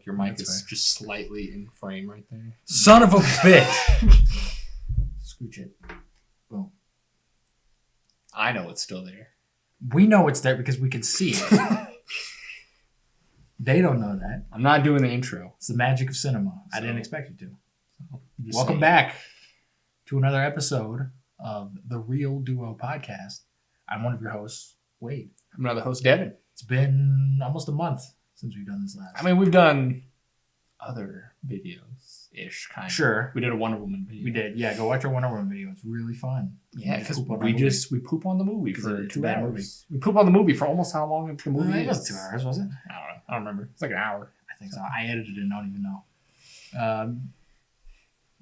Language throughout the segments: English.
like your mic is just slightly in frame right there. Son of a bitch. Scooch it. Boom. I know it's still there. We know it's there because we can see it. They don't know that. I'm not doing the intro. It's the magic of cinema. I didn't expect you to. Just Welcome saying. back to another episode of the Real Duo Podcast. I'm one of your hosts, Wade. I'm another host, Devin. It's been almost a month since we've done this last. I mean, we've done other videos-ish, kind of. Sure. We did a Wonder Woman video. We did. Yeah, go watch our Wonder Woman video. It's really fun. Yeah, because we poop on the movie for it's 2 a bad hours. movie. We poop on the movie for almost how long the movie It is. was 2 hours, was it? I don't know. I don't remember. It's like an hour. I think so. I edited it and don't even know.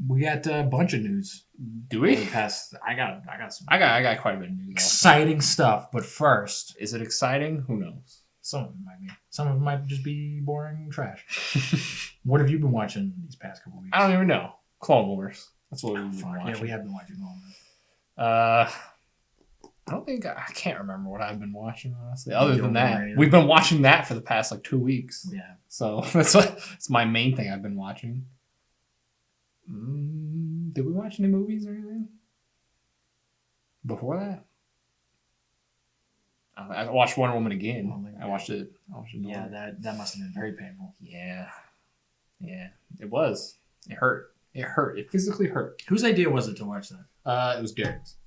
We got a bunch of news. Do we? I got some I got quite a bit of news. exciting stuff, but first, Is it exciting? Who knows? some of it might be. Some of it might just be boring trash. What have you been watching these past couple weeks? I don't even know. Clone Wars. That's what we've been watching. Yeah, we have been watching Clone Wars. I can't remember what I've been watching, honestly. Other than that, either. we've been watching that for the past 2 weeks. Yeah. So that's my main thing I've been watching. Did we watch any movies or anything before that? I watched Wonder Woman again. I watched it. Yeah, that must have been very painful. Yeah, it was. It hurt. It physically hurt. Whose idea was it to watch that? It was Derek's.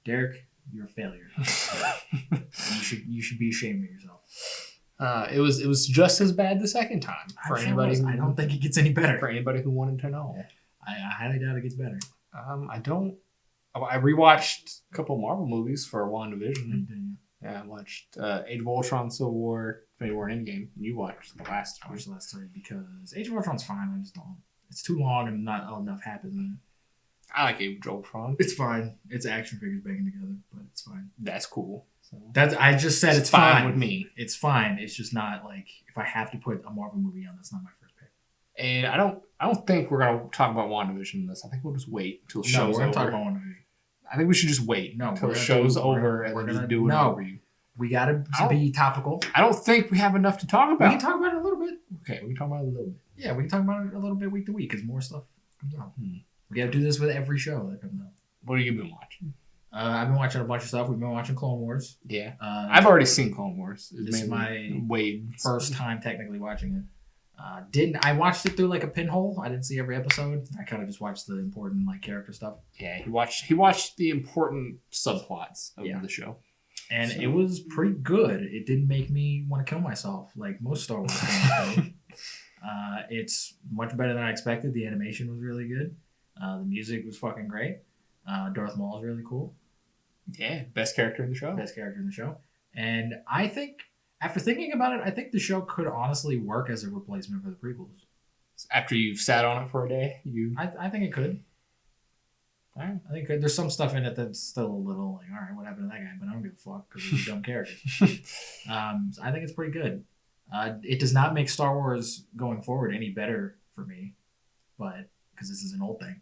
Derek, you're a failure. you should be ashamed of yourself. It was just as bad the second time. For anybody, I don't think it gets any better. For anybody who wanted to know, I highly doubt it gets better. I rewatched a couple Marvel movies for WandaVision. Yeah, I watched Age of Ultron, Civil War, Infinity War, and Endgame. You watched the last I watched the last three because Age of Ultron's fine. I just don't. It's too long and not enough happens in it. I like Age of Ultron. It's fine. It's action figures banging together, but it's fine. That's cool. So. I just said it's fine with me. It's fine. It's just not like if I have to put a Marvel movie on, that's not my first pick. And I don't think we're gonna talk about WandaVision in this. I think we'll just wait until the show's over. We're gonna talk about WandaVision. I think we should just wait until the show's over and we're gonna do an overview. We gotta be topical. I don't think we have enough to talk about. We can talk about it a little bit. Okay, we can talk about it a little bit. Yeah, we can talk about it a little bit week to week as more stuff comes out. We gotta do this with every show that comes out. What have you been watching? I've been watching a bunch of stuff. We've been watching Clone Wars. Yeah. I've already seen Clone Wars. This is my Wade's first time technically watching it. I watched it through like a pinhole. I didn't see every episode. I kind of just watched the important character stuff. Yeah, he watched the important subplots of the show. And it was pretty good. It didn't make me want to kill myself like most Star Wars films do. It's much better than I expected. The animation was really good. The music was fucking great. Darth Maul is really cool. Yeah, best character in the show. And I think, after thinking about it, I think the show could honestly work as a replacement for the prequels. After you've sat on it for a day, I think it could. All right. I think there's some stuff in it that's still a little like, all right, what happened to that guy? But I don't give a fuck because he's a dumb character. So I think it's pretty good. It does not make Star Wars going forward any better for me, but because this is an old thing.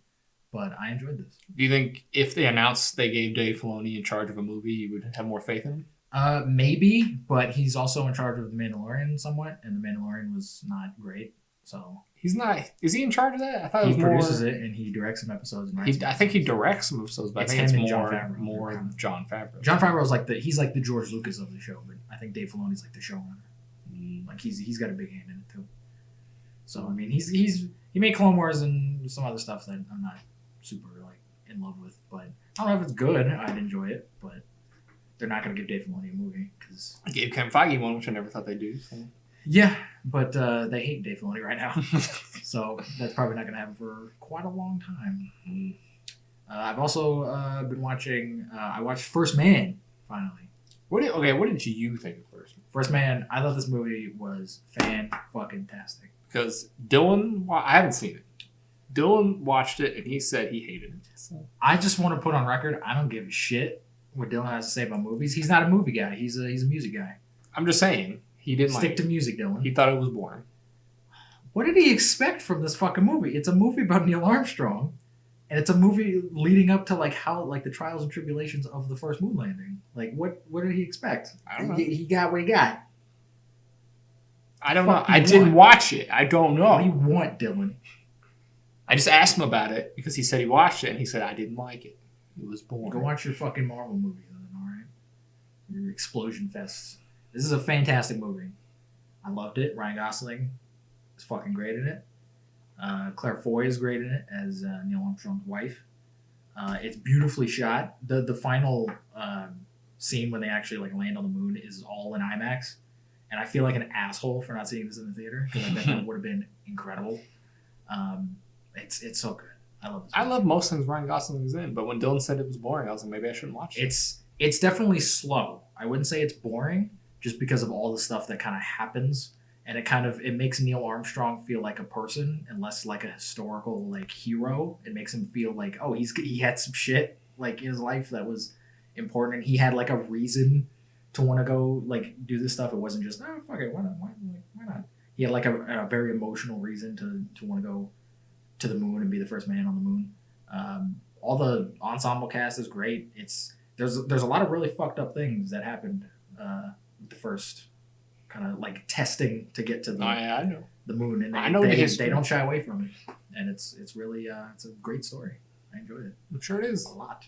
But I enjoyed this. Do you think if they announced they gave Dave Filoni in charge of a movie, you would have more faith in him? Maybe, but he's also in charge of The Mandalorian somewhat, and The Mandalorian was not great. So he's not. Is he in charge of that? I thought he produces it and he directs some episodes. And I think he directs some episodes, but I think it's more Jon Favreau. Jon Favreau is he's like the George Lucas of the show, but I think Dave Filoni's like the showrunner. Like he's got a big hand in it too. So I mean, he made Clone Wars and some other stuff that I'm not super in love with, but I don't know if it's good. I'd enjoy it, but they're not going to give Dave Filoni a movie because I gave Kevin Feige one, which I never thought they'd do. So. Yeah, but they hate Dave Filoni right now, so that's probably not going to happen for quite a long time. I've also been watching. I watched First Man finally. What did you think of First Man? First Man, I thought this movie was fan-fucking-tastic. Because Dylan, I haven't seen it. Dylan watched it and he said he hated it. So. I just want to put on record, I don't give a shit what Dylan has to say about movies. He's not a movie guy. He's a music guy. I'm just saying he didn't stick to music, Dylan. He thought it was boring. What did he expect from this fucking movie? It's a movie about Neil Armstrong, and it's a movie leading up to how the trials and tribulations of the first moon landing. What did he expect? I don't know. He got what he got. I don't know. I didn't watch it. I don't know. What do you want, Dylan? I just asked him about it because he said he watched it and he said I didn't like it. It was boring. Go watch your fucking Marvel movie then, all right? Your explosion fests. This is a fantastic movie. I loved it. Ryan Gosling is fucking great in it. Claire Foy is great in it as Neil Armstrong's wife. It's beautifully shot. The final scene when they actually like land on the moon is all in IMAX, and I feel like an asshole for not seeing this in the theater because I bet that would have been incredible. It's so good. I love this movie. I love most things Ryan Gosling is in, but when Dylan said it was boring, I was like, maybe I shouldn't watch it. It's definitely slow. I wouldn't say it's boring, just because of all the stuff that kind of happens, and it makes Neil Armstrong feel like a person and less like a historical like hero. It makes him feel like, oh, he had some shit like in his life that was important, and he had like a reason to want to go like do this stuff. It wasn't just fuck it, why not? He had like a very emotional reason to want to go to the moon and be the first man on the moon. All the ensemble cast is great. There's a lot of really fucked up things that happened with the first kind of like testing to get to the moon, and they don't shy away from it, and it's really it's a great story. I enjoyed it. I'm sure it is a lot.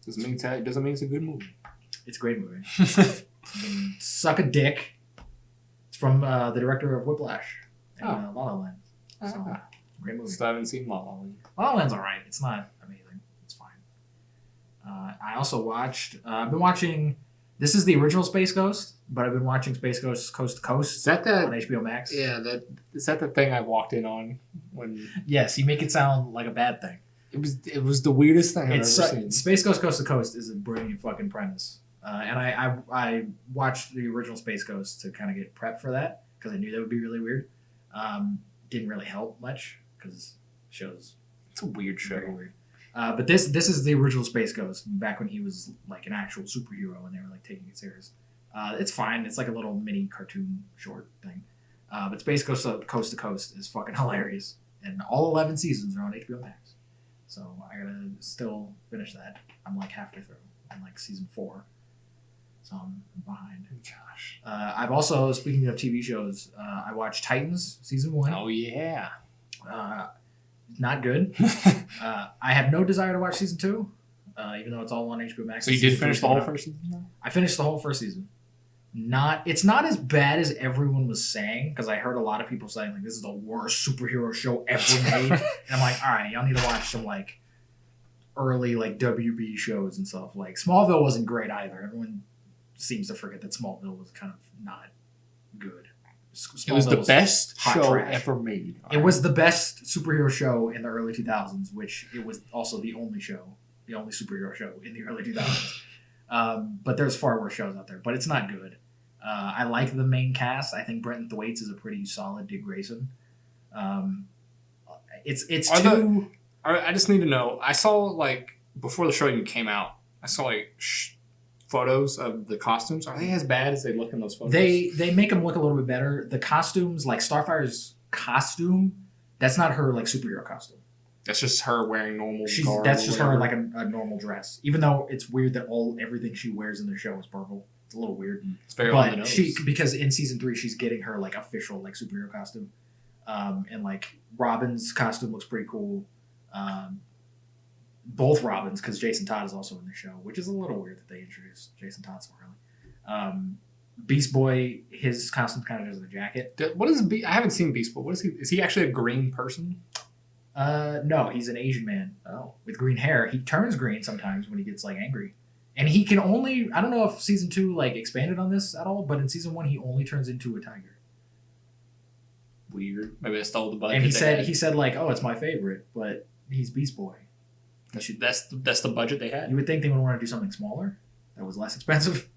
Doesn't mean it's a good movie. It's a great movie. Suck a dick. It's from the director of Whiplash and La La Land. So, great movie. Still haven't seen La La Land. La La Land's alright. It's not amazing. It's fine. I also watched. I've been watching. This is the original Space Ghost, but I've been watching Space Ghost Coast to Coast. Is that on HBO Max? Yeah, is that the thing I walked in on when? Yes, you make it sound like a bad thing. It was the weirdest thing I've ever seen. Space Ghost Coast to Coast is a brilliant fucking premise, and I watched the original Space Ghost to kind of get prepped for that because I knew that would be really weird. Didn't really help much because show's it's a weird show. Very weird. But this is the original Space Ghost back when he was like an actual superhero and they were like taking it serious. It's fine. It's like a little mini cartoon short thing. But Space Ghost Coast to Coast is fucking hilarious, and all 11 seasons are on HBO Max. So I gotta still finish that. I'm like halfway through. I'm like season 4, so I'm behind. Gosh. I've also, speaking of TV shows, I watched Titans season 1. Oh yeah. Not good. I have no desire to watch season 2, even though it's all on HBO Max. So you did finish the whole first season? I finished the whole first season. It's not as bad as everyone was saying, because I heard a lot of people saying like this is the worst superhero show ever made, and I'm like, all right, y'all need to watch some like early like WB shows and stuff. Like Smallville wasn't great either. Everyone seems to forget that Smallville was kind of not good. It was the best show ever made. It was the best superhero show in the early 2000s, which it was also the only superhero show in the early 2000s. But there's far worse shows out there, but it's not good. I like the main cast. I think Brenton Thwaites is a pretty solid Dick Grayson. I just need to know. I saw like before the show even came out, I saw like photos of the costumes. Are they as bad as they look in those photos? They make them look a little bit better. The costumes, like Starfire's costume, that's not her like superhero costume. That's just her wearing normal. That's just her like a normal dress. Even though it's weird that everything she wears in the show is purple. It's a little weird. It's very on the nose. Because in season 3 she's getting her like official like superhero costume, and like Robin's costume looks pretty cool. Both Robins, because Jason Todd is also in the show, which is a little weird that they introduced Jason Todd so early. Beast Boy, his costume kind of does a jacket. What is I haven't seen Beast Boy. What is he? Is he actually a green person? No, he's an Asian man. With green hair. He turns green sometimes when he gets like angry, and he can only. I don't know if season 2 like expanded on this at all, but in season 1 he only turns into a tiger. Weird. Maybe I stole the budget. And he said like, oh, it's my favorite, but he's Beast Boy. That's the budget they had. You would think they would want to do something smaller that was less expensive,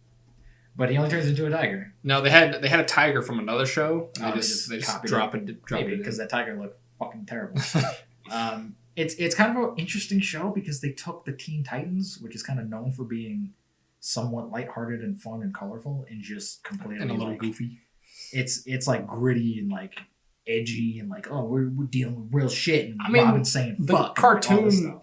but he only turns into a tiger. No, they had a tiger from another show. They just drop it because that tiger looked fucking terrible. It's kind of an interesting show because they took the Teen Titans, which is kind of known for being somewhat lighthearted and fun and colorful, and just completely and a little goofy. It's like gritty and like edgy and like we're dealing with real shit. And Robin's saying fuck. The cartoon.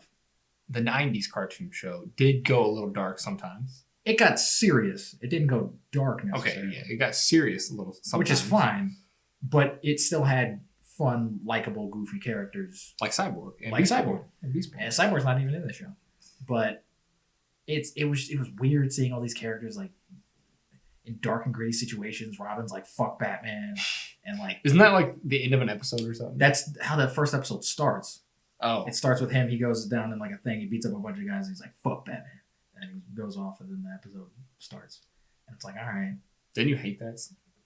The 90s cartoon show did go a little dark sometimes. It got serious. It didn't go dark necessarily. Okay, yeah, it got serious a little sometimes. Which is fine, but it still had fun, likable, goofy characters. Like Cyborg. And Cyborg. And Cyborg's not even in the show. But it was weird seeing all these characters like in dark and gritty situations. Robin's like, fuck Batman. And like... Isn't that like the end of an episode or something? That's how that first episode starts. Oh. It starts with him. He goes down in like a thing. He beats up a bunch of guys. And he's like, fuck Batman. And he goes off, and then the episode starts. And it's like, all right. Didn't you hate that?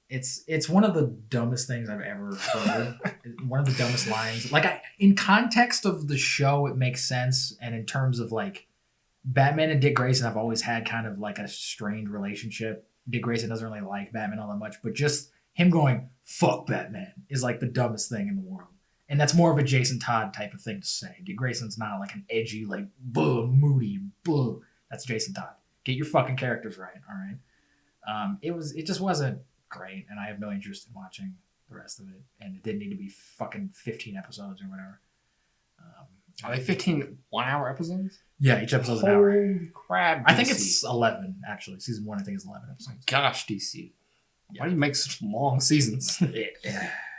It's one of the dumbest things I've ever heard. One of the dumbest lines. Like, in context of the show, it makes sense. And in terms of like, Batman and Dick Grayson have always had kind of like a strained relationship. Dick Grayson doesn't really like Batman all that much, but just him going, fuck Batman, is like the dumbest thing in the world. And that's more of a Jason Todd type of thing to say. Dick Grayson's not like an edgy, like, moody, That's Jason Todd. Get your fucking characters right, all right? It just wasn't great, and I have no interest in watching the rest of it. And it didn't need to be fucking 15 episodes or whatever. Are they 15 1-hour episodes? Yeah, each episode's an hour. Holy crap, DC. I think it's 11, actually. Season 1, I think, is 11 episodes. Gosh, DC. Why do you make such long seasons?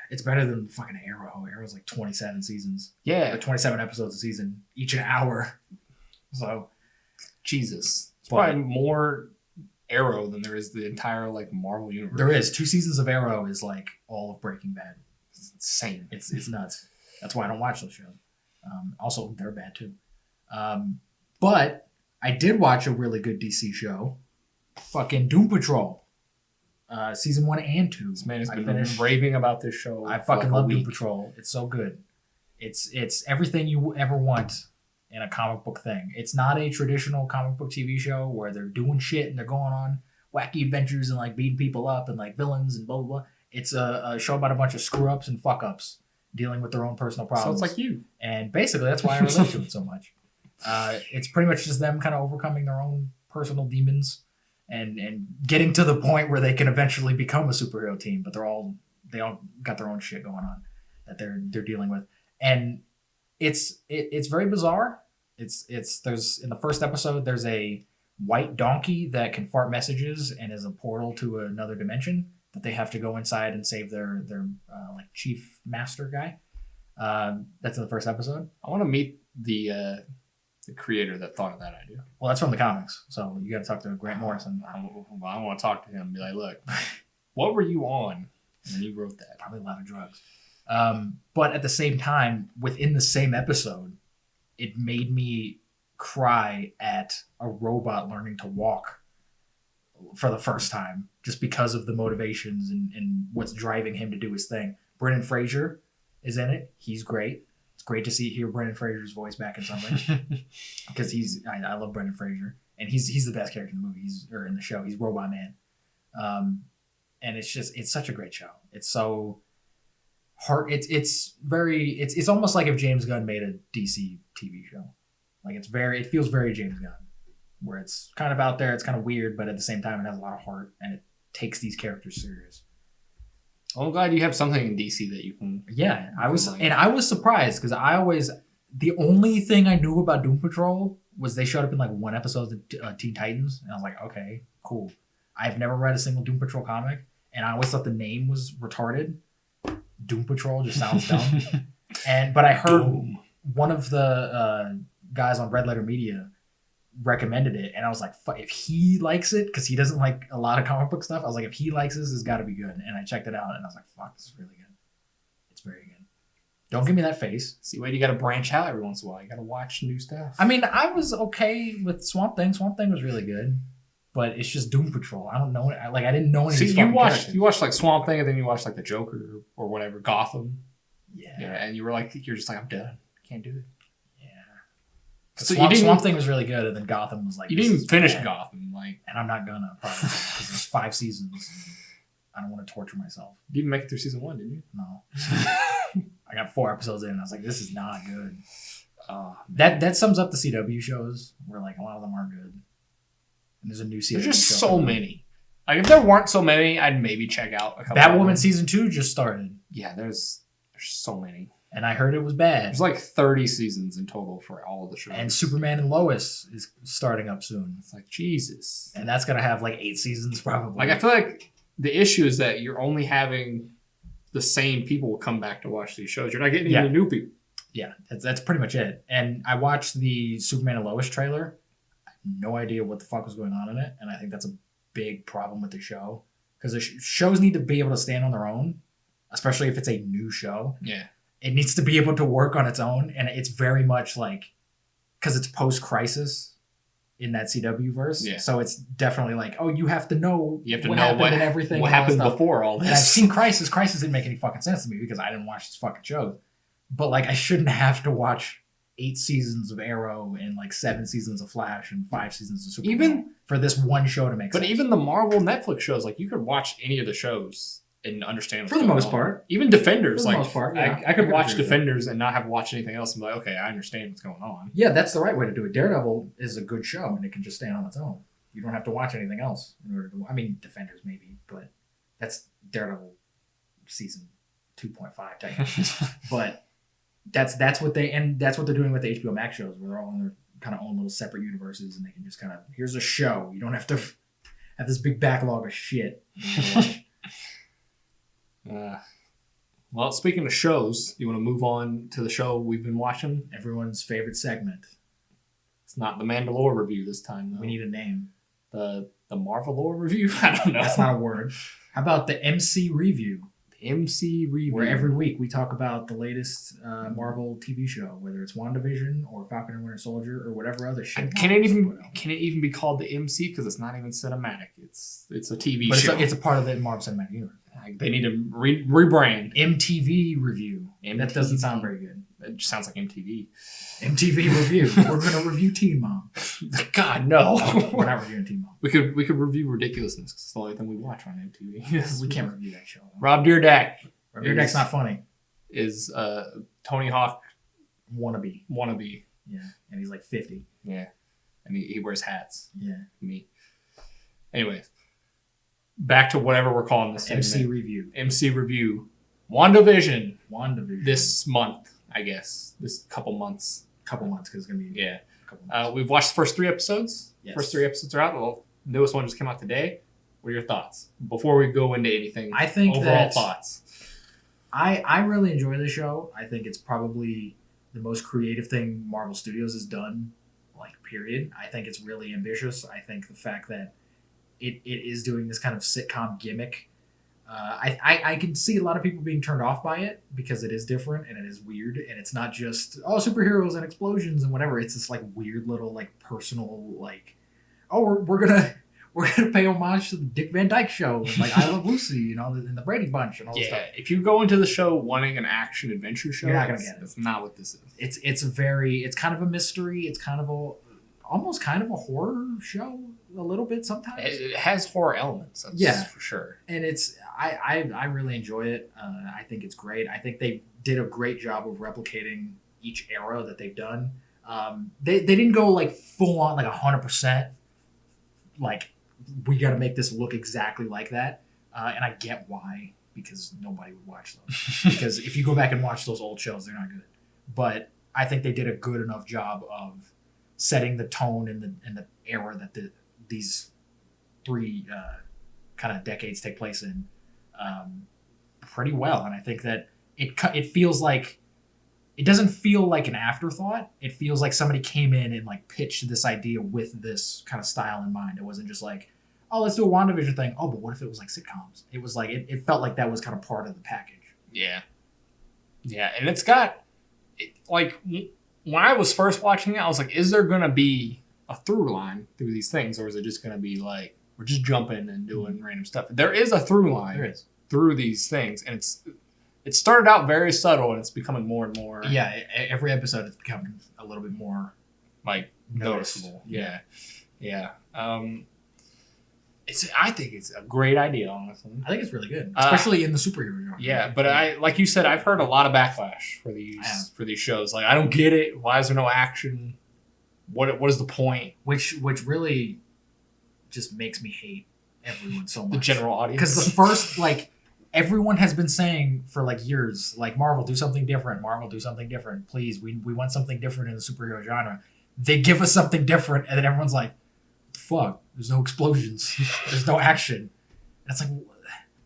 It's better than fucking Arrow. Arrow's like 27 seasons. Yeah. Or 27 episodes a season, each an hour. So, Jesus. It's probably more Arrow than there is the entire like Marvel universe. There is. 2 seasons of Arrow is like all of Breaking Bad. It's insane. It's nuts. That's why I don't watch those shows. Also, they're bad too. But I did watch a really good DC show. Fucking Doom Patrol. Season 1 and 2. This man has been raving about this show. I fucking love Doom Patrol. It's so good. It's everything you ever want in a comic book thing. It's not a traditional comic book TV show where they're doing shit and they're going on wacky adventures and like beating people up and like villains and blah blah blah. It's a show about a bunch of screw ups and fuck ups dealing with their own personal problems. Sounds like you. And basically that's why I relate to it so much. It's pretty much just them kind of overcoming their own personal demons and getting to the point where they can eventually become a superhero team, but they all got their own shit going on that they're dealing with. And it's very bizarre. There's in the first episode there's a white donkey that can fart messages and is a portal to another dimension that they have to go inside and save their like chief master guy. That's in the first episode. I want to meet the creator that thought of that idea. Well, that's from the comics, so you got to talk to Grant Morrison. I want to talk to him and be like, look, what were you on when you wrote that? Probably a lot of drugs. But at the same time, within the same episode, it made me cry at a robot learning to walk for the first time, just because of the motivations and what's driving him to do his thing. Brendan Fraser is in it. He's great. It's great to hear Brendan Fraser's voice back in something because I love Brendan Fraser, and he's the best character in the movie. Or in the show. He's Robot Man, and it's such a great show. It's so hard. It's almost like if James Gunn made a DC TV show. Like it feels very James Gunn, where it's kind of out there. It's kind of weird, but at the same time, it has a lot of heart and it takes these characters serious. I'm glad you have something in DC that you can. Yeah, I was surprised because the only thing I knew about Doom Patrol was they showed up in like one episode of Teen Titans, and I was like, okay, cool. I've never read a single Doom Patrol comic, and I always thought the name was retarded. Doom Patrol just sounds dumb. But I heard one of the guys on Red Letter Media recommended it, and I was like, if he likes it, because he doesn't like a lot of comic book stuff, I was like, if he likes this, it's got to be good. And I checked it out, and I was like, fuck, this is really good. It's very good. Don't give me that face. See, Wade, you got to branch out every once in a while. You got to watch new stuff. I mean, I was okay with Swamp Thing. Swamp Thing was really good, but it's just Doom Patrol. I don't know. I didn't know any. See, you watched like Swamp Thing, and then you watched like the Joker or whatever, Gotham. Yeah, and you're just like, I'm done. Can't do it. So Swamp Thing was really good, and then Gotham was like... You didn't even finish Gotham. And I'm not gonna, probably, because there's 5 seasons. I don't want to torture myself. You didn't make it through season 1, did you? No. I got 4 episodes in, and I was like, this is not good. That sums up the CW shows, where like a lot of them aren't good. And there's a new CW show. There's just so many. Like, if there weren't so many, I'd maybe check out a couple. Batwoman season 2 just started. Yeah, there's so many. and I heard it was bad. There's like 30 seasons in total for all of the shows. And Superman and Lois is starting up soon. It's like, Jesus. And that's going to have like 8 seasons probably. Like, I feel like the issue is that you're only having the same people come back to watch these shows. You're not getting any new people. Yeah, that's pretty much it. And I watched the Superman and Lois trailer. I have no idea what the fuck was going on in it. And I think that's a big problem with the show. Because the shows need to be able to stand on their own, especially if it's a new show. Yeah. It needs to be able to work on its own. And it's very much like, because it's post-crisis in that CW verse. Yeah. So it's definitely like, oh, you have to know what happened and everything. What happened before all this. And I've seen Crisis. Crisis didn't make any fucking sense to me because I didn't watch this fucking show. But like, I shouldn't have to watch 8 seasons of Arrow and like 7 seasons of Flash and 5 seasons of Superman even for this one show to make sense. But even the Marvel Netflix shows, like, you could watch any of the shows and understand for the most part. Even Defenders, for the most part, yeah. I could watch Defenders and not have watched anything else and be like, okay, I understand what's going on. Yeah, that's the right way to do it. Daredevil is a good show and it can just stand on its own. You don't have to watch anything else in order to. I mean, Defenders maybe, but that's Daredevil season 2.5 technically. But that's what they're doing with the HBO Max shows, where they're all in their kind of own little separate universes, and they can just kind of, here's a show. You don't have to have this big backlog of shit. Well, speaking of shows, you want to move on to the show we've been watching? Everyone's favorite segment. It's not the Mandalore review this time, though. We need a name. The Marvel lore review? I don't know. That's not a word. How about the MC review? MC review. Where every week we talk about the latest Marvel TV show, whether it's WandaVision or Falcon and Winter Soldier or whatever other shit. Can it even be called the MC? Because it's not even cinematic. It's a TV show. It's a part of the Marvel Cinematic Universe. They need to rebrand. MTV review. That doesn't sound very good. It just sounds like MTV. MTV review. We're going to review Teen Mom. God, no. We're not reviewing Teen Mom. We could review Ridiculousness because it's the only thing we watch on MTV. We can't review that show. Rob Dyrdek. Rob Dyrdek's not funny. Is Tony Hawk wannabe. Yeah, and he's like 50. Yeah, and he wears hats. Yeah. Me. Anyway, back to whatever we're calling this segment. MC review. WandaVision. This month, I guess. This couple months, because it's gonna be a couple months. We've watched the first 3 episodes. Yes. First 3 episodes are out. Well, the newest one just came out today. What are your thoughts before we go into anything? I think overall thoughts. I really enjoy the show. I think it's probably the most creative thing Marvel Studios has done, like, period. I think it's really ambitious. I think the fact that it is doing this kind of sitcom gimmick, I can see a lot of people being turned off by it because it is different and it is weird, and it's not just, oh, superheroes and explosions and whatever. It's this like weird little like personal like, oh, we're gonna pay homage to the Dick Van Dyke Show and like I Love Lucy, and the Brady Bunch and all this stuff. If you go into the show wanting an action adventure show, you're not gonna get it. That's not what this is. It's kind of a mystery. It's kind of almost kind of a horror show a little bit sometimes. It has horror elements. That's for sure. And I really enjoy it. I think it's great. I think they did a great job of replicating each era that they've done. They didn't go like full on like 100%. Like, we got to make this look exactly like that. And I get why, because nobody would watch those. Because if you go back and watch those old shows, they're not good. But I think they did a good enough job of setting the tone in the era that these 3 kind of decades take place in pretty well. And I think that it feels like, it doesn't feel like an afterthought. It feels like somebody came in and like pitched this idea with this kind of style in mind. It wasn't just like, oh, let's do a WandaVision thing. Oh, but what if it was like sitcoms? It was like, it felt like that was kind of part of the package. Yeah. Yeah. And it's got, like, when I was first watching it, I was like, is there going to be a through line through these things? Or is it just going to be like, we're just jumping and doing random stuff? There is a through line through these things. And it started out very subtle, and it's becoming more and more. Yeah, every episode it's becoming a little bit more like noticeable. Yeah. I think it's a great idea, honestly. I think it's really good, especially in the superhero genre. Yeah, but like you said, I've heard a lot of backlash for these shows. Like, I don't get it. Why is there no action? What is the point? Which really just makes me hate everyone so much. The general audience. Because the first, like, everyone has been saying for like years, like Marvel, do something different. Marvel, do something different. Please, we want something different in the superhero genre. They give us something different, and then everyone's like, fuck, there's no explosions. There's no action. And it's like,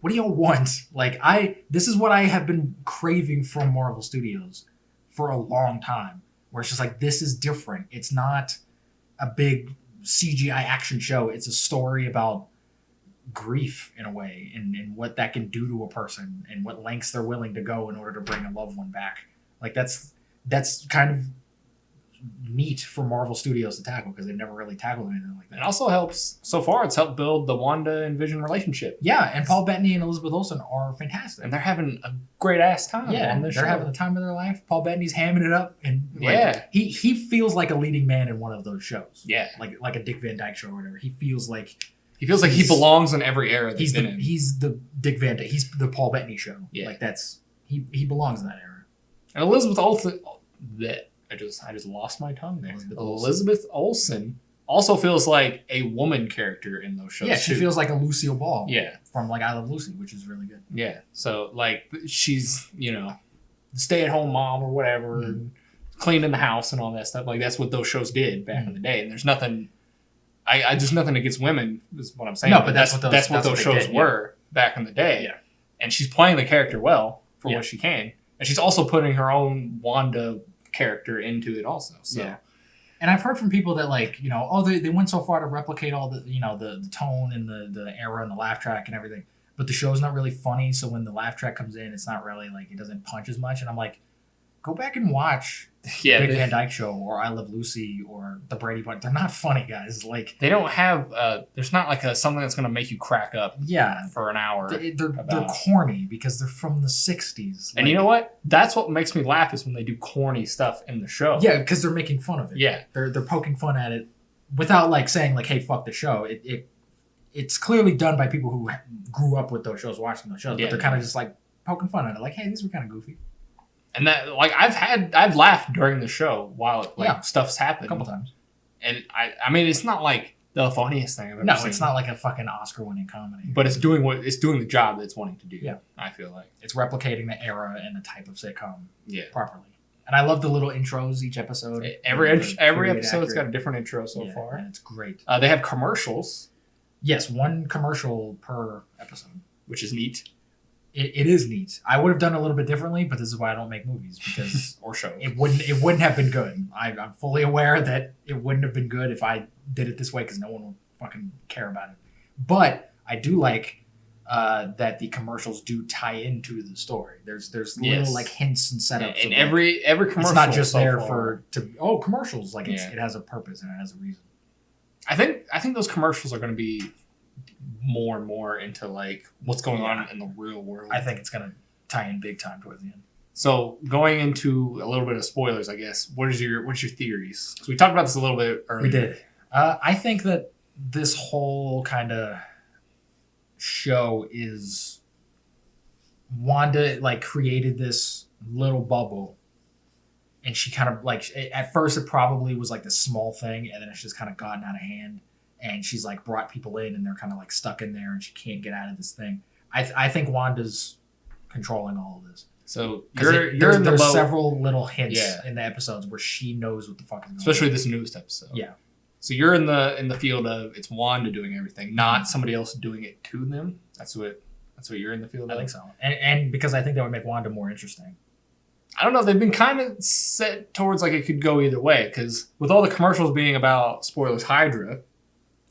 what do y'all want? Like, this is what I have been craving from Marvel Studios for a long time, where it's just like, this is different. It's not a big CGI action show. It's a story about grief in a way, and what that can do to a person, and what lengths they're willing to go in order to bring a loved one back. Like, that's kind of neat for Marvel Studios to tackle, because they've never really tackled anything like that. It also helps, so far, it's helped build the Wanda and Vision relationship. Yeah, and Paul Bettany and Elizabeth Olsen are fantastic. And they're having a great ass time on this show. They're having the time of their life. Paul Bettany's hamming it up, and like, he feels like a leading man in one of those shows. Yeah. Like a Dick Van Dyke Show or whatever. He feels like he belongs in every era that he's the Dick Van Dyke. He's the Paul Bettany Show. Yeah. Like, that's he belongs in that era. And Elizabeth Olsen, I just lost my tongue there. Elizabeth Olsen also feels like a woman character in those shows. Yeah, she feels like a Lucille Ball. Yeah. From like I Love Lucy, which is really good. Yeah. So like she's, stay-at-home mom or whatever, and cleaning the house and all that stuff. Like that's what those shows did back in the day. And there's nothing I just nothing against women is what I'm saying. No, but that's what those shows were back in the day. Yeah. And she's playing the character well for what she can. And she's also putting her own Wanda character into it also. So yeah. And I've heard from people that like, they went so far to replicate all the, the tone and the era and the laugh track and everything, but the show's not really funny. So when the laugh track comes in, it's not really like, it doesn't punch as much. And I'm like, go back and watch Dick Van Dyke Show or I Love Lucy or The Brady Bunch. They're not funny, guys. Like, they don't have there's not like something that's going to make you crack up for an hour. They're corny because they're from the 60s. And you know what? That's what makes me laugh is when they do corny stuff in the show. Yeah, because they're making fun of it. Yeah. They're poking fun at it without like saying like, hey, fuck the show. It's clearly done by people who grew up with those shows, watching those shows, but they're kind of just like poking fun at it. Like, hey, these were kind of goofy. And that, like, I've laughed during the show while stuff's happened a couple times. And I mean, it's not like the funniest thing I've ever seen. No, it's not like a fucking Oscar-winning comedy. But it's doing the job that it's wanting to do. Yeah, I feel like it's replicating the era and the type of sitcom properly. And I love the little intros each episode. Every episode's got a different intro so far, and it's great. They have commercials. Yes, one commercial per episode, which is neat. It is neat. I would have done it a little bit differently, but this is why I don't make movies, because or shows. It wouldn't have been good. I'm fully aware that it wouldn't have been good if I did it this way, because no one would fucking care about it. But I do like that the commercials do tie into the story. There's little like hints and setups. And every commercial, it's not just there commercials. Like it has a purpose and it has a reason. I think those commercials are going to be more and more into like what's going on in the real world. I think it's going to tie in big time towards the end. So going into a little bit of spoilers, I guess. What's your theories? So we talked about this a little bit earlier. We did. I think that this whole kind of show is Wanda like created this little bubble, and she kind of like at first it probably was like this small thing, and then it's just kind of gotten out of hand. And she's like brought people in, and they're kind of like stuck in there, and she can't get out of this thing. I think Wanda's controlling all of this. So there's several little hints in the episodes where she knows what the fuck is going on. Especially this newest episode. Yeah. So you're in the field of it's Wanda doing everything, not somebody else doing it to them. That's what you're in the field of. I think so. And because I think that would make Wanda more interesting. I don't know. They've been kind of set towards like it could go either way, because with all the commercials being about spoilers Hydra.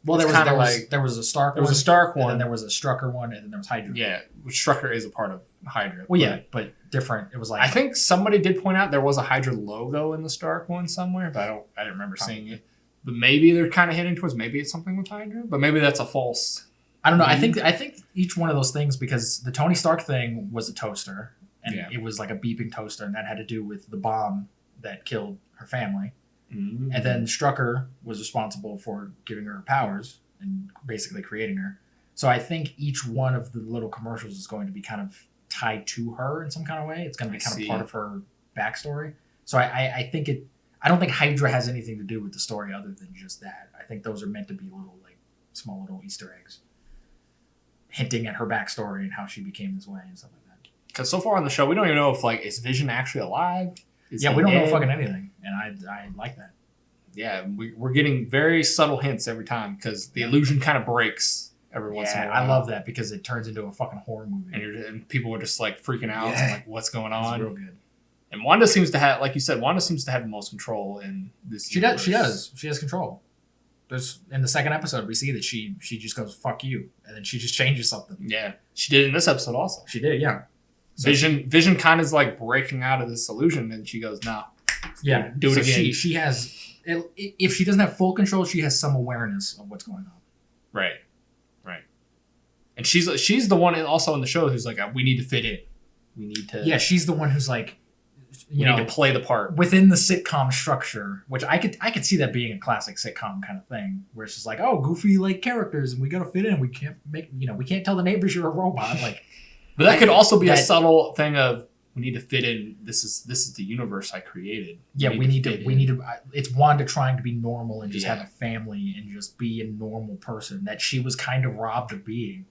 Well, there was a Stark one. There was a Stark one. And then there was a Strucker one, and then there was Hydra. Yeah, which Strucker is a part of Hydra. Well, but different. It was like... I think somebody did point out there was a Hydra logo in the Stark one somewhere, but I didn't remember seeing it. But maybe they're kind of heading towards maybe it's something with Hydra, but maybe that's a false... I don't know. I think each one of those things, because the Tony Stark thing was a toaster, and it was like a beeping toaster, and that had to do with the bomb that killed her family. Mm-hmm. And then Strucker was responsible for giving her powers and basically creating her. So I think each one of the little commercials is going to be kind of tied to her in some kind of way. It's going to be kind of part of her backstory. So I think I don't think Hydra has anything to do with the story other than just that. I think those are meant to be little, like, small little Easter eggs. hinting at her backstory and how she became this way and stuff like that. Because so far on the show, we don't even know if like is Vision actually alive. We don't know fucking anything, and I like that. Yeah, we're getting very subtle hints every time because the illusion kind of breaks every once in a while. I love that because it turns into a fucking horror movie, and people are just like freaking out and like what's going on. It's real good. And Wanda seems to have, like you said, Wanda seems to have the most control in this. She does. She has control. There's in the second episode we see that she just goes fuck you, and then she just changes something. Yeah, she did in this episode also. She did, yeah. So Vision kind of is like breaking out of this illusion, and she goes, "No, yeah, do it again." She has, if she doesn't have full control, she has some awareness of what's going on. Right. And she's the one also in the show who's like, we need to fit in. We need to. Yeah, she's the one who's like, we need to play the part within the sitcom structure, which I could see that being a classic sitcom kind of thing, where it's just like, oh, goofy like characters, and we gotta fit in. We can't we can't tell the neighbors you're a robot, like. But that could also be a subtle thing of we need to fit in. This is the universe I created. We need to. It's Wanda trying to be normal and just have a family and just be a normal person that she was kind of robbed of being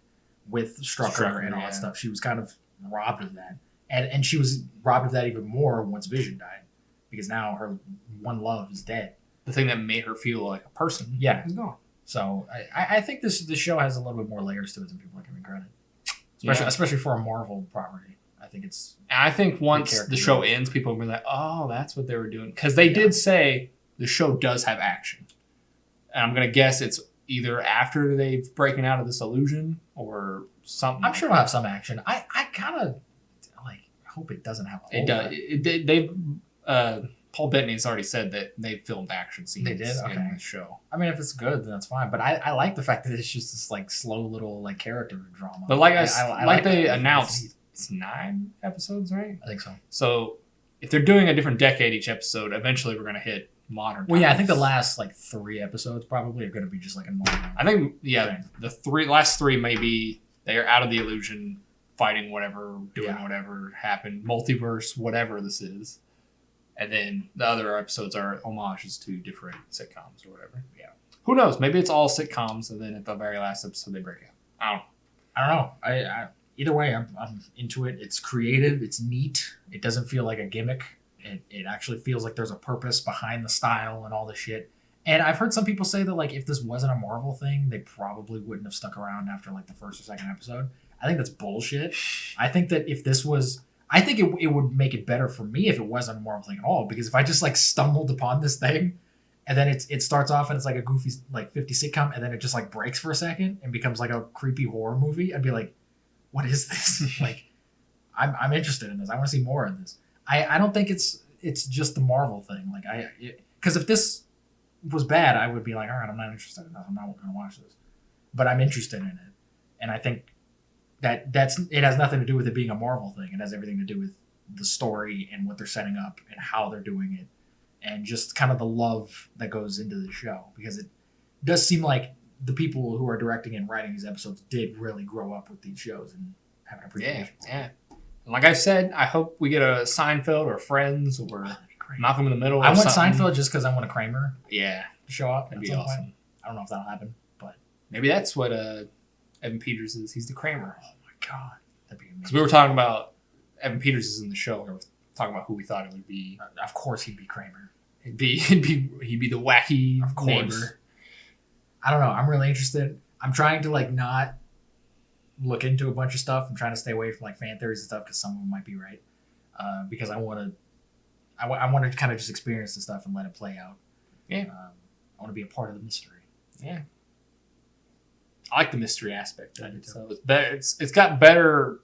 with Strucker and all that stuff. She was kind of robbed of that, and she was robbed of that even more once Vision died, because now her one love is dead. The thing that made her feel like a person, is gone. So I think this show has a little bit more layers to it than people are giving credit. Especially for a Marvel property. I think once the show ends, people will be like, oh, that's what they were doing. Because they did say the show does have action. And I'm going to guess it's either after they've broken out of this illusion or something. I'm sure it'll have some action. I kind of hope it doesn't have a whole lot. Paul Bettany's already said that they filmed action scenes in the show. I mean, if it's good, then that's fine. But I like the fact that it's just this like slow little like character drama. But like they announced, it's 9 episodes, right? I think so. So if they're doing a different decade each episode, eventually we're going to hit modern times. I think the last like 3 episodes probably are going to be just like a normal. I think the last three maybe they're out of the illusion, fighting whatever, doing whatever happened, multiverse, whatever this is. And then the other episodes are homages to different sitcoms or whatever. Yeah. Who knows? Maybe it's all sitcoms, and then at the very last episode they break out. I don't know. I either way, I'm into it. It's creative. It's neat. It doesn't feel like a gimmick. It actually feels like there's a purpose behind the style and all the shit. And I've heard some people say that like if this wasn't a Marvel thing, they probably wouldn't have stuck around after like the first or second episode. I think that's bullshit. I think that if this was... I think it would make it better for me if it wasn't a Marvel thing at all. Because if I just like stumbled upon this thing, and then it starts off and it's like a goofy like 50s sitcom, and then it just like breaks for a second and becomes like a creepy horror movie, I'd be like, "What is this?" Like, I'm interested in this. I want to see more of this. I don't think it's just the Marvel thing. Like because if this was bad, I would be like, all right, I'm not interested in this. I'm not going to watch this. But I'm interested in it, and I think. It has nothing to do with it being a Marvel thing. It has everything to do with the story and what they're setting up and how they're doing it, and just kind of the love that goes into the show, because it does seem like the people who are directing and writing these episodes did really grow up with these shows and have an appreciation. Yeah. And like I said, I hope we get a Seinfeld or Friends or Malcolm in the Middle. I want Seinfeld just because I want a Kramer. Yeah, to show up. That'd be awesome. Point. I don't know if that'll happen, but maybe that's what Evan Peters is. He's the Kramer. Oh my god, that'd be amazing. Because we were talking about Evan Peters is in the show. We were talking about who we thought it would be. Of course, he'd be Kramer. He'd be the wacky neighbor. I don't know. I'm really interested. I'm trying to like not look into a bunch of stuff. I'm trying to stay away from like fan theories and stuff because some of them might be right. Because I want to kind of just experience the stuff and let it play out. Yeah. I want to be a part of the mystery. Yeah. I like the mystery aspect of it. So it's got better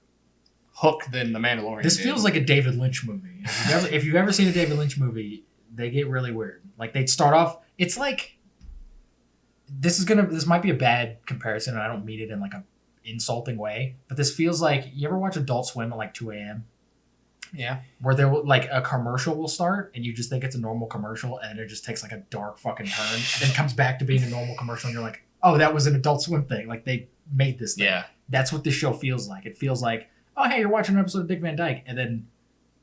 hook than The Mandalorian. This feels like a David Lynch movie. If you've ever seen a David Lynch movie, they get really weird. Like they'd start off. It's like this might be a bad comparison, and I don't mean it in like a insulting way, but this feels like, you ever watch Adult Swim at like 2 a.m.? Yeah. Where there like a commercial will start and you just think it's a normal commercial, and it just takes like a dark fucking turn, and then comes back to being a normal commercial, and you're like, oh, that was an Adult Swim thing. Like they made this thing. Yeah. That's what this show feels like. It feels like, oh, hey, you're watching an episode of Dick Van Dyke, and then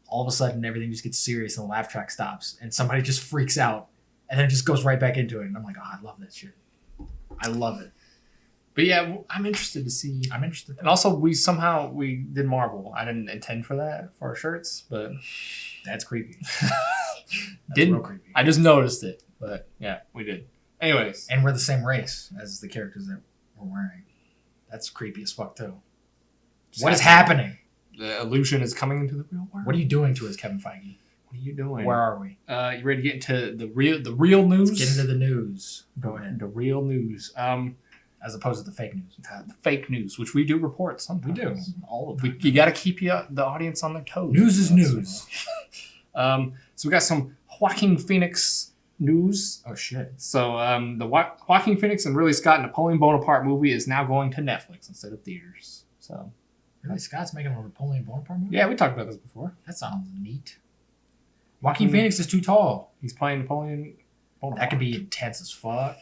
all of a sudden everything just gets serious and the laugh track stops and somebody just freaks out, and then it just goes right back into it. And I'm like, oh, I love that shit. I love it. But yeah, I'm interested to see. I'm interested. And also, we did Marvel. I didn't intend for that for our shirts, but that's creepy. Didn't real creepy. I just noticed it, but yeah, we did. Anyways, and we're the same race as the characters that we're wearing. That's creepy as fuck too. What is happening? The illusion is coming into the real world. What are you doing to us, Kevin Feige? What are you doing? Where are we? You ready to get into the real news? Let's get into the news. Go ahead. The real news. As opposed to the fake news. The fake news, which we do report sometimes. We do. All of it. You got to keep the audience on their toes. News is news. So we got some Joaquin Phoenix news. Oh shit. So the Joaquin Phoenix and Ridley Scott Napoleon Bonaparte movie is now going to Netflix instead of theaters. So Ridley Scott's making a Napoleon Bonaparte movie? Yeah, we talked about this before. That sounds neat. Joaquin Phoenix is too tall. He's playing Napoleon Bonaparte. That could be intense as fuck.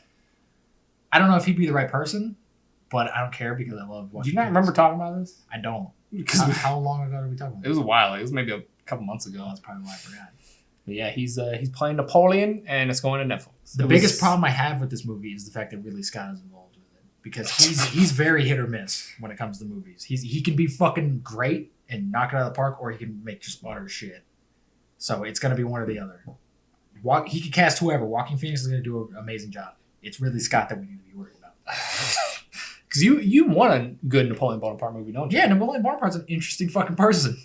I don't know if he'd be the right person, but I don't care because I love Joaquin. Do you not remember talking about this? I don't. Because how long ago did we talk about this? It was a while. It was maybe a couple months ago. That's probably why I forgot. But yeah, he's playing Napoleon, and it's going to Netflix. The biggest problem I have with this movie is the fact that Ridley Scott is involved with it, because he's very hit or miss when it comes to movies. He can be fucking great and knock it out of the park, or he can make just utter shit. So it's gonna be one or the other. He could cast whoever. Joaquin Phoenix is gonna do an amazing job. It's Ridley Scott that we need to be worried about. Because you want a good Napoleon Bonaparte movie, don't you? Yeah, Napoleon Bonaparte's an interesting fucking person.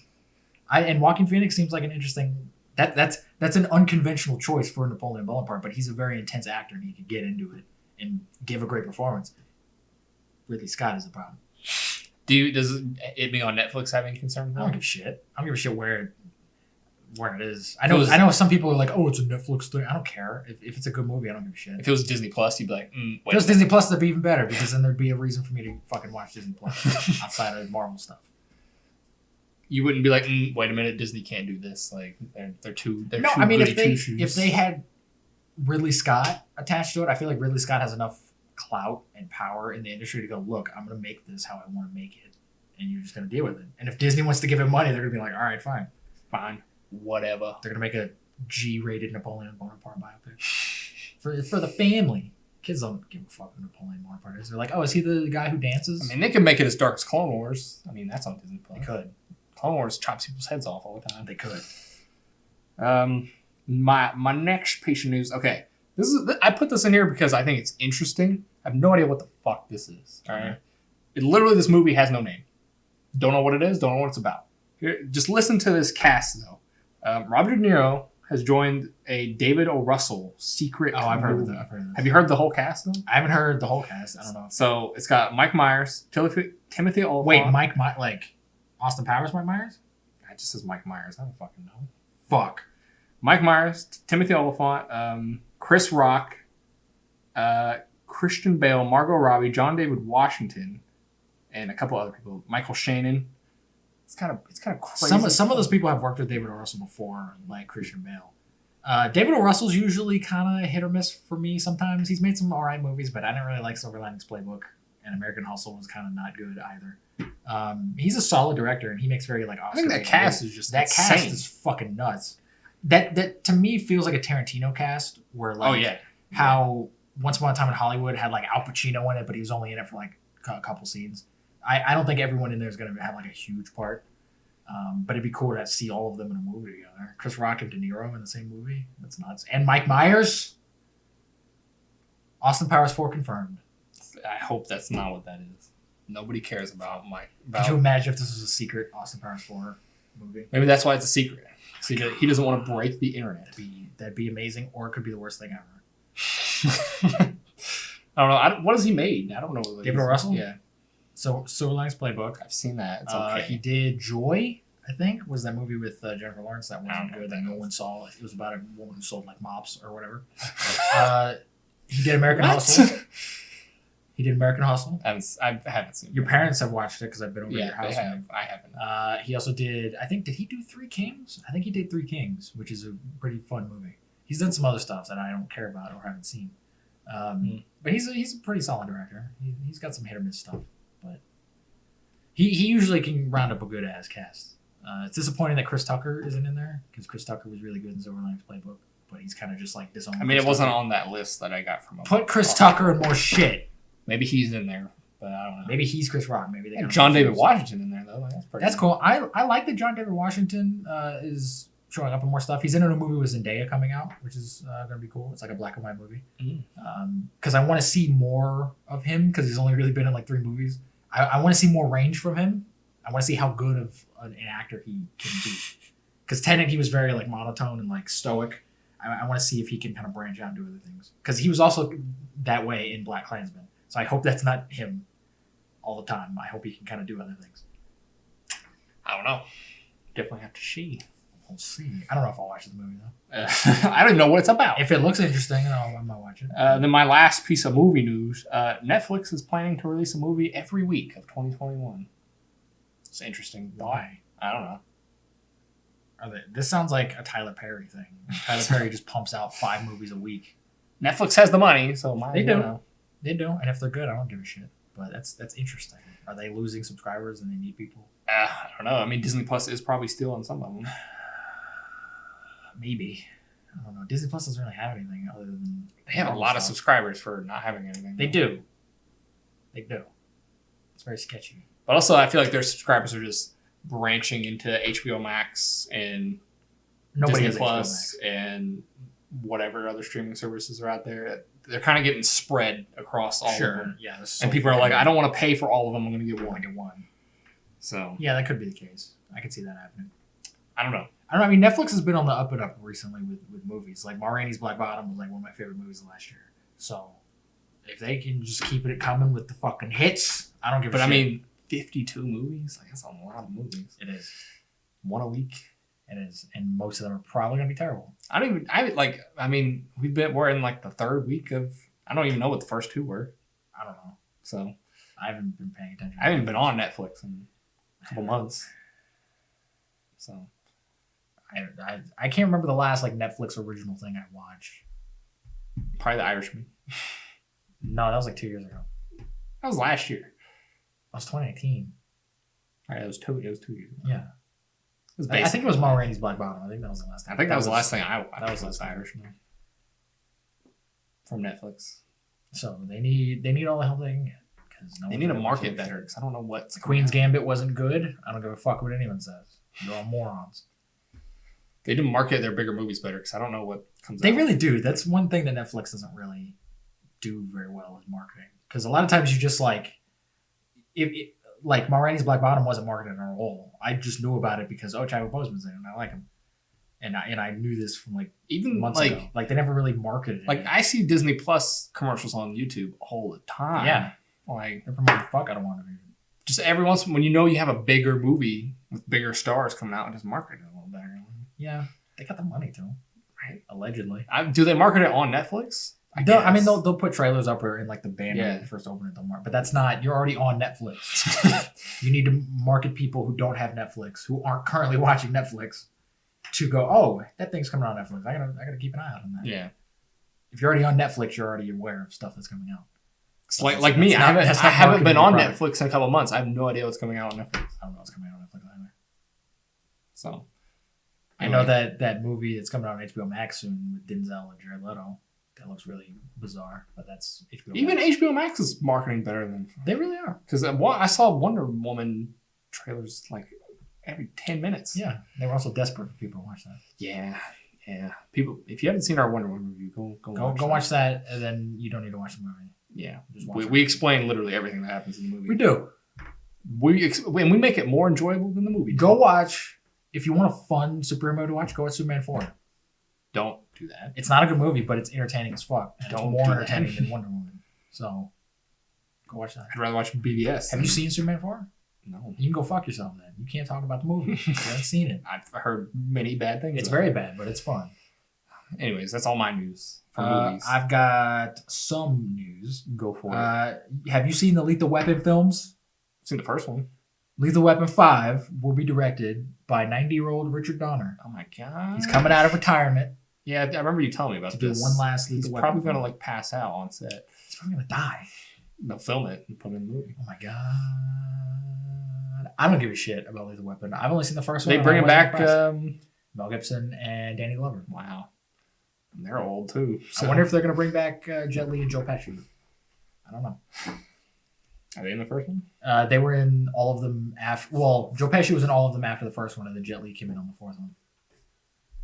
And Joaquin Phoenix seems like an interesting. That's an unconventional choice for Napoleon Bonaparte, but he's a very intense actor and he could get into it and give a great performance. Ridley Scott is the problem. Does it being on Netflix have any concern? I don't give a shit. I don't give a shit where it is. I know some people are like, oh, it's a Netflix thing. I don't care. If it's a good movie, I don't give a shit. If it was Disney Plus, you'd be like, if it was Disney Plus, that'd be even better, because then there'd be a reason for me to fucking watch Disney Plus outside of Marvel stuff. You wouldn't be like, wait a minute, Disney can't do this. Like they're too. No, I mean, if they had Ridley Scott attached to it, I feel like Ridley Scott has enough clout and power in the industry to go, look, I'm gonna make this how I want to make it, and you're just gonna deal with it. And if Disney wants to give him money, they're gonna be like, all right, fine, whatever. They're gonna make a G-rated Napoleon Bonaparte biopic for the family. Kids don't give a fuck who Napoleon Bonaparte is. They're like, oh, is he the guy who dances? I mean, they could make it as dark as Clone Wars. I mean, that's on Disney Plus. They could. Clone Wars chops people's heads off all the time. They could. My next piece of news. Okay, I put this in here because I think it's interesting. I have no idea what the fuck this is. All right, this movie has no name. Don't know what it is. Don't know what it's about. Here, just listen to this cast though. Robert De Niro has joined a David O. Russell secret. Oh, I've heard of movie. that. Have you heard the whole cast though? I haven't heard the whole cast. I don't know. So it's got Mike Myers, Timothy Olyphant. Wait, like Austin Powers, Mike Myers? It just says Mike Myers. I don't fucking know. Fuck. Mike Myers, Timothy Olyphant, Chris Rock, Christian Bale, Margot Robbie, John David Washington, and a couple other people. Michael Shannon. It's kind of crazy. Some of those people have worked with David O. Russell before, like Christian Bale. David O. Russell's usually kind of hit or miss for me sometimes. He's made some alright movies, but I didn't really like Silver Linings Playbook, and American Hustle was kind of not good either. He's a solid director, and he makes very like Oscar. I think that cast is just insane. Cast is fucking nuts. That to me feels like a Tarantino cast, where like how Once Upon a Time in Hollywood had like Al Pacino in it, but he was only in it for like a couple scenes. I don't think everyone in there is going to have like a huge part, but it'd be cool to see all of them in a movie together. Chris Rock and De Niro in the same movie. That's nuts. And Mike Myers. Austin Powers 4 confirmed. I hope that's not what that is. Nobody cares about Mike. Could you imagine if this was a secret Austin Powers 4 movie? Maybe that's why it's a secret. See, he doesn't want to break the internet. That'd be amazing, or it could be the worst thing ever. I don't know. What has he made? I don't know. David O. Russell? Yeah. So Silver Linings Playbook. I've seen that. It's okay. He did Joy, I think, was that movie with Jennifer Lawrence that wasn't good, that no one saw. It was about a woman who sold like mops or whatever. He did American Hustle. He did American Hustle. I haven't seen it. Your parents have watched it because I've been over your house. I haven't. He also did, did he do Three Kings? I think he did Three Kings, which is a pretty fun movie. He's done some other stuff that I don't care about or haven't seen. But he's a pretty solid director. He's got some hit or miss stuff, but he usually can round up a good ass cast. It's disappointing that Chris Tucker isn't in there, because Chris Tucker was really good in Silver Linings Playbook, but he's kind of just like this. I mean, it wasn't on that list that I got from him. Put Chris Tucker in more shit. Maybe he's in there. but I don't know. Maybe he's Chris Rock. Maybe they got John David Washington in there though. Like, that's cool. I like that John David Washington is showing up in more stuff. He's in a new movie with Zendaya coming out, which is gonna be cool. It's like a black and white movie. Because I want to see more of him because he's only really been in like 3 movies. I want to see more range from him. I want to see how good of an actor he can be. Because Tenet, he was very like monotone and like stoic. I want to see if he can kind of branch out and do other things. Because he was also that way in Black Klansman. So I hope that's not him all the time. I hope he can kind of do other things. I don't know. Definitely have to see. We'll see. I don't know if I'll watch the movie though. I don't even know what it's about. If it looks interesting, I might watch it. Then my last piece of movie news: Netflix is planning to release a movie every week of 2021. It's interesting. Why? I don't know. This sounds like a Tyler Perry thing. Tyler Perry just pumps out 5 movies a week. Netflix has the money, so they do. They do, and if they're good, I don't give a shit. But that's interesting. Are they losing subscribers and they need people? I don't know. I mean, Disney Plus is probably still on some of them. Maybe. I don't know. Disney Plus doesn't really have anything other than they have a lot of subscribers for not having anything. They do. They do. It's very sketchy. But also, I feel like their subscribers are just branching into HBO Max and Nobody Disney Plus and whatever other streaming services are out there. They're kind of getting spread across all of them. Yeah, and people are like, I don't want to pay for all of them. I'm going to get one. So yeah, that could be the case. I could see that happening. I don't know. I mean, Netflix has been on the up and up recently with movies. Like Ma Rainey's Black Bottom was like one of my favorite movies of last year. So if they can just keep it coming with the fucking hits, I don't give a shit. But I mean, 52 movies? Like, that's a lot of movies. It is. One a week. It is. And most of them are probably going to be terrible. We're in like the 3rd week of, I don't even know what the first 2 were. I don't know. So. I haven't been paying attention. I haven't been on Netflix in a couple months. So. I can't remember the last like Netflix original thing I watched. Probably The Irishman. No, that was like 2 years ago. That was last year. That was 2018. All right, it was 2 years ago. Yeah. I think it was Ma Rainey's Black Bottom. I think that was the last thing. I think that was the last thing I watched. That was the last Irishman. From Netflix. So they need all the help they can get. They need to market better because I don't know what. Queen's Gambit wasn't good. I don't give a fuck what anyone says. They're all morons. They didn't market their bigger movies better because I don't know what comes out. They really do. That's one thing that Netflix doesn't really do very well is marketing. Because a lot of times you just like, like Ma Rainey's Black Bottom wasn't marketed at all. I just knew about it because Chadwick Boseman's in it and I like him. And I knew this from like even months ago. Like they never really marketed it. Like I see Disney Plus commercials on YouTube all the time. Yeah. Like they're promoting the fuck out of WandaVision. Just every once when you know you have a bigger movie with bigger stars coming out, just market it a little better. Yeah, they got the money to, right? Allegedly. Do they market it on Netflix? I mean, they'll put trailers up or in like the banner when you first open it. They'll mark, but that's not. You're already on Netflix. You need to market people who don't have Netflix, who aren't currently watching Netflix, to go. Oh, that thing's coming on Netflix. I gotta keep an eye out on that. Yeah. If you're already on Netflix, you're already aware of stuff that's coming out. So like me, I haven't been on Netflix in a couple of months. I have no idea what's coming out on Netflix. I don't know what's coming out on Netflix either. So. I know that movie that's coming out on HBO Max soon with Denzel and Jared Leto. That looks really bizarre, but that's HBO Even Max. HBO Max is marketing better than... They really are. Because I saw Wonder Woman trailers like every 10 minutes. Yeah. They were also desperate for people to watch that. Yeah. People, if you haven't seen our Wonder Woman review, go watch that, and then you don't need to watch the movie. Yeah. We explain literally everything that happens in the movie. We do. And we make it more enjoyable than the movie. Go watch... If you want a fun superhero movie to watch, go watch Superman 4. Don't do that. It's not a good movie, but it's entertaining as fuck. It's more entertaining than Wonder Woman. So, go watch that. I'd rather watch BBS. Have you seen Superman 4? No. You can go fuck yourself then. You can't talk about the movie. You haven't seen it. I've heard many bad things. It's very bad, but it's fun. Anyways, that's all my news for movies. I've got some news. Go for it. Have you seen the Lethal Weapon films? I've seen the first one. Lethal Weapon 5 will be directed by 90-year-old Richard Donner. Oh my god. He's coming out of retirement. Yeah, I remember you telling me about this. To do one last Lethal He's Weapon probably film. going to like pass out on set. He's probably going to die. They'll film it and put it in the movie. Oh my god. I don't give a shit about Lethal Weapon. I've only seen the first one. They bring him back. Mel Gibson and Danny Glover. Wow. And they're old too. So. I wonder if they're going to bring back Jet Li and Joe Pesci. I don't know. Are they in the first one? They were in all of them after. Well, Joe Pesci was in all of them after the first one, and then Jet Li came in on the fourth one.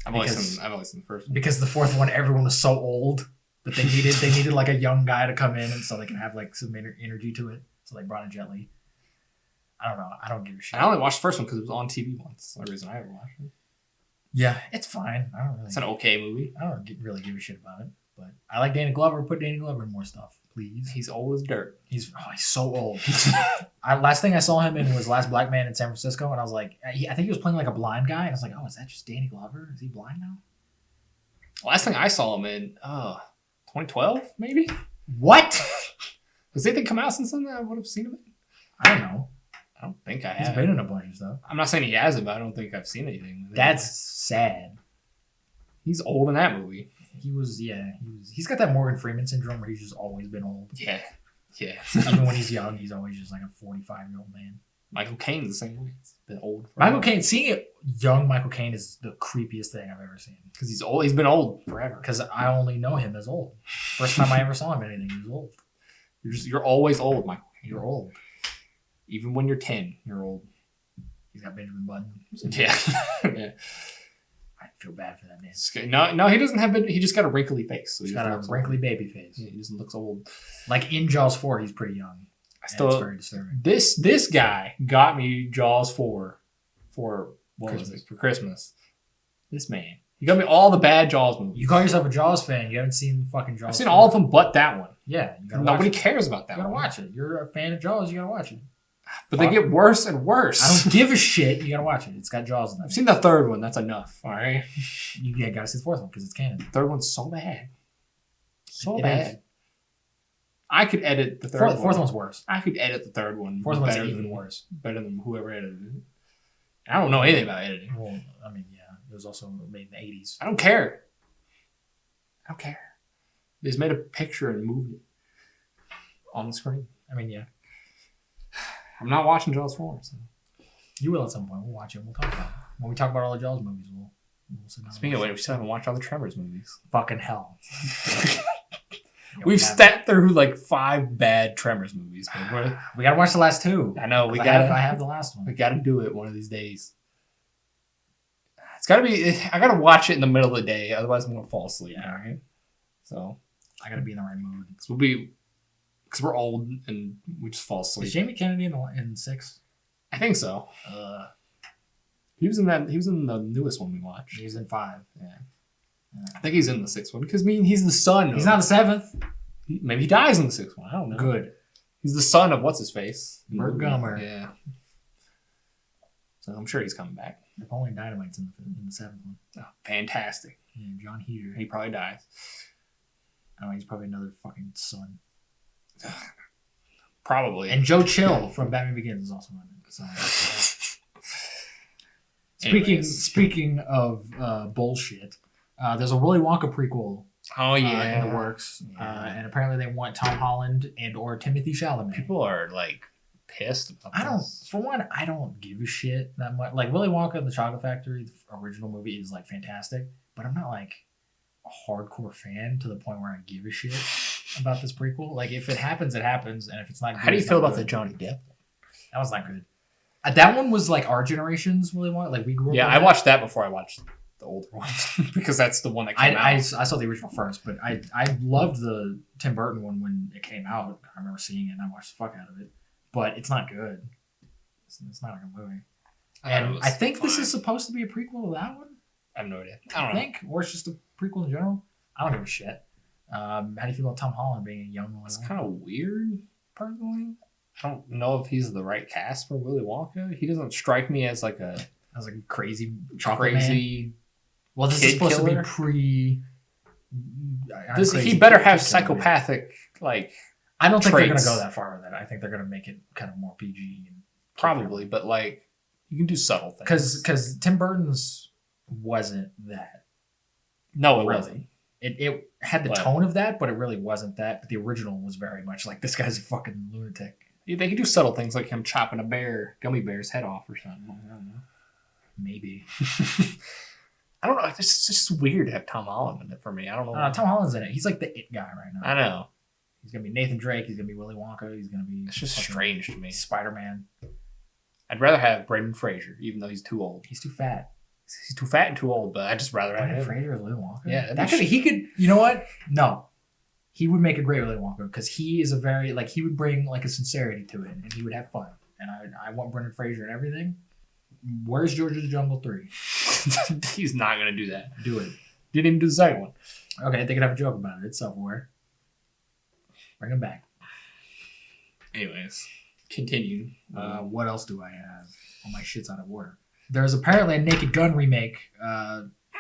I've only seen the first one. Because the fourth one, everyone was so old that they needed like a young guy to come in, and so they can have like some energy to it. So they brought in Jet Li. I don't know. I don't give a shit. I only watched the first one because it was on TV once. That's the only reason I ever watched it. Yeah, it's fine. I don't really. It's an okay movie. I don't really give a shit about it, but I like Danny Glover. Put Danny Glover in more stuff, please. He's old as dirt. He's so old. Last thing I saw him in was Last Black Man in San Francisco, and I was like, I think he was playing like a blind guy, and I was like, oh, is that just Danny Glover? Is he blind now? Last thing I saw him in, 2012 maybe. What? Has anything come out since then that I would have seen him in? I don't know. I don't think I He's have. been in a bunch of stuff. I'm not saying he hasn't, but I don't think I've seen anything. That's sad. He's old in that movie. He's got that Morgan Freeman syndrome where he's just always been old. Yeah. Even when he's young, he's always just like a 45-year-old man. Michael Caine's the same way. He's been old. Michael Caine, seeing it young Michael Caine is the creepiest thing I've ever seen. Because he's old. He's been old forever. Because I only know him as old. First time I ever saw him in anything, he was old. You're always old, Michael Caine. You're old. Even when you're 10, you're old. He's got Benjamin Button. Yeah. Yeah. I feel bad for that man. No, he doesn't have. He just got a wrinkly face. So he's got a wrinkly baby face. Yeah, he just looks old. Like in Jaws 4, he's pretty young. It's very disturbing. This guy got me Jaws 4 for Christmas. This man. He got me all the bad Jaws movies. You call yourself a Jaws fan. You haven't seen fucking Jaws. I've seen all of them but that one. Yeah. Nobody cares about that one. You gotta one. watch it. You're a fan of Jaws. You gotta watch it. But they get worse and worse. I don't give a shit. You gotta watch it. It's got Jaws in it. I've seen the third one. That's enough. All right. You gotta see the fourth one because it's canon. The third one's so bad. So It bad. is. I could edit the third one. Fourth one's worse. I could edit the third one. Fourth one's even worse. Better than whoever edited it. I don't know anything about editing. Well, I mean, yeah. It was also made in the 80s. I don't care. They just made a picture and moved it on the screen. I mean, yeah. I'm not watching Jaws 4. So. You will at some point. We'll watch it. We'll talk about it. When we talk about all the Jaws movies, we'll sit down. Speaking of which, we still haven't watched all the Tremors movies. Fucking hell. We've sat through like 5 bad Tremors movies. We gotta watch the last 2. I know. I have the last one. We gotta do it one of these days. It's gotta be. I gotta watch it in the middle of the day, otherwise I'm gonna fall asleep. Yeah. All right. So I gotta be in the right mood. Because we're old and we just fall asleep. Is Jamie Kennedy in 6? I think so. He was in that. He was in the newest one we watched. He was in 5. Yeah. I think he's in the 6th one because he's the son. He's not the 7th. Maybe he dies in the 6th one. I don't know. Good. He's the son of what's his face. Burt Gummer. Yeah. So I'm sure he's coming back. Napoleon Dynamite's in the 7th one. Oh, fantastic. Yeah, John Heater. He probably dies. I don't know. He's probably another fucking son. Probably. And Joe Chill from Batman Begins is also in it. So. Speaking of bullshit, there's a Willy Wonka prequel. Oh yeah, in the works, and apparently they want Tom Holland and or Timothy Chalamet. People are like pissed about this. I don't give a shit that much. Like Willy Wonka and the Chocolate Factory, the original movie is like fantastic, but I'm not like a hardcore fan to the point where I give a shit about this prequel. Like if it happens, it happens, and if it's not good, how do you feel about the Johnny Depp one? That was not good. That one was like our generation's Willy Wonka. Like we grew up. Yeah, I watched that before I watched the older ones because that's the one that came out. I saw the original first, but I loved the Tim Burton one when it came out. I remember seeing it and I watched the fuck out of it. But it's not good. It's not a good movie. And I think this is supposed to be a prequel to that one. I have no idea. I don't know. Or it's just a prequel in general. I don't give a shit. How do you feel about Tom Holland being a young Willy Wonka? It's kind of weird, personally. I don't know if he's the right cast for Willy Wonka. He doesn't strike me as like a crazy chocolate man. Well, this is supposed to be pre. He better have psychopathic like. I don't think traits. they're going to go that far with it. I think they're going to make it kind of more PG. And probably, but like you can do subtle things. Because Tim Burton's wasn't that. No, it really wasn't. It had the tone of that, but it really wasn't that. But the original was very much like this guy's a fucking lunatic. Yeah, they can do subtle things like him chopping a gummy bear's head off or something. I don't know. Maybe. I don't know. It's just weird to have Tom Holland in it for me. I don't know. Tom Holland's in it. He's like the it guy right now. I know. He's gonna be Nathan Drake. He's gonna be Willy Wonka. He's gonna be. It's just strange to me. Spider-Man. I'd rather have Brendan Fraser, even though he's too old. He's too fat. He's too fat and too old, but I'd just rather have Brendan him. Fraser as Willy Wonka. Yeah, he could. You know what? No, he would make a great Willy Wonka because he is a very like he would bring like a sincerity to it, and he would have fun. And I want Brendan Fraser and everything. Where's George of the Jungle 3? He's not gonna do that. Do it. Didn't even do the second one. Okay, they could have a joke about it. It's self-aware. Bring him back. Anyways, continue. What else do I have? Oh, my shit's out of order. There's apparently a Naked Gun remake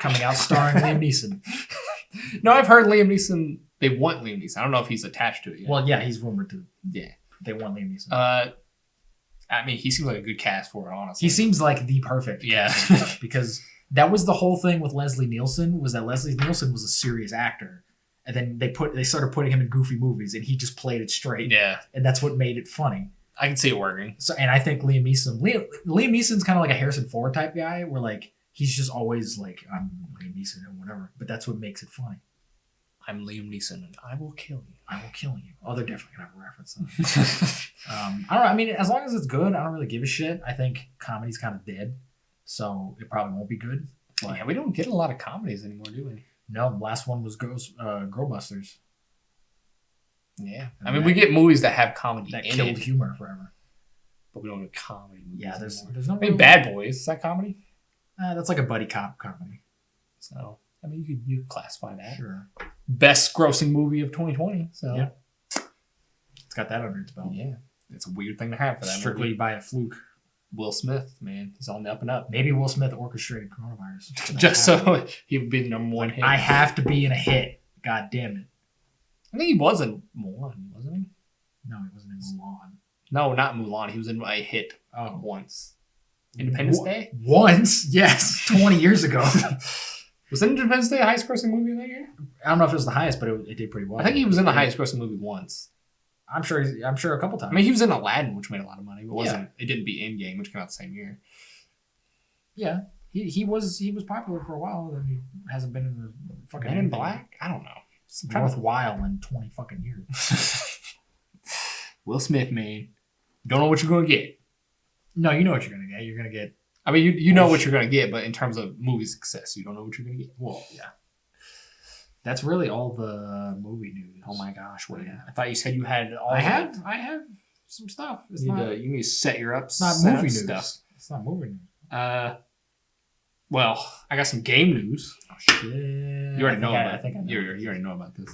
coming out starring Liam Neeson. No, I've heard Liam Neeson. They want Liam Neeson. I don't know if he's attached to it yet. Well, yeah, he's rumored to. Yeah, they want Liam Neeson. I mean, he seems like a good cast for it, honestly. He seems like the perfect cast because that was the whole thing with Leslie Nielsen was that Leslie Nielsen was a serious actor. And then they started putting him in goofy movies and he just played it straight. Yeah. And that's what made it funny. I can see it working. So and I think Liam Neeson's kind of like a Harrison Ford type guy where like he's just always like I'm Liam Neeson or whatever, but that's what makes it funny. I'm Liam Neeson and I will kill you. I will kill you. Oh, they're definitely gonna have a reference to that. I don't know. I mean, as long as it's good, I don't really give a shit. I think comedy's kind of dead, so it probably won't be good. But yeah, we don't get a lot of comedies anymore, do we? No, the last one was Girlbusters. Yeah, I mean, we get movies that have comedy that in killed it, humor forever. but we don't get comedy movies. Yeah, anymore. there's no. I mean, Bad Boys, is that comedy? That's like a buddy cop comedy. So I mean, you could classify that. Sure. Best grossing movie of 2020. So yeah, it's got that under its belt. Yeah, it's a weird thing to have for that. Strictly movie. by a fluke. Will Smith, man, he's on the up and up. Maybe Will Smith orchestrated coronavirus Just so he would be the number one hit. I have to be in a hit. God damn it. I think he was in Mulan, wasn't he? No, he wasn't in Mulan. No, not Mulan. He was in a hit once. Independence Day? Once? Yes. 20 years ago. Was Independence Day the highest grossing movie that year? I don't know if it was the highest, but it did pretty well. I think he was in the highest grossing movie once. I'm sure a couple times. I mean, he was in Aladdin, which made a lot of money, but it didn't beat Endgame, which came out the same year. Yeah. He was popular for a while, then he hasn't been in the fucking Men in Black? I don't know. Worthwhile in 20 fucking years. Will Smith, man. Don't know what you're gonna get. No, you know what you're gonna get. You're gonna get. I mean, you know what you're gonna get, but in terms of movie success, you don't know what you're gonna get. Well, yeah. That's really all the movie news. Oh my gosh, what do you have? I thought you said you had all. I have some stuff. You need to set your up. It's not movie news. Stuff. It's not movie news. Well, I got some game news. Oh shit! You already know about. I think I know. You already know about this.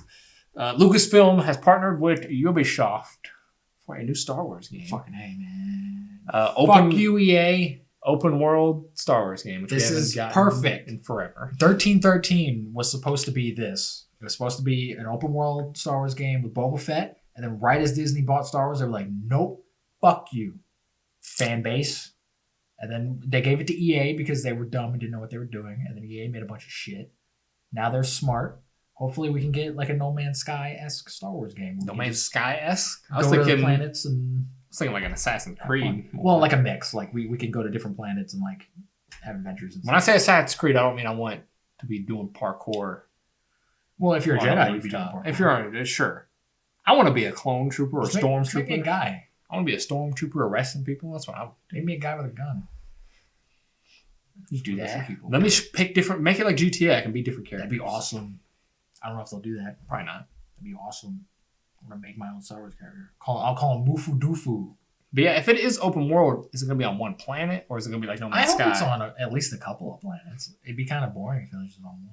Lucasfilm has partnered with Ubisoft for a new Star Wars game. Fucking hey, man. Fuck you, EA. Open world Star Wars game, which this we is haven't perfect in forever. 1313 was supposed to be this. It was supposed to be an open world Star Wars game with Boba Fett, and then right as Disney bought Star Wars, they were like, "Nope, fuck you, fan base." And then they gave it to EA because they were dumb and didn't know what they were doing. And then EA made a bunch of shit. Now they're smart. Hopefully, we can get like a No Man's Sky-esque Star Wars game. No Man's Sky-esque? I was thinking planets and. I was thinking like an Assassin's Creed. Well, like a mix. Like we can go to different planets and like have adventures. And when I say Assassin's Creed, I don't mean I want to be doing parkour. Well, if you're a Jedi, you'd be doing parkour. If you're sure, I want to be a clone trooper or a stormtrooper. Make me a guy. I want to be a stormtrooper arresting people. That's what I would. Make me a guy with a gun. You do that. Let me pick different. Make it like GTA. I can be different characters. That'd be awesome. I don't know if they'll do that. Probably not. That'd be awesome. I'm gonna make my own Star Wars character. I'll call him Mufu Dufu. But yeah, if it is open world, is it gonna be on one planet or is it gonna be like No Man's Sky? I hope it's on at least a couple of planets. It'd be kind of boring if it was just on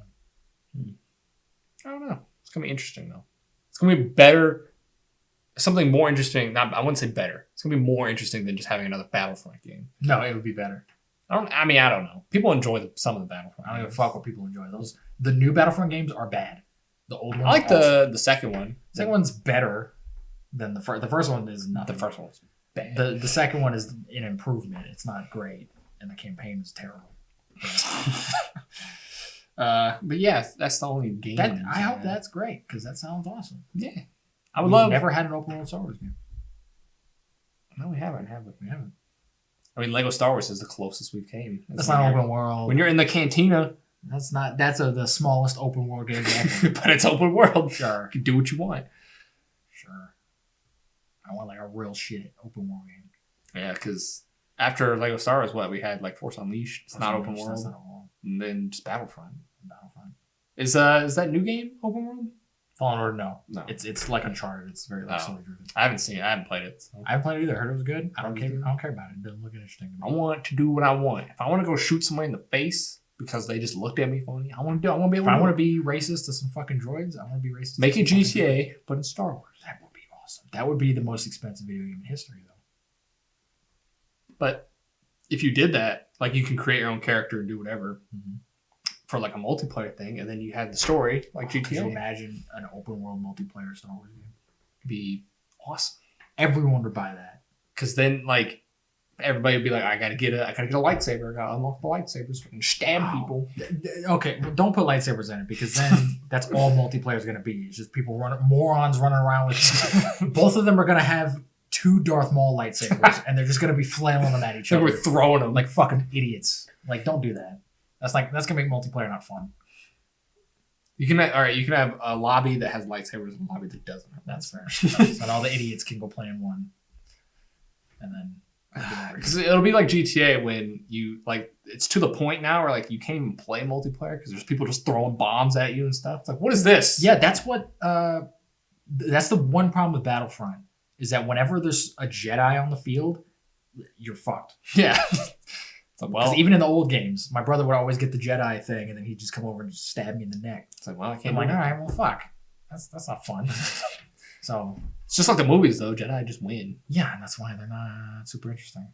one. I don't know. It's gonna be interesting though. It's gonna be better. Something more interesting. I wouldn't say better. It's gonna be more interesting than just having another Battlefront game. No, it would be better. I don't know. People enjoy some of the Battlefront. I don't give a fuck what people enjoy. The new Battlefront games are bad. The old ones. I like the second one. The second one's better than the first. The first one is nothing. The first one's bad. The second one is an improvement. It's not great, and the campaign is terrible. But yeah, that's the only game. I hope that's great because that sounds awesome. Yeah, I would love. Never had an open world Star Wars game. No, we haven't. We haven't. I mean, Lego Star Wars is the closest we've came. That's not open world. When you're in the cantina. That's not. That's the smallest open world game ever. But it's open world. Sure. You can do what you want. Sure. I want like a real shit open world game. Yeah, because after Lego Star Wars, what we had like Force Unleashed. It's not open world. That's not open world. And then just Battlefront. Battlefront. Is that new game open world? Fallen Order, no. No. It's like Uncharted. It's very like story driven. I haven't seen it. I haven't played it. So. I haven't played it either. I heard it was good. I don't care about it. It doesn't look interesting to me. I want to do what I want. If I want to go shoot somebody in the face because they just looked at me funny, I want to do. I want to be able. If I want to be racist to some fucking droids, I want to be racist. Make it GTA, but in Star Wars. That would be awesome. That would be the most expensive video game in history, though. But if you did that, like you can create your own character and do whatever for like a multiplayer thing, and then you had the story like GTA. Could you imagine an open world multiplayer Star Wars game? Be awesome. Everyone would buy that. Because then like everybody would be like, I gotta get a lightsaber. I gotta unlock the lightsabers and stab people. Okay, well, don't put lightsabers in it because then that's all multiplayer is gonna be. It's just morons running around with. Both of them are gonna have 2 Darth Maul lightsabers, and they're just gonna be flailing them at each other. We're throwing them like fucking idiots. Like, don't do that. That's gonna make multiplayer not fun. You can have a lobby that has lightsabers and a lobby that doesn't. That's fair. So all the idiots can go play in one, and then because it'll be like GTA when you like it's to the point now where like you can't even play multiplayer because there's people just throwing bombs at you and stuff. It's like, what is this? Yeah, that's what. That's the one problem with Battlefront is that whenever there's a Jedi on the field, you're fucked. Yeah. It's like, well, even in the old games, my brother would always get the Jedi thing, and then he'd just come over and just stab me in the neck. It's like, well, I I'm can't. like, all right, well, fuck. That's not fun. So it's just like the movies, though. Jedi just win. Yeah, and that's why they're not super interesting.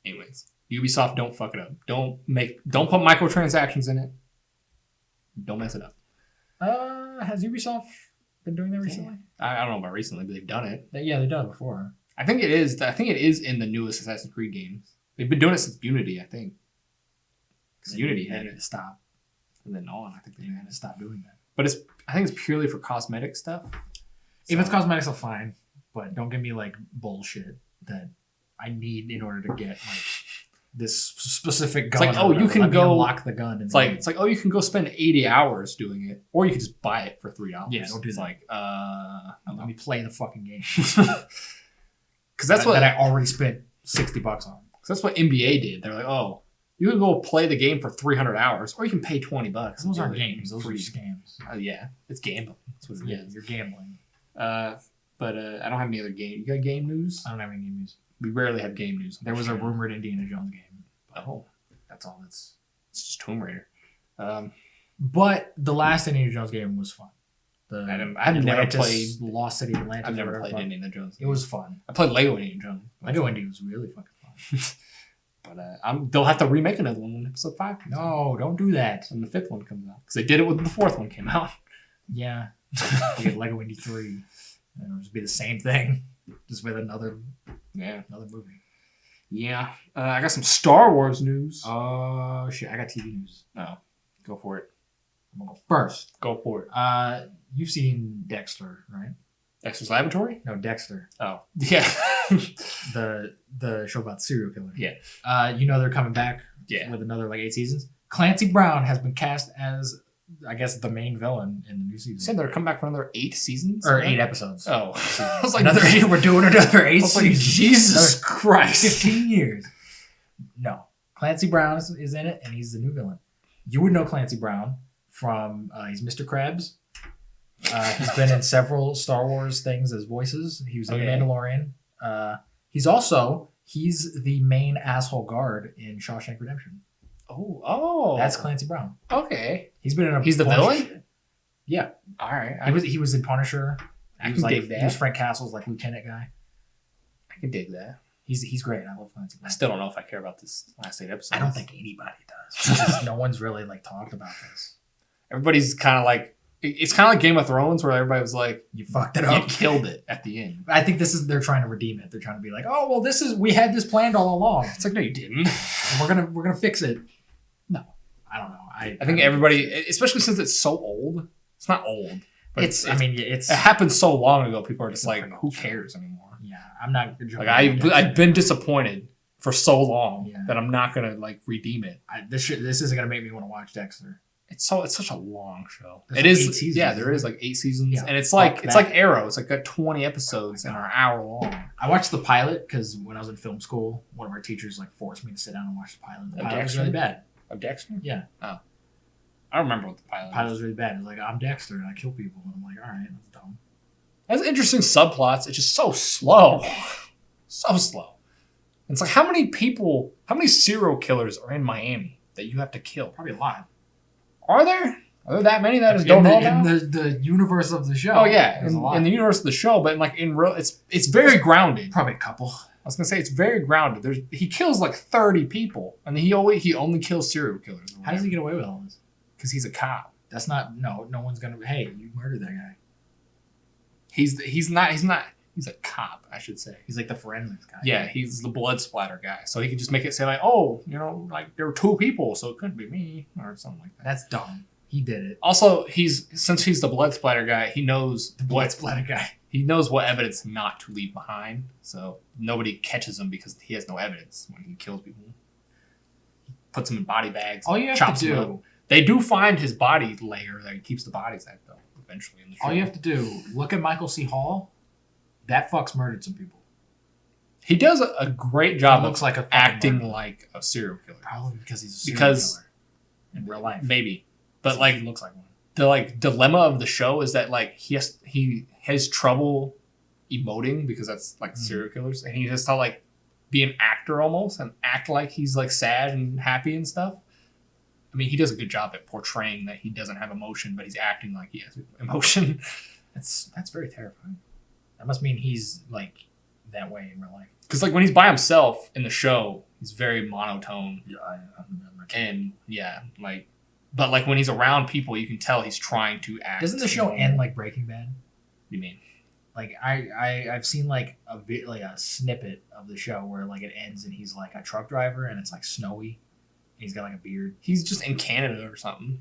Anyways, Ubisoft, don't fuck it up. Don't put microtransactions in it. Don't mess it up. Has Ubisoft been doing that recently? I don't know about recently, but they've done it. Yeah, they've done it before. I think it is in the newest Assassin's Creed games. They've been doing it since Unity, I think. Because Unity had it it. to stop. And then on, I think They had to stop doing that. But I think it's purely for cosmetic stuff. If it's cosmetics, I'm fine. But don't give me like bullshit that I need in order to get like this specific gun. It's like, oh, you can go unlock the gun. It's like, oh, you can go spend 80 hours doing it, or you can just buy it for $3. Yeah, don't do that. Like, let me play the fucking game. Because that's what I already spent $60 on. Because that's what NBA did. They're like, oh, you can go play the game for 300 hours, or you can pay $20. Those aren't games. Those are scams. Yeah, it's gambling. That's what it is. You're gambling. But I don't have any other game. You got game news? I don't have any game news. We rarely have game news. There was a rumored Indiana Jones game. Oh, that's all. It's just Tomb Raider. But the last Indiana Jones game was fun. I've never played Lost City Atlantis. I've never played Indiana Jones. It was fun. I played Lego Indiana Jones. Lego Indiana was really fucking fun. But they'll have to remake another one when episode 5 comes out. No, don't do that. When the 5th one comes out. Because they did it when the 4th one came out. Yeah. You get Lego Indy 3. And it'll just be the same thing. Just with another movie. Yeah. I got some Star Wars news. Oh, shit. I got TV news. No. Go for it. I'm going to go first. Go for it. You've seen Dexter, right? Dexter's Laboratory? No, Dexter. Oh. Yeah. the show about the serial killer. Yeah. You know they're coming back with another 8 seasons. Clancy Brown has been cast as, I guess, the main villain in the new season. You said they're coming back for another 8 seasons? Or 8 episodes. Oh. I was like, we're doing another 8 seasons. Like, Jesus Christ. 15 years. No. Clancy Brown is in it, and he's the new villain. You would know Clancy Brown from, he's Mr. Krabs. He's been in several Star Wars things as voices. He was in The Mandalorian. He's the main asshole guard in Shawshank Redemption. Oh. That's Clancy Brown. Okay. He's been in a He's the villain? Yeah. All right. He was in Punisher. I can dig that. He was Frank Castle's lieutenant guy. I can dig that. He's great. I love Clancy Brown. I still don't know if I care about this last 8 episodes. I don't think anybody does. No one's really talked about this. Everybody's kind of like, it's kind of like Game of Thrones where everybody was like, you fucked it up. You killed it at the end. I think they're trying to redeem it. They're trying to be like, oh, well, we had this planned all along. It's like, no, you didn't. And we're gonna fix it. No, I don't know. I think everybody, especially since it's so old, it's not old. But it happened so long ago. People are just like, who cares anymore? Yeah, I'm not. Like I've been disappointed for so long that I'm not gonna redeem it. This isn't gonna make me want to watch Dexter. It's such a long show. There's It like is 8 seasons, yeah, there is isn't like 8 seasons, Yeah, and it's fuck like that. Arrow. It's like got 20 episodes and are an hour long. I watched the pilot because when I was in film school, one of our teachers like forced me to sit down and watch the pilot. The pilot was really bad. Of Dexter? Yeah. Oh, I don't remember what the pilot. The pilot was really bad. It was like, I'm Dexter and I kill people. And I'm like, all right, that's dumb. Has interesting subplots. It's just so slow, so slow. It's like how many serial killers are in Miami that you have to kill? Probably a lot. Are there that many that I just don't know about? In the universe of the show. Oh yeah, there's a lot. in the universe of the show, but like in real, it's very grounded. Probably a couple. I was gonna say it's very grounded. He kills like 30 people, and he only kills serial killers. How does he get away with all this? Because he's a cop. That's not no one's gonna. Hey, you murdered that guy. He's not. He's a cop, I should say. He's like the forensics guy. Yeah, he's the blood splatter guy. So he can just make it say like, oh, like there were 2 people, so it couldn't be me or something like that. That's dumb. He did it. Also, since he's the blood splatter guy, he knows The blood splatter guy. He knows what evidence not to leave behind. So nobody catches him because he has no evidence when he kills people. He puts them in body bags. All you have chops to them up. do. They do find his body layer that he keeps the bodies at, though, eventually. In the show. All you have to do. Look at Michael C. Hall. That fuck's murdered some people. He does a great job He looks of like a acting murderer. like a serial killer. Probably because he's a serial Because- killer in real life. Maybe. But like he looks like one. the like dilemma of the show is that like he has trouble emoting because that's like serial killers, and he has to like be an actor almost and act like he's like sad and happy and stuff. I mean, he does a good job at portraying that he doesn't have emotion, but he's acting like he has emotion. That's very terrifying. That must mean he's like that way in real life. Because like when he's by himself in the show, he's very monotone. Yeah, I'm not And yeah, like, but like when he's around people, you can tell he's trying to act. Doesn't the show end like Breaking Bad? What do you mean? Like I've seen like a snippet of the show where like it ends and he's like a truck driver and it's like snowy. And he's got like a beard. He's just in Canada or something.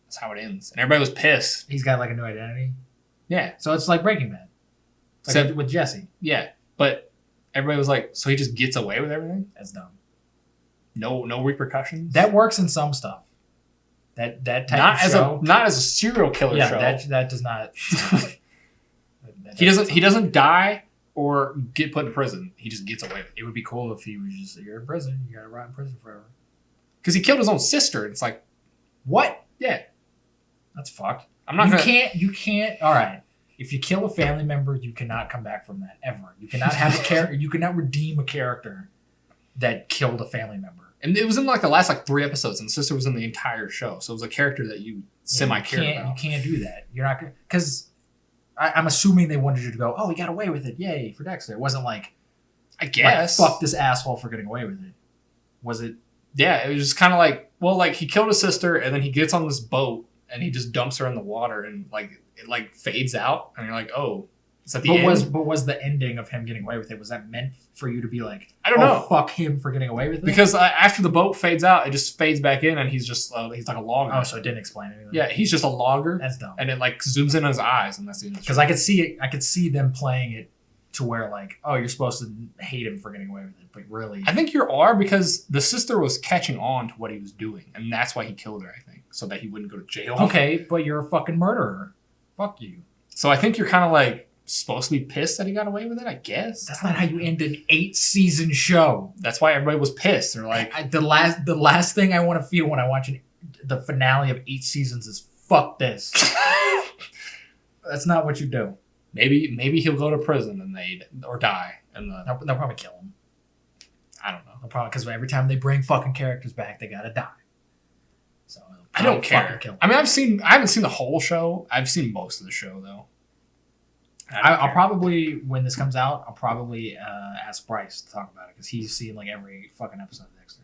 That's how it ends. And everybody was pissed. He's got like a new identity. Yeah. So it's like Breaking Bad. It's like with Jesse. Yeah. But everybody was like, so he just gets away with everything? That's dumb. No repercussions? That works in some stuff. That type not of as show. not as a serial killer Yeah, show. that does not. He doesn't die or get put in prison. He just gets away with it. It would be cool if he was just, you're in prison. You gotta rot in prison forever. Because he killed his own sister. It's like, What? yeah. That's fucked. I'm not gonna... You can't. All right. If you kill a family member, you cannot come back from that ever. You cannot have a character. You cannot redeem a character that killed a family member. And it was in like the last like 3 episodes, and the sister was in the entire show. So it was a character that you semi-cared about. You can't do that. You're not gonna, because I'm assuming they wanted you to go, oh, he got away with it. Yay for Dexter. It wasn't like, I guess. like, fuck this asshole for getting away with it. Was it? Yeah, it was just kind of like, well, like he killed his sister, and then he gets on this boat, and he just dumps her in the water, and like it like fades out, and you're like, oh, is that the end? But was the ending of him getting away with it, was that meant for you to be like, I don't know. Fuck him for getting away with it? Because after the boat fades out, it just fades back in, and he's just he's like a logger. Oh, so it didn't explain anything. Yeah, he's just a logger. That's dumb. And it like zooms in on his eyes, and that's the end. Because I could see it. I could see them playing it to where like, oh, you're supposed to hate him for getting away with it, but really, I think you are, because the sister was catching on to what he was doing, and that's why he killed her. I think so that he wouldn't go to jail. okay, but you're a fucking murderer. Fuck you. So I think you're kind of like supposed to be pissed that he got away with it. I guess That's not how you end an 8-season show. That's why everybody was pissed. They're like, The last thing I want to feel when I watch the finale of 8 seasons is fuck this. That's not what you do. maybe he'll go to prison or die, and They'll probably kill him. I don't know. They'll probably, because every time they bring fucking characters back, they gotta die. So I don't fucking care. kill him. I mean, I haven't seen the whole show. I've seen most of the show though. I'll probably, when this comes out, I'll probably ask Bryce to talk about it because he's seen like every fucking episode of Dexter.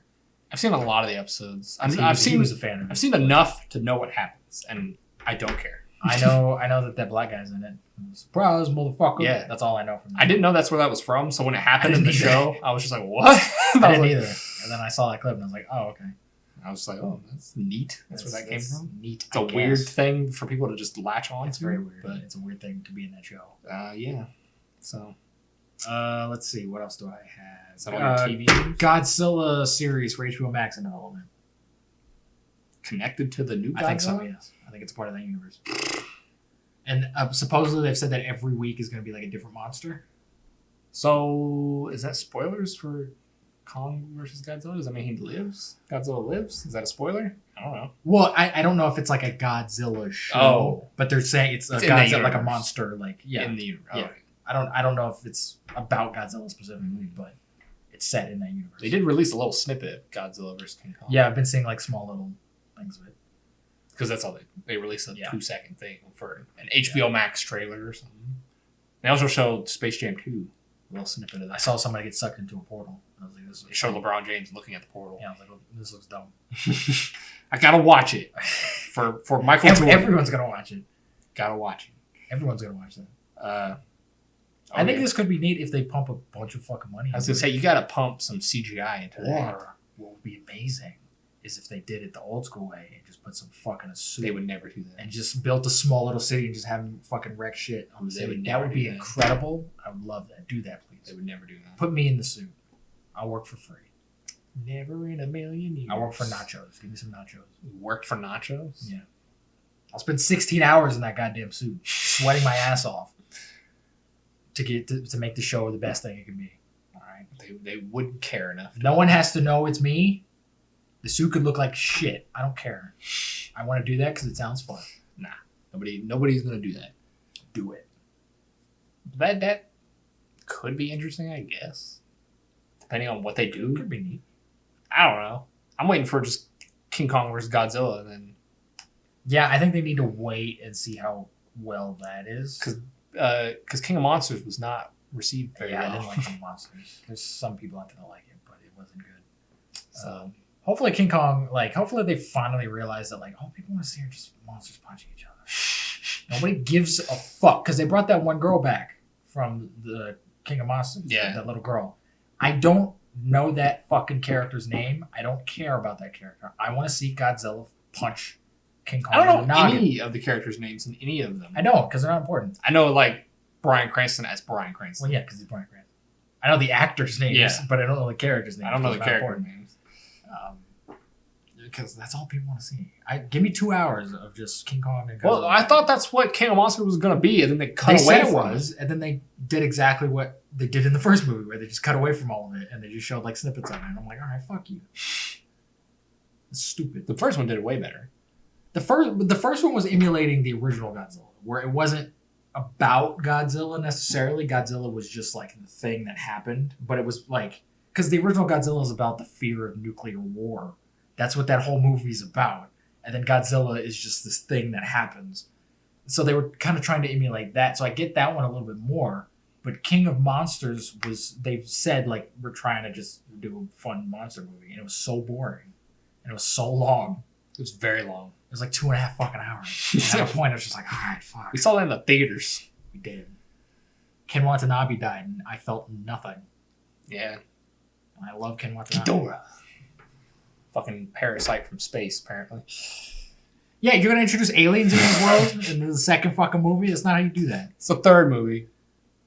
I've seen a lot of the episodes. He was a fan of it. I've seen enough to know what happens, and I don't care. I know that black guy's in it. Surprise, motherfucker. Yeah. That's all I know from that. I didn't know that's where that was from. So when it happened in the didn't either. show, I was just like, "What?" I didn't either. And then I saw that clip and I was like, oh, okay. I was like, "Oh, that's neat. That's where that came from." Neat. It's a weird thing for people to just latch on. It's to, very weird. but It's a weird thing to be in that show. yeah. So Let's see. What else do I have? is that on your TV? Godzilla series for HBO Max in development. connected to the new Godzilla? I think so, yes. I think it's part of that universe. And supposedly they've said that every week is going to be like a different monster. So, is that spoilers for Kong versus Godzilla? Does that mean he lives? Godzilla lives? Is that a spoiler? I don't know. Well, I don't know if it's like a Godzilla show, but they're saying it's a Godzilla, like a monster, like in the universe. Yeah. I don't know if it's about Godzilla specifically, but it's set in that universe. They did release a little snippet of Godzilla versus King Kong. Yeah, I've been seeing like small little things of it. Because that's all they released a 2-second thing for an HBO Max trailer or something. They also showed Space Jam 2, a little snippet of that. I saw somebody get sucked into a portal. I was like, They showed LeBron James looking at the portal. Yeah, I was like, this looks dumb. I gotta watch it for Michael Jordan. Everyone's gonna watch it. Gotta watch it. Everyone's gonna watch that. I think this could be neat if they pump a bunch of fucking money. I was gonna say you gotta pump some CGI into that. Or what would be amazing is if they did it the old school way and just put some fucking a suit. They would never do that. And just built a small little city and just have them fucking wreck shit on the city. That would be incredible. I would love that. Do that, please. They would never do that. Put me in the suit. I'll work for free. Never in a million years. I'll work for nachos. Give me some nachos. You work for nachos? Yeah. I'll spend 16 hours in that goddamn suit, sweating my ass off to make the show the best thing it can be. All right. They wouldn't care enough. No one has to know it's me. The suit could look like shit. I don't care. I want to do that because it sounds fun. Nah. Nobody's gonna do that. Do it. That could be interesting, I guess. Depending on what they do. Could be neat. I don't know. I'm waiting for just King Kong versus Godzilla and then. Yeah, I think they need to wait and see how well that is. Because King of Monsters was not received very well. I didn't like King of Monsters. There's some people out there that like it, but it wasn't good. So hopefully King Kong, hopefully they finally realize that, all people want to see are just monsters punching each other. Nobody gives a fuck because they brought that one girl back from the King of Monsters. Yeah, that little girl. I don't know that fucking character's name. I don't care about that character. I want to see Godzilla punch King Kong. I don't know any of the characters' names in any of them. I know, because they're not important. I know, Bryan Cranston as Bryan Cranston. Well, yeah, because he's Bryan Cranston. I know the actors' names, but I don't know the characters' names. I don't know the character names. Because that's all people want to see. Give me 2 hours of just King Kong and Godzilla. Well, I thought that's what King of Monsters was going to be, and then they cut away from it. And then they did exactly what they did in the first movie, where they just cut away from all of it, and they just showed, snippets of it. And I'm like, all right, fuck you. It's stupid. The first one did it way better. The first one was emulating the original Godzilla, where it wasn't about Godzilla necessarily. Godzilla was just the thing that happened, but it was because the original Godzilla is about the fear of nuclear war. That's what that whole movie is about. And then Godzilla is just this thing that happens. So they were kind of trying to emulate that. So I get that one a little bit more. But King of Monsters they said we're trying to just do a fun monster movie, and it was so boring, and it was so long. It was very long. It was 2.5 fucking hours. At a point, I was just all right, fuck. We saw that in the theaters. We did. Ken Watanabe died, and I felt nothing. Yeah. And I love Ken Watanabe. Ghidorah. Fucking parasite from space, apparently. Yeah, you're gonna introduce aliens in this world in the second fucking movie? That's not how you do that. It's the third movie.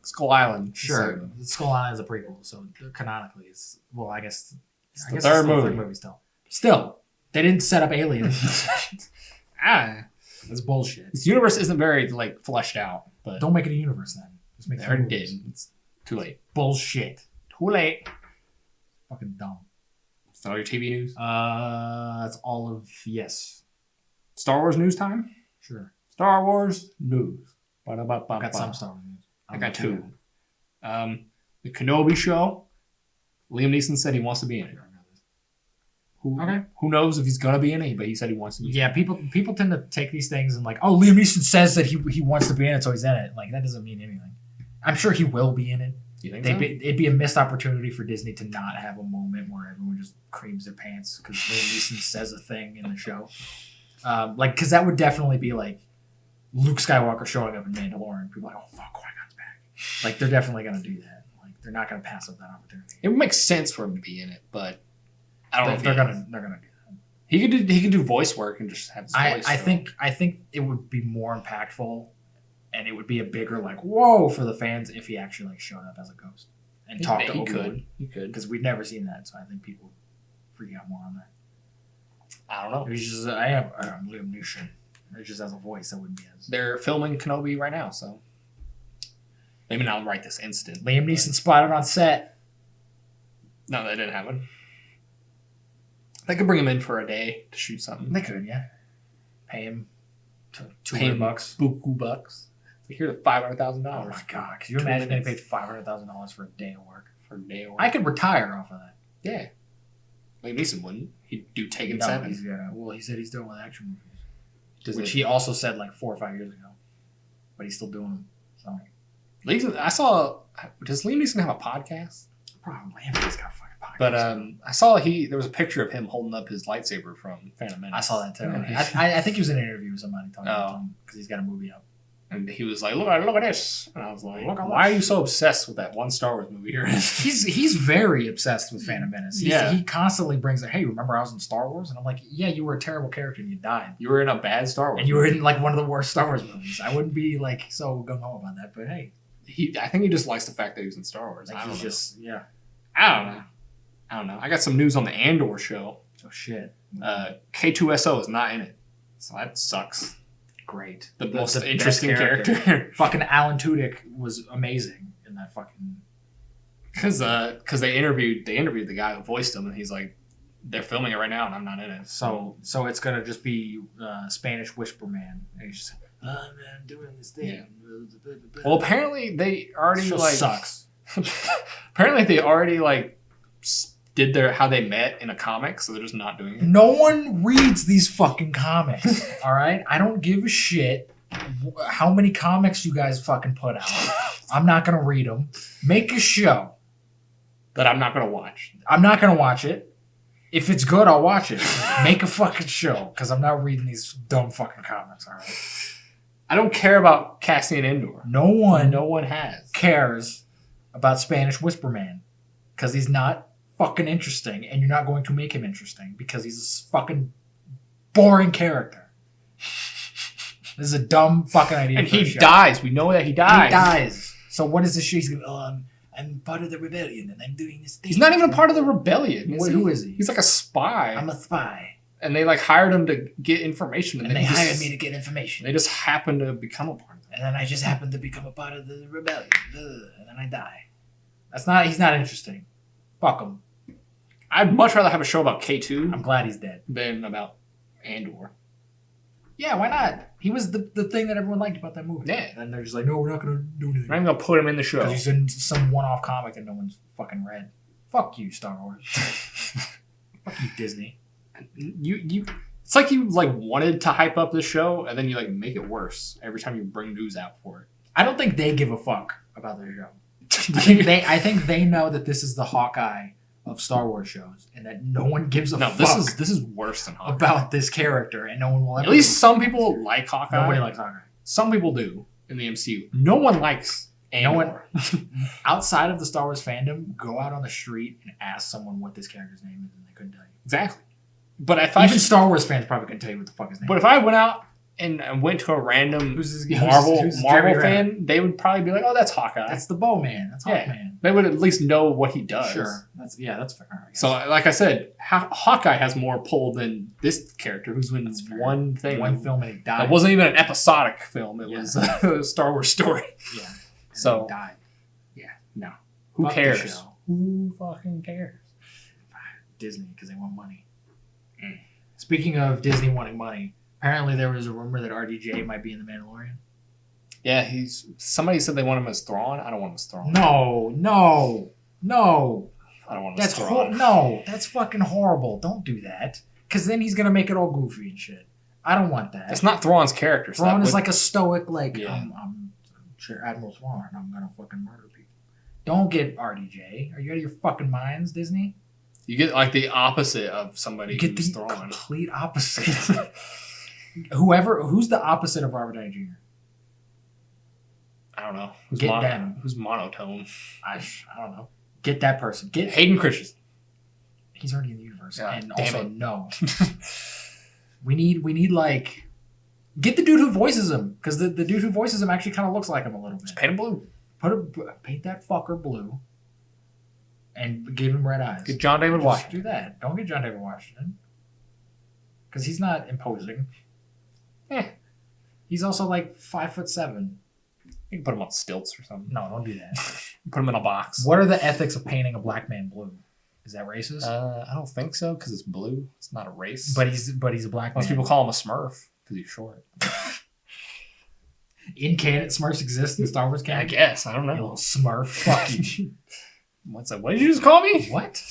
Skull Island. Sure. Skull Island is a prequel, so canonically it's... Well, I guess the third movie. Third movie still. Still, they didn't set up aliens. That's bullshit. This universe isn't very, fleshed out. But don't make it a universe, then. Just make it already did. It's too late. Bullshit. Too late. Fucking dumb. Is that all your TV news? That's all of... Yes. Star Wars news time? Sure. Star Wars news. I got some Star Wars news. I got two. The Kenobi show. Liam Neeson said he wants to be in it. Who knows if he's gonna be in it? But he said he wants to be. Yeah, people tend to take these things and Liam Neeson says that he wants to be in it, so he's in it. That doesn't mean anything. I'm sure he will be in it. You think so? It'd be a missed opportunity for Disney to not have a moment where everyone just creams their pants because Liam Neeson says a thing in the show. Because that would definitely be Luke Skywalker showing up in Mandalorian. People are like, oh fuck, Qui-Gon's back. They're definitely gonna do that. They're not gonna pass up that opportunity. It would make sense for him to be in it, but I don't know if they're gonna do that. He can do voice work and just have his voice. I think it would be more impactful, and it would be a bigger whoa for the fans if he actually showed up as a ghost and talked to Obi-Wan. He could Because we've never seen that, so I think people would freak out more on that. I don't know. He's just, I'm Liam Neeson. It just has a voice that wouldn't be as. They're filming Kenobi right now, so maybe not right this instant. Liam Neeson spotted on set. No, that didn't happen. They could bring him in for a day to shoot something. They could, yeah. Pay him $200 bucks. Buku bucks. So here's $500,000. Oh my god! Could you imagine getting paid $500,000 for a day of work? For a day of work. I could retire off of that. Yeah. Liam Neeson wouldn't. He'd do Taken No, 7. he said he's done with action movies, which he also said like 4 or 5 years ago, but he's still doing them. So I saw. Does Liam Neeson have a podcast? probably he's got a fucking podcast. But I saw there was a picture of him holding up his lightsaber from Phantom Menace. I saw that too. And I think he was in an interview with somebody talking about him because he's got a movie up. And he was like, look at this. And I was like, Look at why are you so obsessed with that one Star Wars movie you're in? He's very obsessed with Phantom Menace. He constantly brings it. Hey, remember I was in Star Wars? And I'm like, yeah, you were a terrible character and you died. You were in a bad Star Wars And you were in like one of the worst Star Wars movies. I wouldn't be like so gung-ho about that, but hey. I think he just likes the fact that he was in Star Wars. Like I don't know. yeah. I don't know. I got some news on the Andor show. Oh shit. K2SO is not in it. So that sucks. Great. The most interesting character. Fucking Alan Tudyk was amazing in that fucking. Because they interviewed the guy who voiced him, and he's like, they're filming it right now, and I'm not in it. So it's gonna just be Spanish Whisper Man. And he's just, I'm doing this thing. Yeah. Well, apparently they already sucks. Apparently they already did how they met in a comic, so they're just not doing it. No one reads these fucking comics. All right, I don't give a shit how many comics you guys fucking put out. I'm not gonna read them. Make a show that I'm not gonna watch. I'm not gonna watch it. If it's good, I'll watch it. Make a fucking show because I'm not reading these dumb fucking comics. All right. I don't care about Cassian Andor. No one has cares about Spanish Whisper Man because he's not fucking interesting, and you're not going to make him interesting because he's a fucking boring character. This is a dumb fucking idea. And he dies. We know that he dies. He dies. So what is this shit? He's going, I'm part of the rebellion, and I'm doing this thing. He's not even a part of the rebellion. Who is he? He's like a spy. I'm a spy. And they hired him to get information. And they hired me to get information. They just happened to become a part of it. And then I just happened to become a part of the rebellion. And then I die. He's not interesting. Fuck him. I'd much rather have a show about K2. I'm glad he's dead. Than about Andor. Yeah, why not? He was the thing that everyone liked about that movie. Yeah. And they're just like, no, we're not going to do anything. We're not even going to put him in the show. Because he's in some one-off comic and no one's fucking read. Fuck you, Star Wars. Fuck you, Disney. It's like you wanted to hype up the show and then you make it worse every time you bring news out for it. I don't think they give a fuck about their show. I think they know that this is the Hawkeye of Star Wars shows, and that no one gives a fuck. This is worse than Hawkeye. About this character, and no one will ever. At least some people like Hawkeye. Nobody likes Hawkeye. Some people do in the MCU. No one likes Andor. No one outside of the Star Wars fandom go out on the street and ask someone what this character's name is, and they couldn't tell you. Exactly. But if even Star Wars fans probably couldn't tell you what the fuck his name. But if I went out and went to a random Marvel fan, they would probably be like, "Oh, that's Hawkeye. That's the Bowman. That's Hawkman." They would at least know what he does. Sure, that's fair. So, like I said, Hawkeye has more pull than this character, who's in one thing, one film, and he died. It wasn't even an episodic film; it was a Star Wars story. Yeah. So he died. Yeah. No. Who cares? Who fucking cares? Disney, because they want money. Speaking of Disney wanting money. Apparently, there was a rumor that RDJ might be in The Mandalorian. Yeah, somebody said they want him as Thrawn. I don't want him as Thrawn. No. I don't want him as Thrawn. No, that's fucking horrible. Don't do that. Because then he's going to make it all goofy and shit. I don't want that. It's not Thrawn's character. Thrawn is like a stoic, I'm Admiral Thrawn. I'm going to fucking murder people. Don't get RDJ. Are you out of your fucking minds, Disney? You get the opposite of somebody you get who's the Thrawn. Complete opposite. Who's the opposite of Robert Downey Jr.? I don't know. Who's monotone? I don't know. Get that person. Get Hayden Christensen. He's already in the universe. Yeah, and also, no. we need get the dude who voices him, because the dude who voices him actually kind of looks like him a little bit. Just paint him blue. Paint that fucker blue, and give him red eyes. Get John David Washington. Do that. Don't get John David Washington. because he's not imposing. He's also like 5'7". You can put him on stilts or something. No, don't do that. Put him in a box. What are the ethics of painting a black man blue? Is that racist? I don't think so because it's blue. It's not a race. But he's a black man. Most people call him a Smurf because he's short. In canon, Smurfs exist in Star Wars canon? I guess. I don't You know. little Smurf. Fuck you. What's that? What did you just call me? What?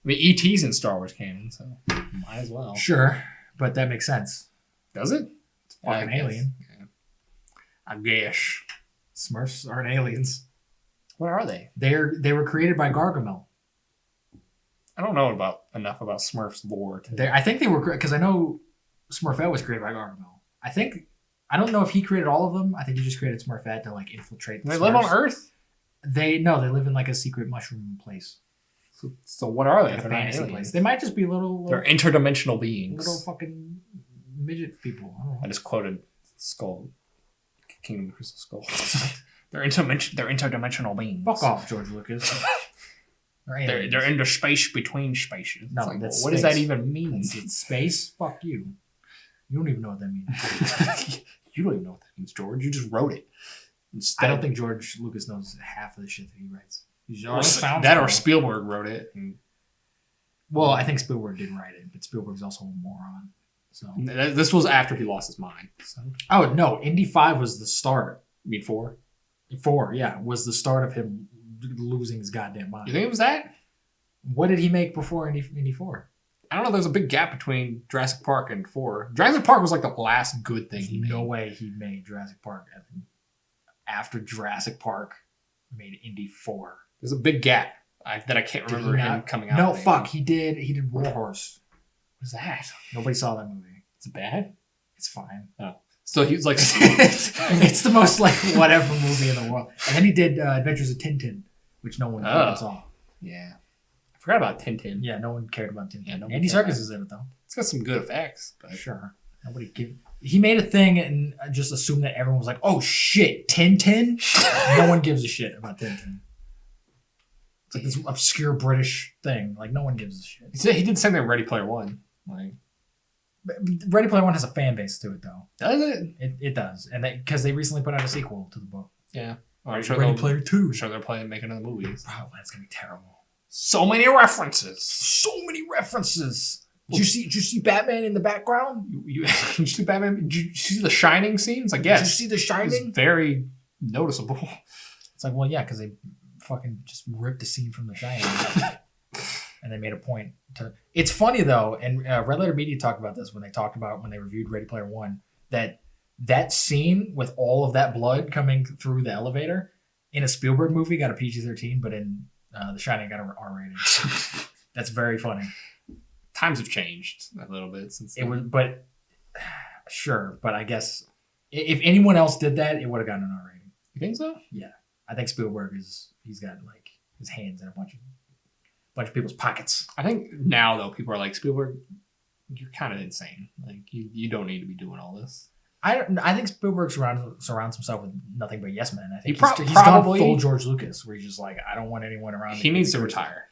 I mean, E.T.'s in Star Wars canon, so might as well. Sure, but that makes sense. Does it? It's fucking alien. Yeah. I guess. Smurfs aren't aliens. What are they? They were created by Gargamel. I don't know enough about Smurfs lore. I think they were, because I know Smurfette was created by Gargamel. I don't know if he created all of them. I think he just created Smurfette to like infiltrate the They Smurfs. live on Earth? They live in like a secret mushroom place. So what are they? Like a They're not fantasy aliens. place. They might just be little They're interdimensional beings. little fucking midget people. I don't know. I just quoted Skull, Kingdom of Crystal Skull. They're interdimensional beings. Fuck off, George Lucas. They're in the space between spaces. No, Like, that's what does that space. even mean? It's space. Fuck you. You don't even know what that means. You don't even know what that means, George. You just wrote it. Instead, I don't think George Lucas knows half of the shit that he writes. or Spielberg wrote it. Well, I think Spielberg didn't write it, but Spielberg's also a moron. So This was after he lost his mind. So. oh no, Indy 5 was the start. You mean 4? 4, yeah, was the start of him losing his goddamn mind. You think it was that? What did he make before Indy 4? I don't know. There's a big gap between Jurassic Park and 4. Jurassic Park was like the last good thing he made. No way he made Jurassic Park. After Jurassic Park made Indy 4. There's a big gap that I can't remember him coming out. No, fuck. He did War Horse. What's that? Nobody saw that movie. It's bad? It's fine. Oh. So he was like... It's the most like whatever movie in the world. And then he did Adventures of Tintin, which no one saw. Yeah. I forgot about Tintin. Yeah, no one cared about Tintin. Yeah, Andy Serkis is in it though. It's got some good effects. But... Sure. He made a thing and just assumed that everyone was like, oh shit, Tintin? No one gives a shit about Tintin. It's like this obscure British thing. Like, no one gives a shit. He did the same thing with Ready Player One. Like, Ready Player One has a fan base to it, though. Does it? It does. And because they recently put out a sequel to the book. Yeah. Ready Player 2. I'm sure they're making other movies. Oh, that's going to be terrible. So many references. So many references. Did you see Batman in the background? Did you see Batman? Did you see the Shining scenes? I guess. Did you see the Shining? It's very noticeable. It's like, well, yeah, because they fucking just ripped a scene from the Shining. And they made a point to... It's funny, though, and Red Letter Media talked about this when they reviewed Ready Player One, that scene with all of that blood coming through the elevator in a Spielberg movie got a PG-13, but in The Shining got an R rating. That's very funny. Times have changed a little bit since it was, but sure. But I guess if anyone else did that, it would have gotten an R rating. You think so? Yeah, I think Spielberg he's got like his hands in a bunch of people's pockets. I think now though people are like, Spielberg, you're kind of insane. Like you don't need to be doing all this. I think Spielberg surrounds himself with nothing but yes men. I think he's probably gone full George Lucas, where he's just like, I don't want anyone around me. He needs to retire.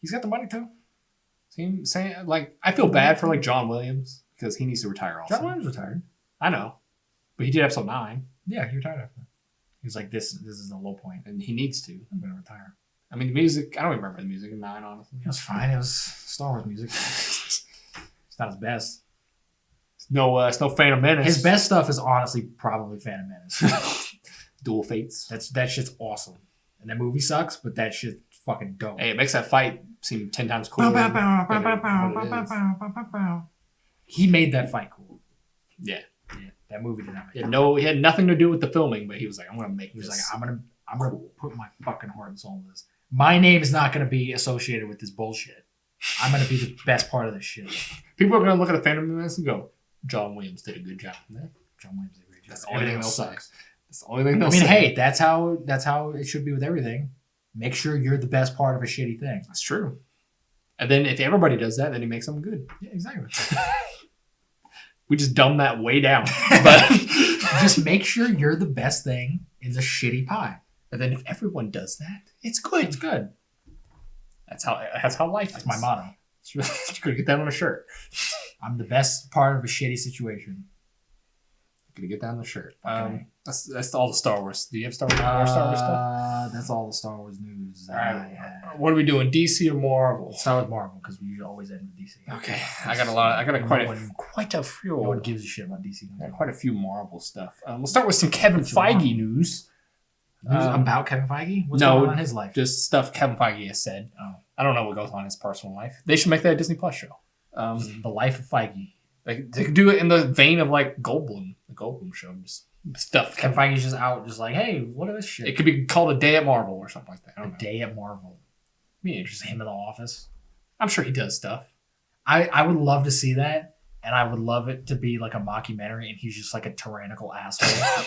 He's got the money too. Saying like, I feel bad for like John Williams because he needs to retire also. John Williams retired. I know, but he did episode 9. Yeah, he retired after. He was like, this is the low point, and he needs to. I'm gonna retire. I mean, the music. I don't remember the music in 9, honestly. It was fine. It was Star Wars music. It's not his best. It's no Phantom Menace. His best stuff is honestly probably Phantom Menace. Dual Fates. That shit's awesome. And that movie sucks, but that shit's fucking dope. Hey, it makes that fight seem 10 times cooler. He made that fight cool. Yeah. That movie did not make he had nothing to do with the filming, but he was like, I'm gonna make this. He was like, I'm gonna put my fucking heart and soul in this. My name is not gonna be associated with this bullshit. I'm gonna be the best part of this shit. People are gonna look at the Phantom Menace and go, John Williams did a good job in that. John Williams did a great job. That's the only thing they'll say. That's the only thing they'll say. Hey, that's how it should be with everything. Make sure you're the best part of a shitty thing. That's true. And then if everybody does that, then he makes something good. Yeah, exactly. We just dumb that way down. But just make sure you're the best thing in the shitty pie. And then if everyone does that, it's good. It's good. That's how life is. That's my motto. You could get that on a shirt. I'm the best part of a shitty situation. Gonna get that on the shirt. Okay. That's all the Star Wars. Do you have more Star Wars stuff? That's all the Star Wars news. All right. What are we doing? DC or Marvel? Start with Marvel because we always end with DC. Okay. I got quite a few. No one gives a shit about DC. I got quite a few Marvel stuff. We'll start with some Kevin Feige news. News about Kevin Feige? What's going on in his life? Just stuff Kevin Feige has said. Oh. I don't know what goes on in his personal life. They should make that a Disney Plus show. The life of Feige. They could do it in the vein of like Goldblum, the Goldblum show. Just stuff. Kevin Feige's just out, just like, hey, what is this shit? It could be called A Day at Marvel or something like that. I don't know. Day at Marvel. Be Just him in the office. I'm sure he does stuff. I would love to see that, and I would love it to be like a mockumentary, and he's just like a tyrannical asshole.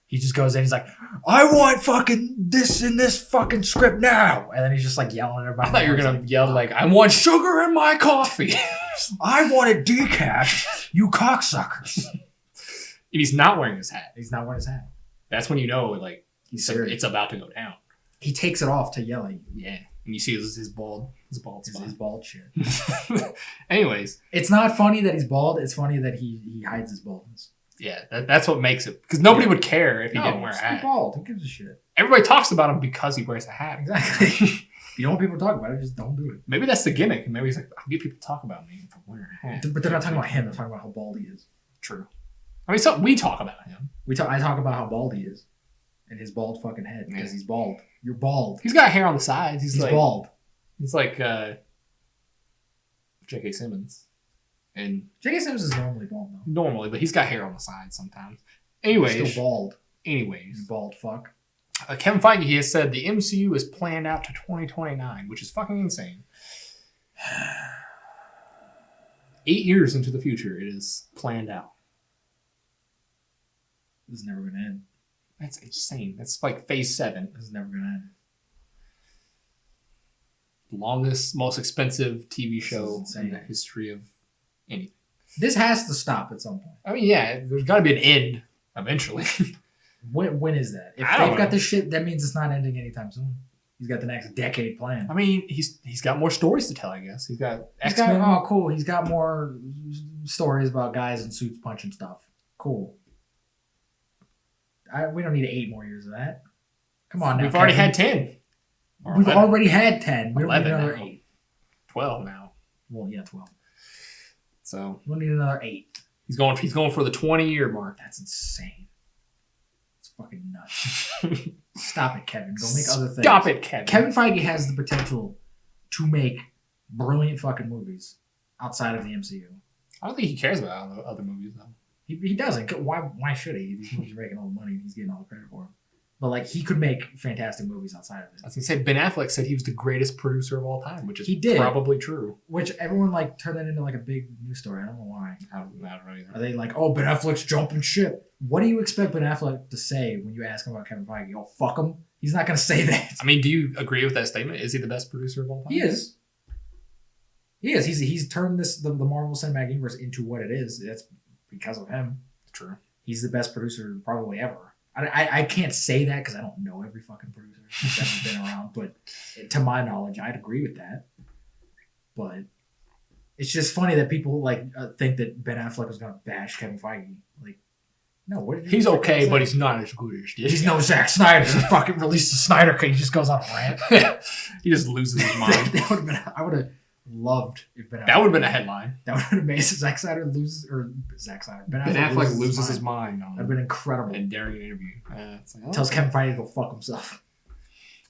He just goes in, he's like, I want fucking this in this fucking script now. And then he's just like yelling at everybody. I thought you were going to yell like, I want sugar in my coffee. I want it decaf, you cocksuckers. And he's not wearing his hat. He's not wearing his hat. That's when you know like He's serious. it's about to go down. He takes it off to yell at you. Yeah. And you see his bald spot. His bald shit. Anyways. It's not funny that he's bald. It's funny that he hides his baldness. Yeah, that's what makes it. Because nobody would care if he didn't wear a Just hat. be bald. Who gives a shit? Everybody talks about him because he wears a hat. Exactly. If you don't want people to talk about it, just don't do it. Maybe that's the gimmick. Maybe he's like, I'll get people to talk about me for wearing a hat. But they're not talking about him. They're talking about how bald he is. True. I mean, so we talk about him. I talk about how bald he is. And his bald fucking head. Because he's bald. You're bald. He's got hair on the sides. He's like, bald. He's like J.K. Simmons. And J.K. Simmons is normally bald, though. Normally, but he's got hair on the sides sometimes. Anyways. He's still bald. Anyways. You bald fuck. Kevin Feige, he has said the MCU is planned out to 2029, which is fucking insane. 8 years into the future, it is planned out. This is never going to end. That's insane. That's like phase 7. This is never going to end. Longest, most expensive TV show in the history of anything. This has to stop at some point. I mean, yeah, there's got to be an end eventually. When is that? If they've got this shit, that means it's not ending anytime soon. He's got the next decade planned. I mean, he's got more stories to tell, I guess. He's got X-Men. Oh, cool. He's got more stories about guys in suits punching stuff. Cool. We don't need 8 more years of that. Come on now. We've already had 10. We've already had 10. We don't need another now. 8. 12 now. Well, yeah, 12. So we don't need another 8. He's going for the 20-year mark. That's insane. It's fucking nuts. Stop it, Kevin. Go make other things. Stop it, Kevin. Kevin Feige has the potential to make brilliant fucking movies outside of the MCU. I don't think he cares about other movies, though. He doesn't. Why should he? These movies are making all the money and he's getting all the credit for them. But like he could make fantastic movies outside of it. I was gonna say Ben Affleck said he was the greatest producer of all time, which is probably true. Which everyone like turned that into like a big news story. I don't know why. I don't know either. Are they like, oh, Ben Affleck's jumping ship? What do you expect Ben Affleck to say when you ask him about Kevin Feige? Oh, fuck him. He's not gonna say that. I mean, do you agree with that statement? Is he the best producer of all time? He is. He is. He's turned the Marvel Cinematic Universe into what it is. That's because of him. True. He's the best producer probably ever. I can't say that because I don't know every fucking producer that's been around, but to my knowledge, I'd agree with that. But it's just funny that people like think that Ben Affleck was gonna bash Kevin Feige. Like, no, he's okay, but he's not as good as this. He's no Zack Snyder. He fucking released the Snyder Cut. He just goes on a rant. He just loses his mind. That would have been. I would have loved if Ben Affleck. That would have been a headline. That would have been amazing. Ben Affleck loses his mind. That'd have been incredible. And during an interview, tells Kevin Feige to go fuck himself.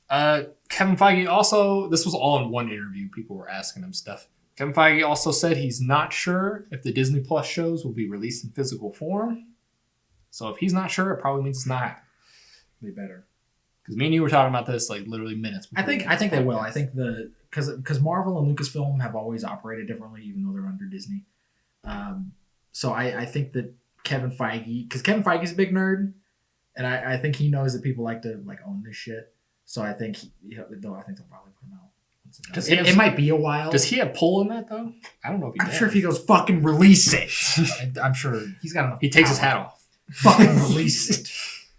Kevin Feige also, this was all in one interview. People were asking him stuff. Kevin Feige also said he's not sure if the Disney Plus shows will be released in physical form. So if he's not sure, it probably means it's not happening. They better. Because me and you were talking about this like literally minutes before. I think they will. I think because Marvel and Lucasfilm have always operated differently, even though they're under Disney. So I think that Kevin Feige, because Kevin Feige's a big nerd, and I think he knows that people like to like own this shit. So I think they'll probably put him out. It might be a while. Does he have pull in that though? I don't know if he does. I'm sure if he goes fucking release it. I'm sure he's got enough. He takes his hat off. Fucking release it.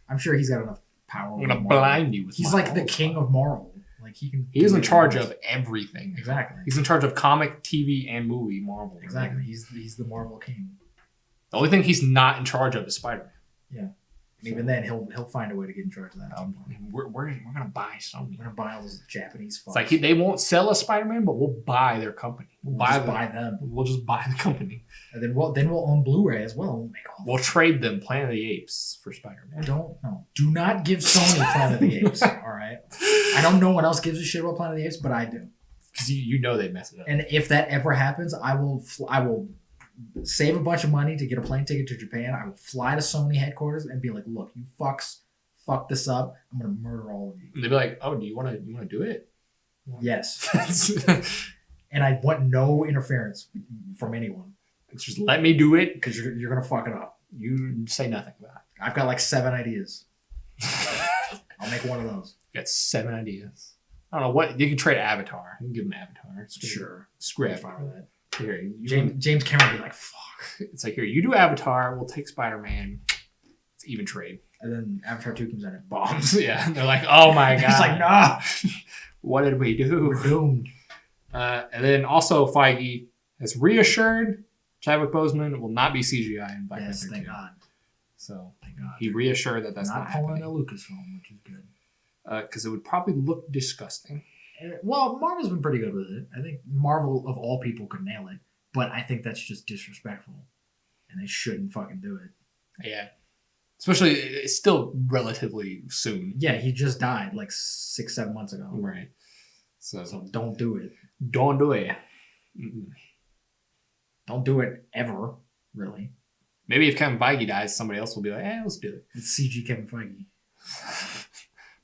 I'm sure he's got enough power. I'm gonna blind you with. He's like the king of Marvel. Like he can. He's in charge of everything. Exactly. He's in charge of comic, TV, and movie Marvel. Exactly. He's the Marvel king. The only thing he's not in charge of is Spider-Man. Yeah. And even then, he'll find a way to get in charge of that. We're gonna buy Sony. We're gonna buy all those Japanese. It's like they won't sell us Spider-Man, but we'll buy their company. We'll buy them. We'll just buy the company, and then we'll own Blu-ray as well. We'll trade them Planet of the Apes for Spider-Man. Do not give Sony Planet of the Apes. All right. I don't know what else gives a shit about Planet of the Apes, but I do. Because you know they mess it up. And if that ever happens, I will save a bunch of money to get a plane ticket to Japan. I will fly to Sony headquarters and be like, "Look, you fucks, fuck this up. I'm gonna murder all of you." And they'd be like, "Oh, do you want to do it?" Yes. And I want no interference from anyone. It's just let me do it because you're gonna fuck it up. You say nothing about it. I've got like 7 ideas. I'll make one of those. You got 7 ideas. I don't know what you can trade Avatar. You can give him Avatar. Sure. Screw it. Fine with that. Here, James Cameron would be like, fuck. It's like, here, you do Avatar, we'll take Spider-Man. It's even trade. And then Avatar 2 comes out and bombs. Yeah. They're like, oh my God. It's like, nah. What did we do? We're doomed. And then also Feige has reassured Chadwick Boseman will not be CGI in Black Panther 2. Thank God. So thank God. He reassured that that's not pulling happening. a Lucasfilm, which is good. Because it would probably look disgusting. Well, Marvel's been pretty good with it. I think Marvel, of all people, could nail it. But I think that's just disrespectful. And they shouldn't fucking do it. Yeah. Especially, it's still relatively soon. Yeah, he just died like 6-7 months ago. Right. So don't do it. Don't do it. Mm-mm. Don't do it ever, really. Maybe if Kevin Feige dies, somebody else will be like, let's do it. It's CG Kevin Feige.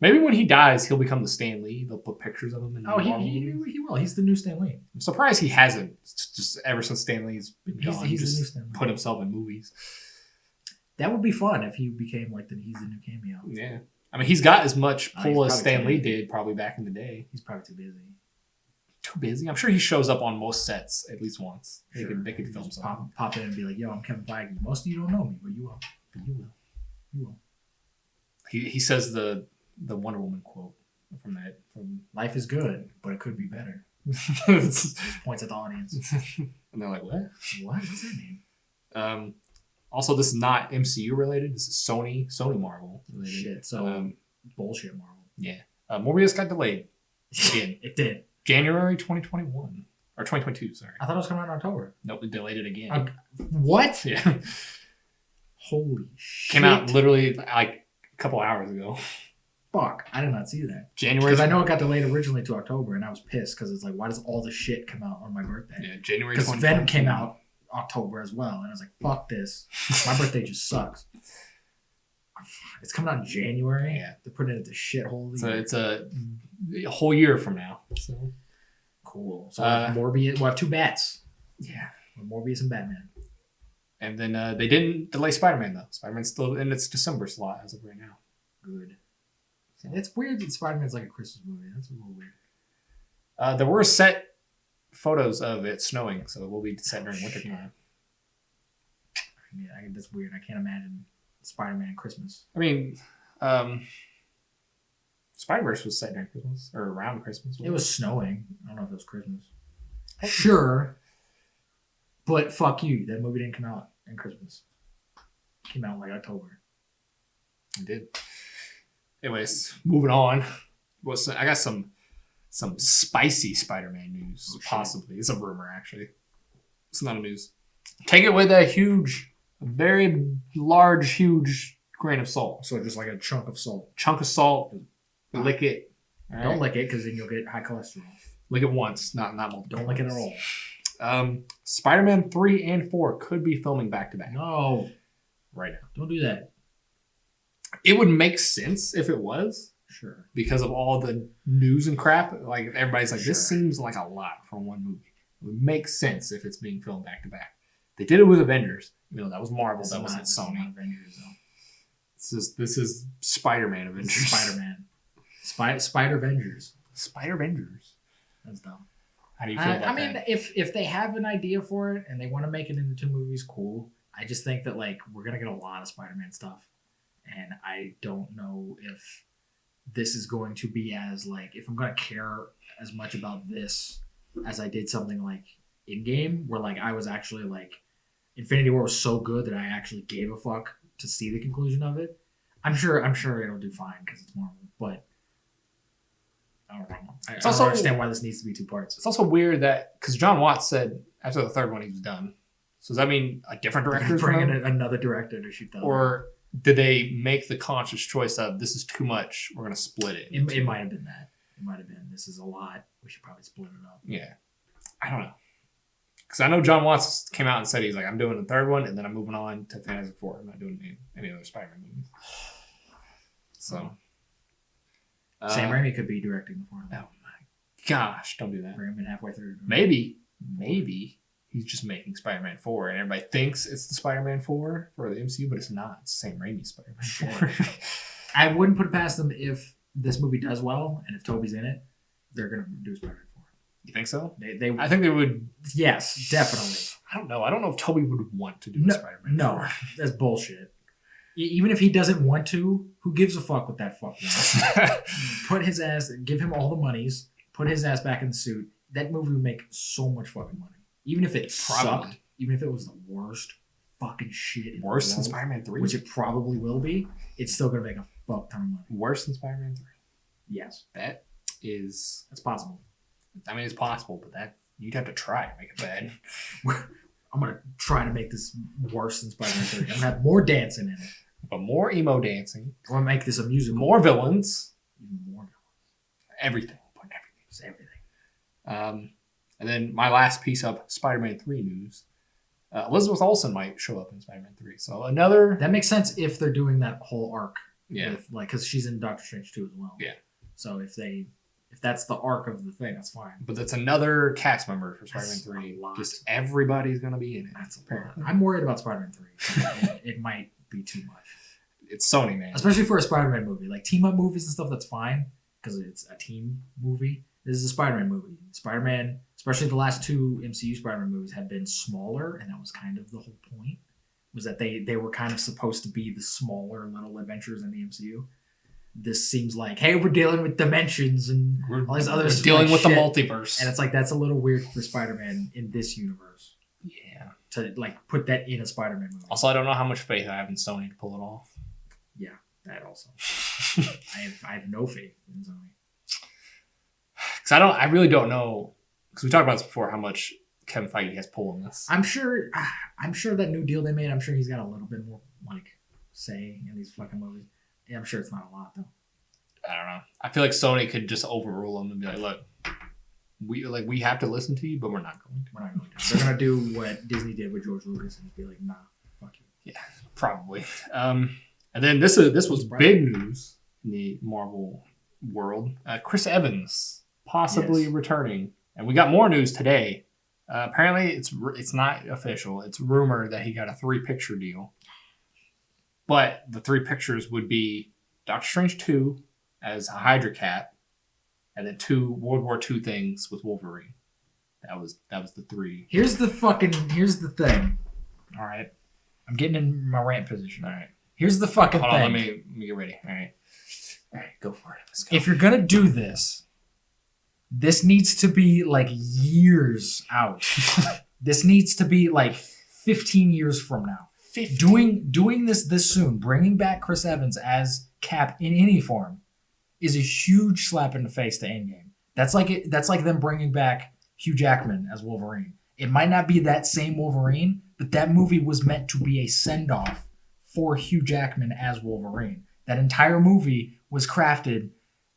Maybe when he dies, he'll become the Stan Lee. They'll put pictures of him in he will. He's the new Stan Lee. I'm surprised he hasn't. Just ever since Stan Lee's been gone, he's just the new Stan Lee. put himself in movies. That would be fun if he became like he's the new cameo. Yeah. I mean, he's got as much pull as Stan Lee busy. did probably back in the day. He's probably too busy. Too busy? I'm sure he shows up on most sets at least once. Sure. They could film something. Pop in and be like, yo, I'm Kevin Feige. Most of you don't know me, but you will. You will. He says the Wonder Woman quote from Life is good, but it could be better. Just points at the audience. And they're like, what? What does that mean? Also, this is not MCU related. This is Sony Marvel related. Shit. So bullshit Marvel. Yeah. Morbius got delayed. Again. It did. January 2021. Or 2022, sorry. I thought it was coming out in October. Nope, they delayed it again. What? Yeah. Holy shit. Came out literally like a couple hours ago. Fuck. I did not see that. January. Because I know it got delayed originally to October, and I was pissed because it's like, why does all this shit come out on my birthday? Yeah, January 2022. Because Venom came out October as well, and I was like, fuck this. My birthday just sucks. It's coming out in January. Yeah. They're putting it into shithole. So it's a whole year from now. So cool. So Morbius. We'll have 2 bats. Yeah. Morbius and Batman. And then they didn't delay Spider-Man though. Spider-Man's still in its December slot as of right now. Good. It's weird that Spider-Man's like a Christmas movie. That's a little weird. There were set photos of it snowing, so it will be set during winter time. Yeah, that's weird. I can't imagine Spider-Man and Christmas. I mean, Spider-Verse was set during Christmas or around Christmas. It was snowing. I don't know if it was Christmas. Sure, but fuck you. That movie didn't come out in Christmas. It came out in like October. It did. Anyways, moving on. I got some spicy Spider-Man news. Possibly, it's a rumor actually. It's not a news. Take it with a very large, huge grain of salt. So just like a chunk of salt. Chunk of salt. Lick it. Right? Don't lick it because then you'll get high cholesterol. Lick it once, not multiple. Don't lick it at all. Spider-Man 3 and 4 could be filming back to back. No. Right now. Don't do that. It would make sense if it was. Sure. Because of all the news and crap. Like everybody's like, Sure. This seems like a lot from one movie. It would make sense if it's being filmed back to back. They did it with Avengers. You know, that was Marvel. That wasn't Sony. Avengers, This is Spider-Man Avengers. Spider-Man. Spider-Vengers. Spider-Vengers. That's dumb. How do you feel about that? if they have an idea for it and they want to make it into 2 movies, cool. I just think that like we're gonna get a lot of Spider-Man stuff, and I don't know if this is going to be as like, if I'm gonna care as much about this as I did something like In-Game, where like I was actually like, Infinity War was so good that I actually gave a fuck to see the conclusion of it. I'm sure it'll do fine because it's Marvel, but I don't know. I don't understand why this needs to be 2 parts. It's also weird that because John Watts said after the 3rd one he was done. So does that mean a different director? Bring in another director to shoot that. Or did they make the conscious choice of this is too much? We're gonna split it. It might have been that. It might have been this is a lot. We should probably split it up. Yeah, I don't know. Because I know John Watts came out and said he's like, I'm doing the 3rd one and then I'm moving on to Fantastic Four. I'm not doing any other Spider-Man movies. So. Sam Raimi could be directing the 4th. Oh my gosh, don't do that. Bring him in halfway through. Maybe he's just making Spider-Man 4 and everybody thinks it's the Spider-Man 4 for the MCU, but it's not. It's Sam Raimi Spider-Man 4. I wouldn't put it past them if this movie does well and if Tobey's in it, they're going to do Spider-Man 4. You think so? I think they would. Yes, definitely. I don't know. I don't know if Tobey would want to do a Spider-Man 4. No, that's bullshit. Even if he doesn't want to, who gives a fuck what that fuck wants? Put his ass, give him all the monies, put his ass back in the suit. That movie would make so much fucking money. Even if it sucked, even if it was the worst fucking shit in worse the than world, Spider-Man 3? which it probably will be, it's still going to make a fuck ton of money. Worse than Spider-Man 3? Yes. That's possible. I mean, it's possible, but that you'd have to try to make it bad. I'm going to try to make this worse than Spider-Man 3. I'm going to have more dancing in it. But more emo dancing. I'm going to make this a musical. More villains. Even more villains. Everything. Just everything. And then my last piece of Spider-Man 3 news. Elizabeth Olsen might show up in Spider-Man 3. So another... That makes sense if they're doing that whole arc. Yeah. With, like, because she's in Doctor Strange 2 as well. Yeah. So if that's the arc of the thing, that's fine. But that's another cast member for Spider-Man 3. Just everybody's going to be in it. That's apparently. I'm worried about Spider-Man 3. it might be too much. It's Sony, man. Especially for a Spider-Man movie. Like team-up movies and stuff, that's fine. Because it's a team movie. This is a Spider-Man movie. Spider-Man, especially the last 2 MCU Spider-Man movies, have been smaller. And that was kind of the whole point. Was that they were kind of supposed to be the smaller little adventures in the MCU. This seems like, hey, we're dealing with dimensions and all these other we're dealing with shit. the multiverse. And it's like, that's a little weird for Spider-Man in this universe. Yeah. To like put that in a Spider-Man movie. Also, I don't know how much faith I have in Sony to pull it off. Yeah, that also. I have no faith in Sony. Because I really don't know. Because we talked about this before, how much Kevin Feige has pulled in this. I'm sure that new deal they made, I'm sure he's got a little bit more like say in these fucking movies. Yeah, I'm sure it's not a lot though. I don't know. I feel like Sony could just overrule them and be like, look, we have to listen to you, but we're not going to. We're not going to. They're gonna do what Disney did with George Lucas and just be like, nah, fuck you. Yeah, probably. And then this was big news in the Marvel world. Chris Evans possibly returning, and we got more news today. Apparently, it's not official. It's rumored that he got a 3-picture deal, but the 3 pictures would be Doctor Strange 2 as a Hydra Cat, and then 2 World War II things with Wolverine. That was the 3. Here's the thing. All right, I'm getting in my rant position. all right. Here's the fucking Hold thing. on, let me get ready. All right, go for it. Let's go. If you're gonna do this, this needs to be like years out. This needs to be like 15 years from now. 15. Doing this soon, bringing back Chris Evans as Cap in any form, is a huge slap in the face to Endgame. That's like them bringing back Hugh Jackman as Wolverine. It might not be that same Wolverine, but that movie was meant to be a send-off for Hugh Jackman as Wolverine. That entire movie was crafted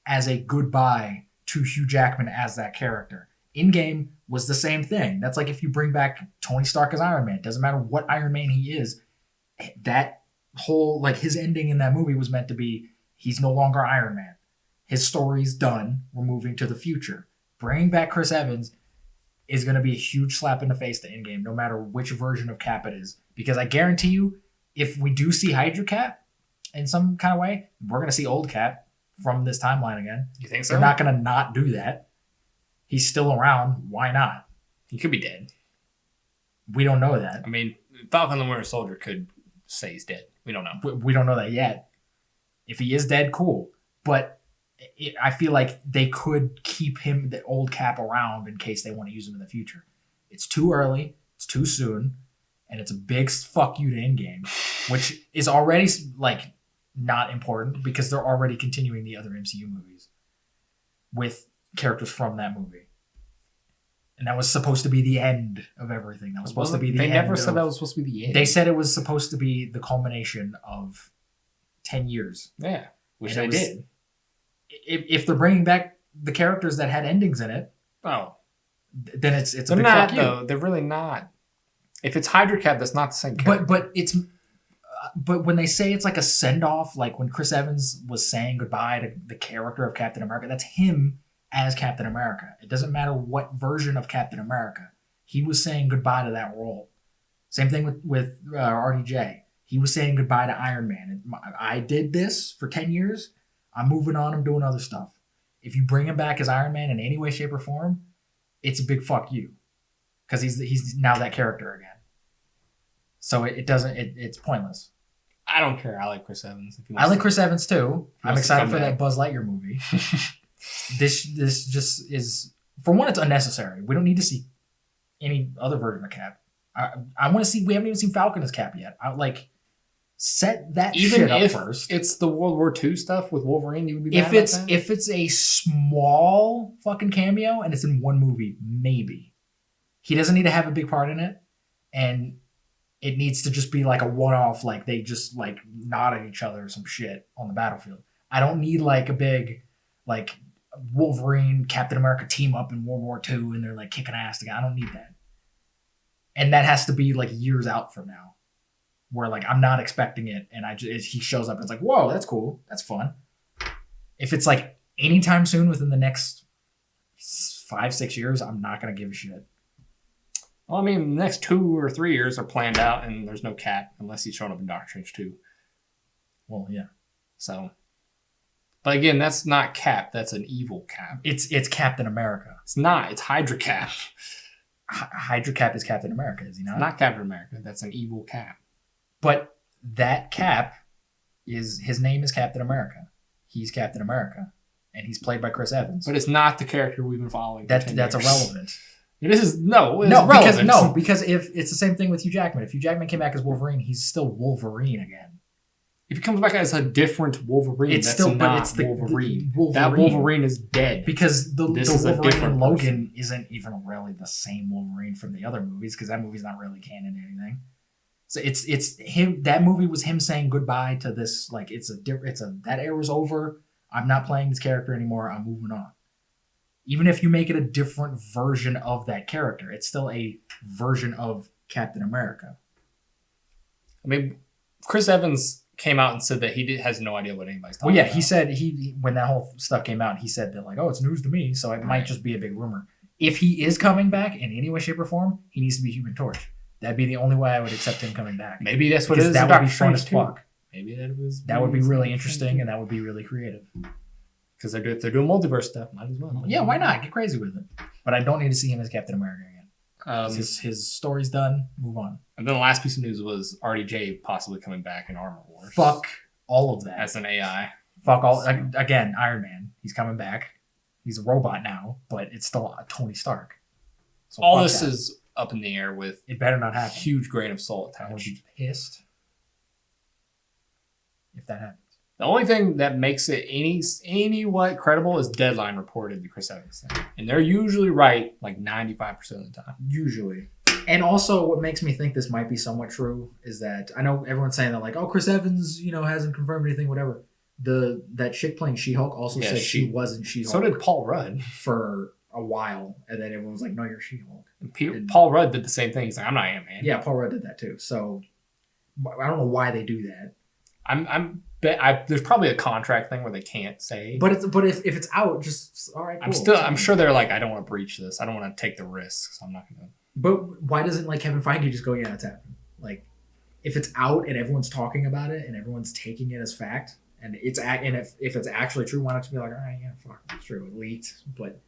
as a goodbye to Hugh Jackman as that character. Endgame was the same thing. That's like if you bring back Tony Stark as Iron Man. It doesn't matter what Iron Man he is. That whole, like, his ending in that movie was meant to be, he's no longer Iron Man. His story's done. We're moving to the future. Bringing back Chris Evans is going to be a huge slap in the face to Endgame, no matter which version of Cap it is. Because I guarantee you, if we do see Hydra Cap in some kind of way, we're going to see old Cap from this timeline again. You think so? They're not going to not do that. He's still around. Why not? He could be dead. We don't know that. I mean, Falcon the Winter Soldier could say he's dead. We don't know. We don't know that yet. If he is dead, cool. But I feel like they could keep him, the old Cap, around in case they want to use him in the future. It's too early. It's too soon. And it's a big fuck you to Endgame, which is already like not important because they're already continuing the other MCU movies with characters from that movie. And that was supposed to be the end of everything. That was supposed to be the end. They never said that was supposed to be the end. They said it was supposed to be the culmination of 10 years. Yeah, which they did. If they're bringing back the characters that had endings in it, then it's a big not, fuck you. though. They're really not. If it's Hydra Cap, that's not the same character. But when they say it's like a send off, like when Chris Evans was saying goodbye to the character of Captain America, that's him as Captain America. It doesn't matter what version of Captain America. He was saying goodbye to that role. Same thing with RDJ. He was saying goodbye to Iron Man. I did this for 10 years. I'm moving on. I'm doing other stuff. If you bring him back as Iron Man in any way, shape, or form, it's a big fuck you. Because he's now that character again. So it's pointless. I don't care. I like Chris Evans. I like Chris Evans too. I'm excited for that Buzz Lightyear movie. This just is, for one, it's unnecessary. We don't need to see any other version of Cap. I want to see. We haven't even seen Falcon as Cap yet. Set that shit up first. It's the World War II stuff with Wolverine. You would be mad about that? If it's a small fucking cameo and it's in one movie, maybe. He doesn't need to have a big part in it, and it needs to just be like a one-off, like they just like nod at each other or some shit on the battlefield. I don't need like a big like Wolverine, Captain America team up in World War II and they're like kicking ass together. I don't need that. And that has to be like years out from now, where like I'm not expecting it, and he shows up and it's like, whoa, that's cool, that's fun. If it's like anytime soon within the next 5-6 years, I'm not gonna give a shit. Well, I mean, the next 2 or 3 years are planned out, and there's no Cap unless he's showing up in Doctor Strange 2. Well, yeah. So, but again, that's not Cap. That's an evil Cap. It's Captain America. It's not. It's Hydra Cap. Hydra Cap is Captain America, is he not? It's not Captain America. That's an evil Cap. But that Cap his name is Captain America. He's Captain America, and he's played by Chris Evans. But it's not the character we've been following. That's irrelevant. This is relevant. Because if it's the same thing with Hugh Jackman. If Hugh Jackman came back as Wolverine, he's still Wolverine again. If he comes back as a different Wolverine, it's still Wolverine. Wolverine. That Wolverine is dead. Because the Wolverine in Logan isn't even really the same Wolverine from the other movies, because that movie's not really canon to anything. So it's him. That movie was him saying goodbye to this. Like that era's over. I'm not playing this character anymore. I'm moving on. Even if you make it a different version of that character, it's still a version of Captain America. I mean, Chris Evans came out and said that he has no idea what anybody's talking about. He said when that whole stuff came out, he said that like, oh, it's news to me, so it might just be a big rumor. If he is coming back in any way, shape, or form, he needs to be Human Torch. That'd be the only way I would accept him coming back. Maybe that's what it is. That would be fun as fuck. Maybe that would be really interesting, and that would be really creative. Because if they're doing multiverse stuff, might as well. Yeah, why not? Get crazy with it. But I don't need to see him as Captain America again. His story's done. Move on. And then the last piece of news was RDJ possibly coming back in Armor Wars. Fuck all of that. As an AI. Fuck all. Again, Iron Man. He's coming back. He's a robot now, but it's still Tony Stark. So all this is up in the air with. It better not happen. Huge grain of salt attached. I would be pissed if that happens. The only thing that makes it anywhat credible is Deadline reported the Chris Evans thing. And they're usually right like 95% of the time. Usually. And also what makes me think this might be somewhat true is that I know everyone's saying that like, oh, Chris Evans, hasn't confirmed anything, whatever. That chick playing She-Hulk also said she wasn't She-Hulk. So did Paul Rudd. For a while. And then everyone was like, no, you're She-Hulk. And Paul Rudd did the same thing. He's like, I'm not Ant-Man. Yeah, Paul Rudd did that too. So I don't know why they do that. There's probably a contract thing where they can't say. But if it's out, just all right. Cool. I'm sure they're like, I don't want to breach this. I don't want to take the risk, so I'm not gonna. But why doesn't like Kevin Feige just go, yeah, it's happening? Like, if it's out and everyone's talking about it and everyone's taking it as fact, and if it's actually true, why not just be like, all right, yeah, fuck, it's true, it leaked, but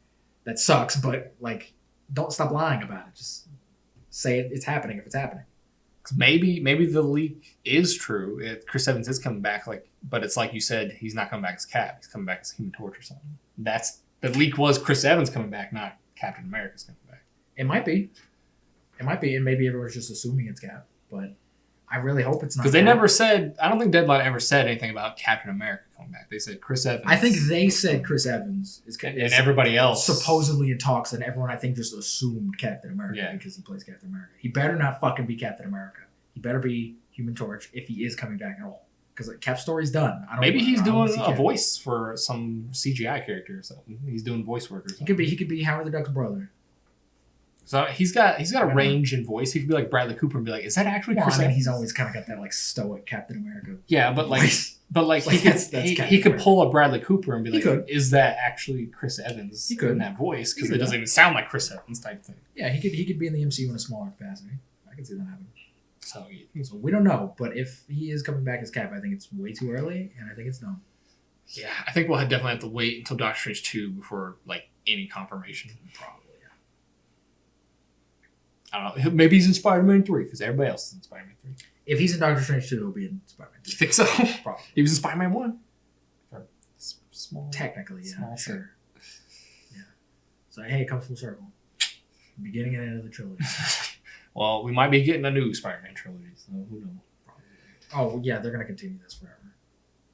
that sucks. But like, don't stop lying about it. Just say it's happening if it's happening. Maybe the leak is true. Chris Evans is coming back, but it's like you said, he's not coming back as Cap. He's coming back as Human Torch or something. The leak was Chris Evans coming back, not Captain America's coming back. It might be, and maybe everyone's just assuming it's Cap, but I really hope it's not. Because they never said. I don't think Deadline ever said anything about Captain America coming back. They said Chris Evans. I think they said Chris Evans and everybody else supposedly in talks, and everyone I think just assumed Captain America because he plays Captain America. He better not fucking be Captain America. He better be Human Torch if he is coming back at all. Because Cap's story's done. Maybe he's doing a voice for some CGI character or something. He's doing voice work or something. He could be Howard the Duck's brother. So he's got a range in voice. He could be like Bradley Cooper and be like, "Is that actually Chris Evans?" He's always kind of got that like stoic Captain America. Yeah, but he could pull a Bradley Cooper and be like, "Is that actually Chris Evans?" In that voice because it doesn't even sound like Chris Evans type thing. Yeah, he could be in the MCU in a smaller capacity. I can see that happening. So we don't know, but if he is coming back as Cap, I think it's way too early, and I think it's dumb. Yeah, I think we'll definitely have to wait until Doctor Strange 2 before any confirmation. Probably, yeah. I don't know. Maybe he's in Spider-Man 3 because everybody else is in Spider-Man 3. If he's in Doctor Strange 2, he'll be in Spider-Man 3. You think so? Probably. He was in Spider-Man 1. Small. Technically, yeah. Small sure. Yeah. So hey, it comes full circle. Beginning and end of the trilogy. Well, we might be getting a new Spider-Man trilogy, so who knows? Probably. Oh, yeah, they're going to continue this forever.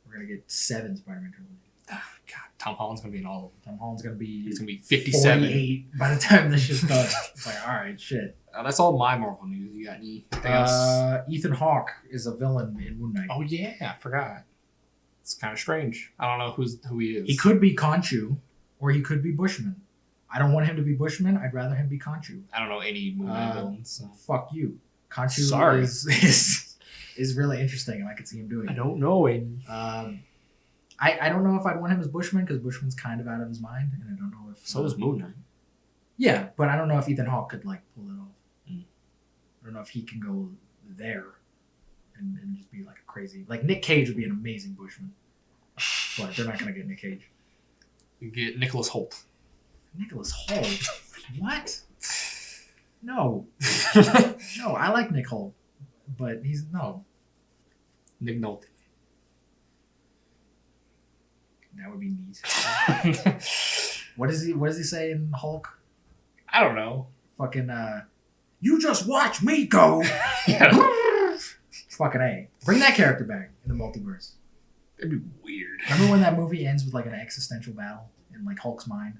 We're going to get 7 Spider-Man trilogies. Oh, God, Tom Holland's going to be in all of them. Tom Holland's going to be... He's going to be 57. 48 by the time this shit's done. It's like, all right, shit. That's all my Marvel news. You got anything else? Ethan Hawke is a villain in Moon Knight. Oh, yeah, I forgot. It's kind of strange. I don't know who he is. He could be Khonshu, or he could be Bushman. I don't want him to be Bushman. I'd rather him be Khonshu. I don't know any Moon Knight villains. So. Fuck you. Khonshu is really interesting, and I could see him doing it. I don't know any. I don't know if I'd want him as Bushman, because Bushman's kind of out of his mind, and I don't know if... So is Moon Knight. Yeah, but I don't know if Ethan Hawke could, pull it off. Mm. I don't know if he can go there and just be, a crazy... Nick Cage would be an amazing Bushman, but they're not going to get Nick Cage. You get Nicholas Hoult. Nicholas Hoult? What? No. No, I like Nick Hoult, but he's... No. Nick Nolte. That would be neat. What does he say in Hulk? I don't know. Fucking you just watch me go. Yeah. Fucking A. Bring that character back in the multiverse. That'd be weird. Remember when that movie ends with an existential battle in Hulk's mind?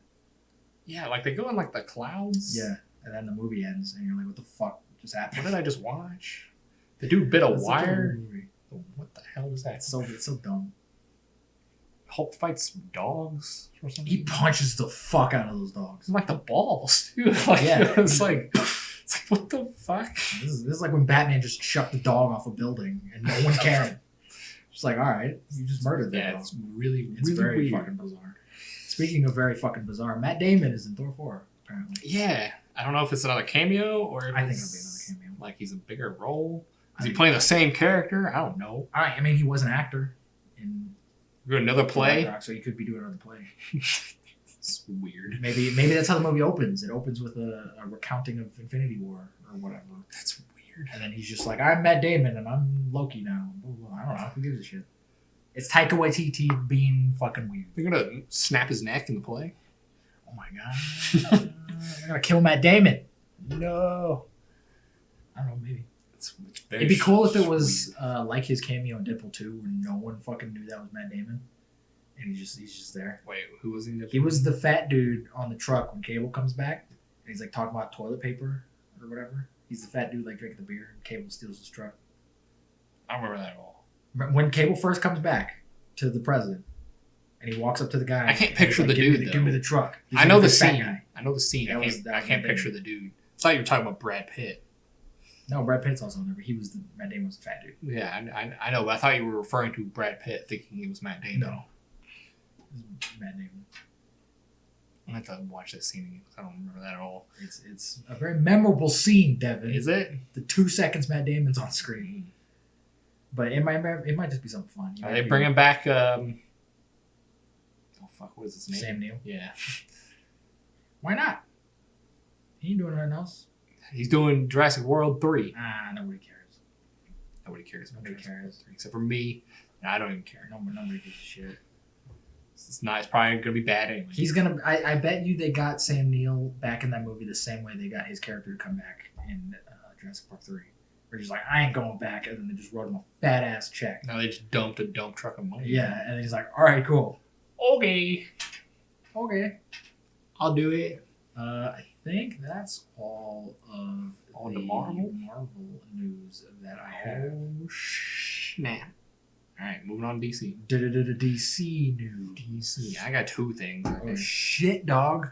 Yeah, they go in the clouds. Yeah, and then the movie ends, and you're like, what the fuck just happened? What did I just watch? The dude bit a wire. What the hell is that? It's so dumb. Hulk fights dogs or something. He punches the fuck out of those dogs. The balls, dude. Yeah. It's like what the fuck? This is like when Batman just chucked the dog off a building and no one cared. Just all right, you just murdered that dog. It's really very weird. fucking bizarre. Speaking of very fucking bizarre, Matt Damon is in Thor 4, apparently. Yeah. I don't know if it's another cameo or if I think it'll be another cameo. He's a bigger role. Is he playing the same character? I don't know. I mean, he was an actor in another play, so he could be doing another play. It's weird. Maybe that's how the movie opens. It opens with a recounting of Infinity War or whatever. That's weird. And then he's just like, I'm Matt Damon and I'm Loki now. I don't know. Who gives a shit? It's Taika Waititi being fucking weird. They're gonna snap his neck in the play. Oh my god. They're gonna kill Matt Damon. No. I don't know. Maybe. It'd be cool if it was like his cameo in Deadpool 2, where no one fucking knew that was Matt Damon, and he's just there. Wait, who was he? He was the fat dude on the truck when Cable comes back, and he's talking about toilet paper or whatever. He's the fat dude drinking the beer, and Cable steals his truck. I don't remember that at all. When Cable first comes back to the president, and he walks up to the guy, I can't picture the dude. Give me the truck. I know the scene. I know the scene. I can't picture the dude. I thought you were talking about Brad Pitt. No, Brad Pitt's also in there, but Matt Damon was a fat dude. Yeah, I know, but I thought you were referring to Brad Pitt, thinking he was Matt Damon. No, it was Matt Damon. I have to watch that scene again. I don't remember that at all. It's a very memorable scene, Devin. Is it? The 2 seconds Matt Damon's on screen, but it might just be something fun. Are they bringing back? Oh fuck, what is his name? Sam Neill. Yeah. Why not? He ain't doing nothing else. He's doing Jurassic World 3. Nobody cares. Nobody cares about Nobody cares. 3 except for me. And I don't even care. Nobody gives a shit. It's not. It's probably gonna be bad anyway. He's gonna. I bet you they got Sam Neill back in that movie the same way they got his character to come back in Jurassic Park 3. Where he's like, I ain't going back, and then they just wrote him a fat ass check. Now they just dumped a dump truck of money. Yeah, and then he's like, all right, cool. Okay, I'll do it. I think that's all of the Marvel news that I have. Oh snap! All right, moving on to DC. DC news. DC. I got 2 things. I Oh think. shit, dog.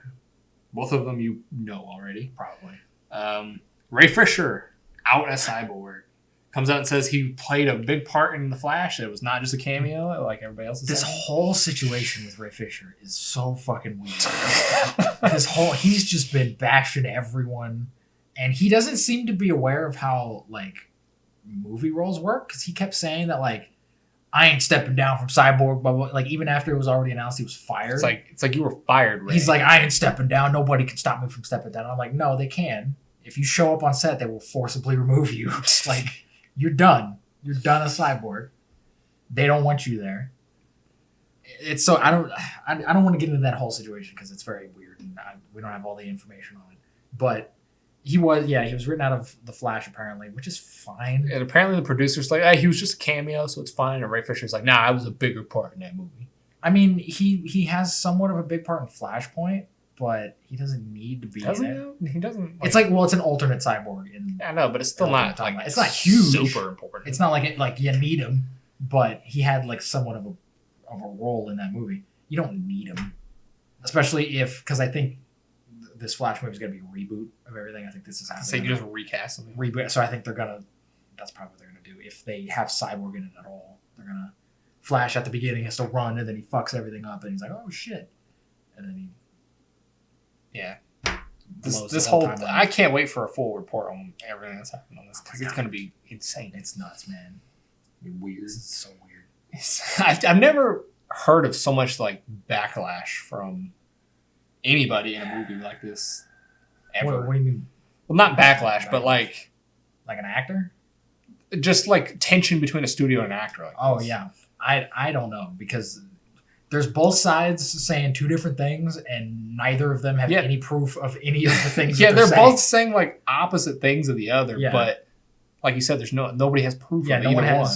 Both of them you know already. Probably. Ray Fisher out as Cyborg comes out and says he played a big part in The Flash. It was not just a cameo like everybody else is This saying. whole situation with Ray Fisher is so fucking weird. He's just been bashing everyone, and he doesn't seem to be aware of how like movie roles work, because he kept saying that like, I ain't stepping down from Cyborg, blah, blah. Like even after it was already announced he was fired. It's like you were fired, Ray. He's like, I ain't stepping down. Nobody can stop me from stepping down. I'm like, no, they can. If you show up on set, they will forcibly remove you. Like, you're done. You're done as Cyborg. They don't want you there. It's so I don't want to get into that whole situation because it's very weird and we don't have all the information on it. But he was written out of The Flash apparently, which is fine. And apparently the producer's like, he was just a cameo, so it's fine. And Ray Fisher's like, nah, I was a bigger part in that movie. I mean, he has somewhat of a big part in Flashpoint, but he doesn't need to be in it. He doesn't. It's like, well, it's an alternate Cyborg. I know, but it's still not like it's not huge, super important. It's not like you need him, but he had like somewhat of a role in that movie. You don't need him, especially because I think this Flash movie is gonna be a reboot of everything. I think this is how so you just recast something. Reboot. So I think that's probably what they're gonna do. If they have Cyborg in it at all, they're gonna Flash at the beginning has to run, and then he fucks everything up, and he's like, oh shit, and then he. Yeah. This whole I can't wait for a full report on everything that's happened on this because it's going to be insane. It's nuts, man. It's weird. It's so weird. I've never heard of so much like backlash from anybody in a movie like this ever. What do you mean? Well, not backlash, but like an actor. Just like tension between a studio and an actor. Like oh this. yeah, I don't know because. There's both sides saying 2 different things, and neither of them have any proof of any of the things. Yeah, they're saying. both saying like opposite things of the other, but like you said, there's nobody has proof of either one.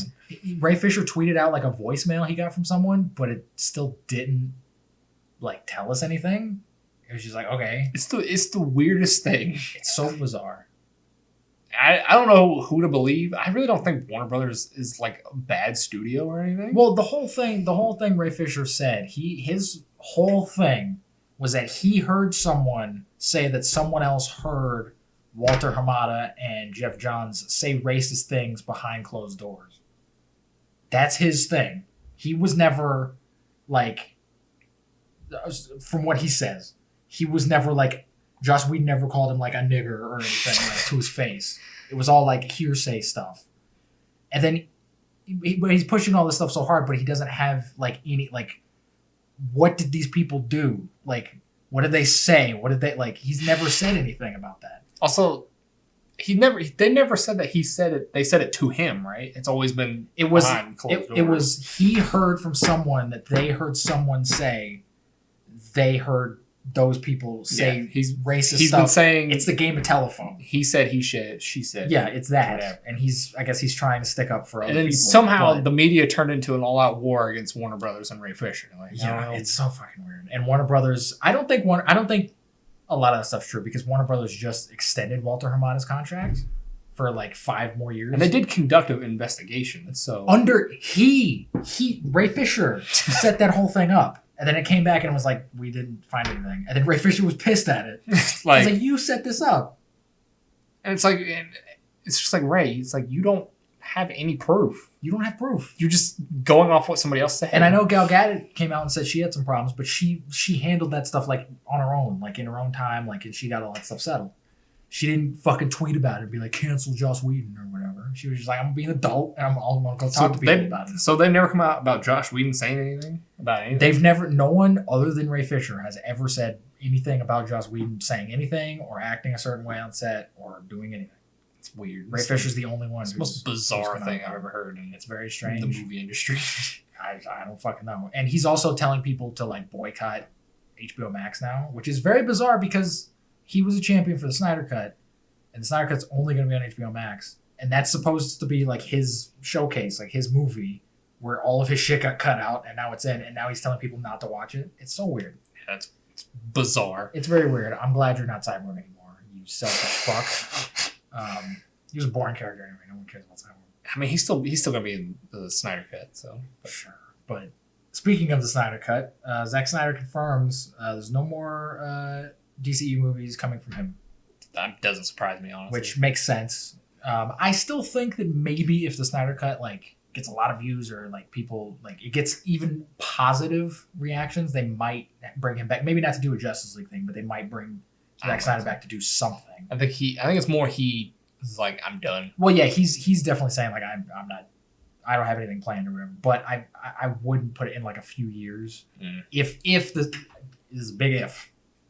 Ray Fisher tweeted out like a voicemail he got from someone, but it still didn't like tell us anything. It was just like, okay, it's the weirdest thing. It's so bizarre. I don't know who to believe. I really don't think Warner Brothers is like a bad studio or anything. Well, the whole thing Ray Fisher said, his whole thing was that he heard someone say that someone else heard Walter Hamada and Jeff Johns say racist things behind closed doors. That's his thing. He was never like, from what he says, he was never like, Joss Whedon never called him like a nigger or anything like, to his face. It was all like hearsay stuff. And then he's pushing all this stuff so hard, but he doesn't have like any, like, what did these people do? Like, what did they say? What did they, like, he's never said anything about that. Also, they never said that he said it, they said it to him, right? It's always been it was he heard from someone that they heard someone say they heard those people say he's racist he's stuff. Been saying it's the game of telephone. He said, he said, she said. Yeah, it's that. Whatever. And I guess he's trying to stick up for other people. And then somehow the media turned into an all-out war against Warner Brothers and Ray Fisher. Like, yeah, it's so fucking weird. And Warner Brothers, I don't think a lot of that stuff's true because Warner Brothers just extended Walter Hamada's contract for like 5 more years. And they did conduct an investigation. So Ray Fisher set that whole thing up. And then it came back and was like, we didn't find anything. And then Ray Fisher was pissed at it. Like, I was like, you set this up. And it's like, it's just like, Ray, it's like, you don't have any proof. You don't have proof. You're just going off what somebody else said. And I know Gal Gadot came out and said she had some problems, but she handled that stuff like on her own, like in her own time, like, and she got all that stuff settled. She didn't fucking tweet about it and be like, cancel Joss Whedon or whatever. She was just like, I'm going to be an adult and I'm going to go talk to people about it. So they've never come out about Joss Whedon saying anything about anything? No one other than Ray Fisher has ever said anything about Joss Whedon saying anything or acting a certain way on set or doing anything. It's weird. Ray Fisher's the only one. It's the most bizarre thing I've ever heard in it's very strange. the movie industry. I don't fucking know. And he's also telling people to like boycott HBO Max now, which is very bizarre because he was a champion for the Snyder Cut, and the Snyder Cut's only going to be on HBO Max, and that's supposed to be like his showcase, like his movie, where all of his shit got cut out, and now it's in, and now he's telling people not to watch it. It's so weird. Yeah, it's bizarre. It's very weird. I'm glad you're not Cyborg anymore, you selfish fuck. He was a boring character anyway. No one cares about Cyborg. I mean, he's still gonna be in the Snyder Cut, so Sure. But speaking of the Snyder Cut, Zack Snyder confirms there's no more DCU movies coming from him. that doesn't surprise me, honestly. Which makes sense. I still think that maybe if the Snyder Cut like gets a lot of views or like people like it gets even positive reactions, they might bring him back. Maybe not to do a Justice League thing, but they might bring Zack Snyder back to do something. I think it's more he is like, I'm done. Well, yeah, he's definitely saying like I'm not. I don't have anything planned or whatever. But I wouldn't put it in like a few years. If this is a big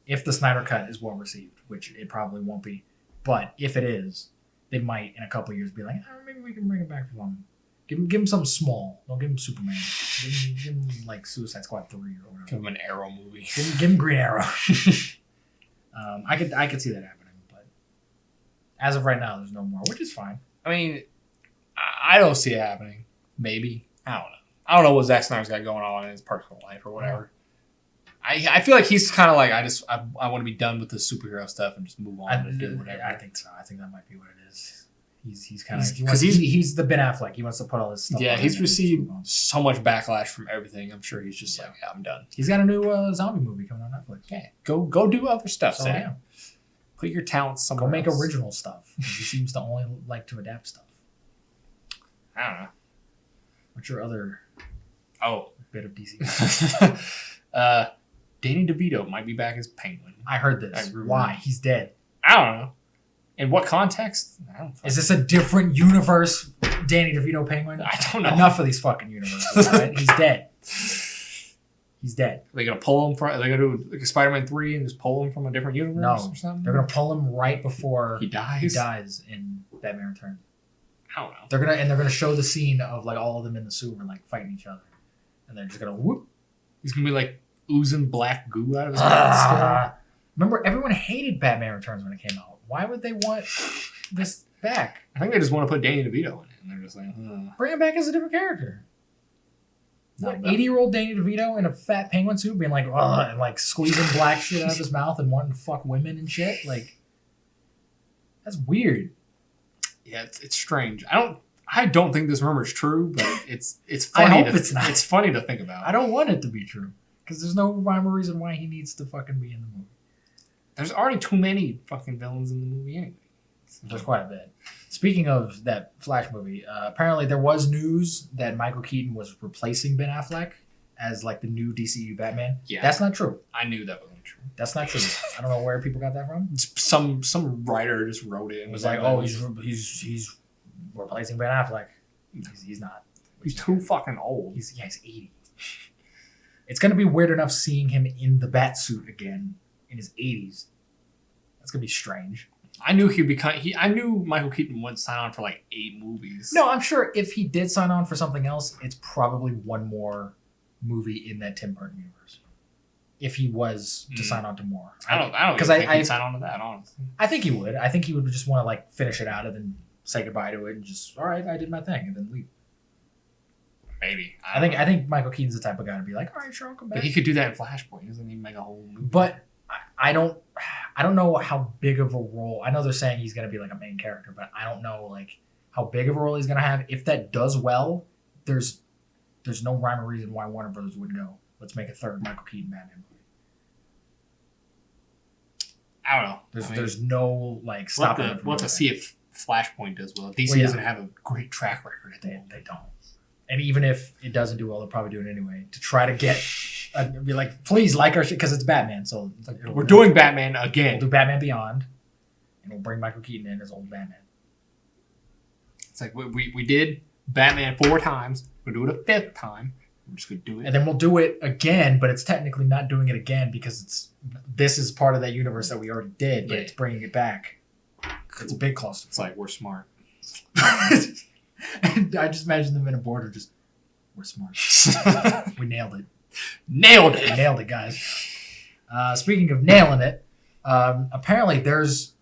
if the Snyder Cut is well received, which it probably won't be, but if it is, they might in a couple of years be like, maybe we can bring it back for them. Give him something small. Don't give him Superman. Give him like Suicide Squad 3 or whatever. Give him an Arrow movie. Give him Green Arrow. I could see that happening, but as of right now, there's no more, which is fine. I mean, I don't see it happening. Maybe. I don't know what Zack Snyder's got going on in his personal life or whatever. I feel like he's kind of like, I want to be done with the superhero stuff and just move on and do whatever. I think so. I think that might be what it is. He's kind of because he's the Ben Affleck. He wants to put all this stuff. Yeah, he's received so much backlash from everything. I'm sure he's just like, yeah, I'm done. He's got a new zombie movie coming on Netflix. Yeah, go do other stuff. So, yeah. Put your talents somewhere. Go make else. original stuff. He seems to only like to adapt stuff. I don't know. What's your other bit of DC? Danny DeVito might be back as Penguin. I heard this. Why? He's dead. I don't know. In what context? Is this a different universe, Danny DeVito Penguin? I don't know. Enough of these fucking universes, right? He's dead. He's dead. Are they going to pull him from... Are they going to do like a Spider-Man 3 and just pull him from a different universe or something? They're going to pull him right before he dies. He dies in Batman Returns. I don't know. They're gonna show the scene of like all of them in the sewer like fighting each other, and they're just gonna whoop. He's gonna be like oozing black goo out of his mouth. Remember, everyone hated Batman Returns when it came out. Why would they want this back? I think they just want to put Danny DeVito in it, and they're just like, bring him back as a different character. No, 80-year-old Danny DeVito in a fat penguin suit being like, and like squeezing black shit out of his mouth and wanting to fuck women and shit. Like, that's weird. Yeah, it's strange. I don't think this rumor is true, but it's funny. I hope it's not. It's funny to think about. I don't want it to be true because there's no rhyme or reason why he needs to fucking be in the movie. There's already too many fucking villains in the movie anyway. There's quite a bit. Speaking of that Flash movie, apparently there was news that Michael Keaton was replacing Ben Affleck as like the new DCU Batman. Yeah, that's not true. I knew that wasn't true. That's not true. I don't know where people got that from. Some writer just wrote it. It was like, oh, he's replacing Ben Affleck. He's not. He's too fucking old. He's 80. It's gonna be weird enough seeing him in the bat suit again in his 80s. That's gonna be strange. I knew he'd be I knew Michael Keaton would sign on for like 8 movies. No, I'm sure if he did sign on for something else, it's probably one more movie in that Tim Burton universe. If he was to sign on to more, I don't because think he'd sign on to that. Honestly, I think he would. I think he would just want to like finish it out and then say goodbye to it and just all right, I did my thing and then leave. Maybe I think Michael Keaton's the type of guy to be like, all right, sure, I'll come back. But he could do that in Flashpoint. He doesn't even make a whole movie. But I don't know how big of a role. I know they're saying he's going to be like a main character, but I don't know like how big of a role he's going to have. If that does well, there's no rhyme or reason why Warner Brothers would go, let's make a third Michael Keaton Batman movie. I don't know. There's no like stopping it. We'll have to see if Flashpoint does well. DC doesn't have a great track record. They don't. And even if it doesn't do well, they'll probably do it anyway to try to get be like, please like our shit because it's Batman. So it's like, we're doing Batman again. We'll do Batman Beyond, and we'll bring Michael Keaton in as old Batman. It's like we did Batman 4 times. We'll do it a 5th time. We're just gonna do it, and then we'll do it again. But it's technically not doing it again because this is part of that universe that we already did. But it's bringing it back. It's a big cluster. It's like, we're smart. And I just imagine them in a border just, we're smart. We nailed it. Nailed it. We nailed it, guys. Speaking of nailing it, apparently there's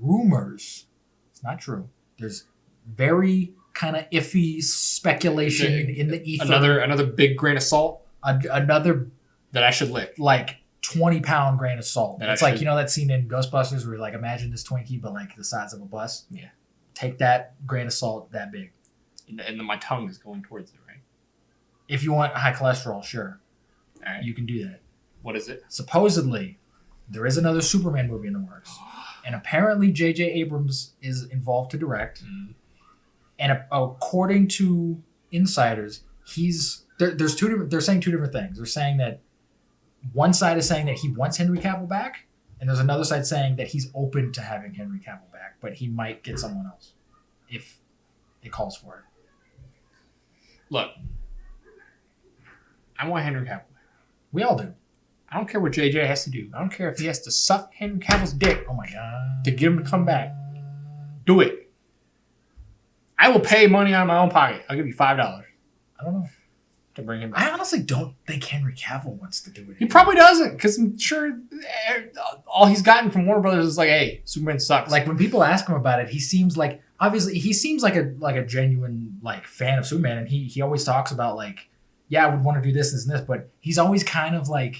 rumors. It's not true. There's very kind of iffy speculation in the ether. Another big grain of salt. Another that I should lick. Like 20-pound grain of salt. That it's like, you know that scene in Ghostbusters where like imagine this Twinkie but like the size of a bus? Yeah. Take that grain of salt that big. And then my tongue is going towards it, right? If you want high cholesterol, sure. All right. You can do that. What is it? Supposedly, there is another Superman movie in the works. And apparently J.J. Abrams is involved to direct. Mm. And according to insiders, they're saying two different things. They're saying that one side is saying that he wants Henry Cavill back, and there's another side saying that he's open to having Henry Cavill back, but he might get someone else if it calls for it. Look, I want Henry Cavill back. We all do. I don't care what JJ has to do. I don't care if he has to suck Henry Cavill's dick. Oh my god. To get him to come back. Do it. I will pay money out of my own pocket. I'll give you $5. I don't know. To bring him back. I honestly don't think Henry Cavill wants to do it. He probably doesn't, because I'm sure all he's gotten from Warner Brothers is like, hey, Superman sucks. Like when people ask him about it, he seems like a genuine like fan of Superman, and he always talks about like, yeah, I would want to do this and this, but he's always kind of like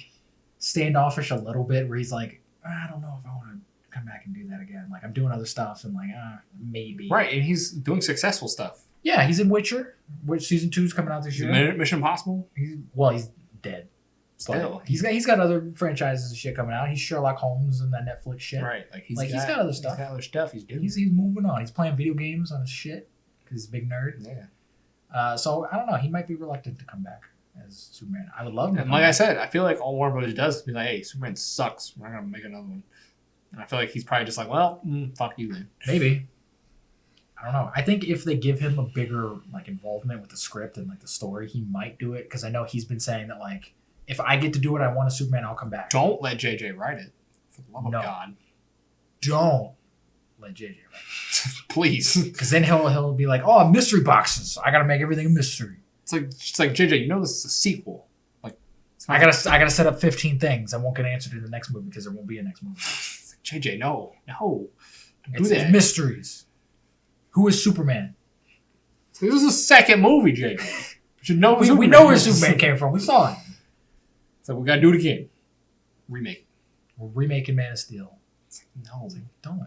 standoffish a little bit, where he's like, I don't know if I want to come back and do that again. Like I'm doing other stuff, and like, maybe. Right, and he's doing successful stuff. Yeah, he's in Witcher, which season 2 is coming out this year. Mission Impossible. He's dead. Still, He's got other franchises and shit coming out. He's Sherlock Holmes and that Netflix shit. right? Like he's got other stuff. He's got other stuff he's doing. He's moving on. He's playing video games on his shit because he's a big nerd. Yeah. So I don't know. He might be reluctant to come back as Superman. I would love him. And like I said, I feel like all Warner Brothers does is be like, hey, Superman sucks. We're not gonna make another one. And I feel like he's probably just like, well, fuck you then. Maybe. I don't know. I think if they give him a bigger like involvement with the script and like the story, he might do it. Because I know he's been saying that like, if I get to do what I want as Superman, I'll come back. Don't let JJ write it. For the love of God. Don't let JJ write it. Please. Because then he'll be like, oh, mystery boxes. I gotta make everything a mystery. It's like JJ, you know this is a sequel. Like I gotta set up 15 things that won't get answered in the next movie because there won't be a next movie. JJ, no. Don't do It's that. mysteries. Who is Superman? This is the second movie, JJ. You should know We know where Superman came from. We saw it. So we gotta do it again. Remake it. We're remaking Man of Steel. No, Don't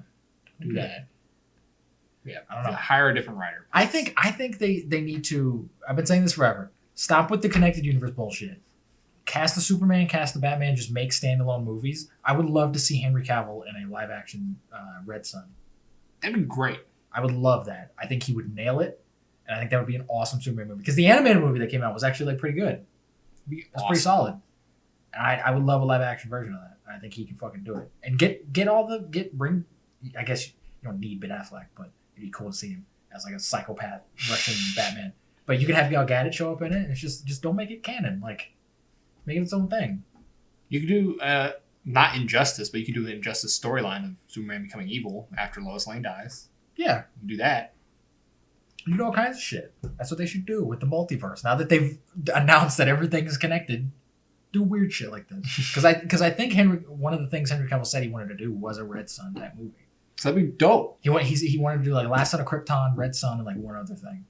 do that. Yeah, I don't know. Hire a different writer. I think they need to. I've been saying this forever. Stop with the connected universe bullshit. Cast the Superman, cast the Batman. Just make standalone movies. I would love to see Henry Cavill in a live action Red Son. That'd be great. I would love that. I think he would nail it, and I think that would be an awesome Superman movie. Because the animated movie that came out was actually like pretty good. It's pretty solid. And I would love a live action version of that. I think he can fucking do it. And bring. I guess you don't need Ben Affleck, but it'd be cool to see him as like a psychopath Russian Batman. But you could have Gal Gadot show up in it. It's just don't make it canon. Like make it its own thing. You could do not Injustice, but you could do the Injustice storyline of Superman becoming evil after Lois Lane dies. Yeah. You can do that. You do all kinds of shit. That's what they should do with the multiverse. Now that they've announced that everything is connected, do weird shit like this. Because I think one of the things Henry Cavill said he wanted to do was a Red Son type movie. So that'd be dope. He wanted to do like Last Son of Krypton, Red Son, and like one other thing.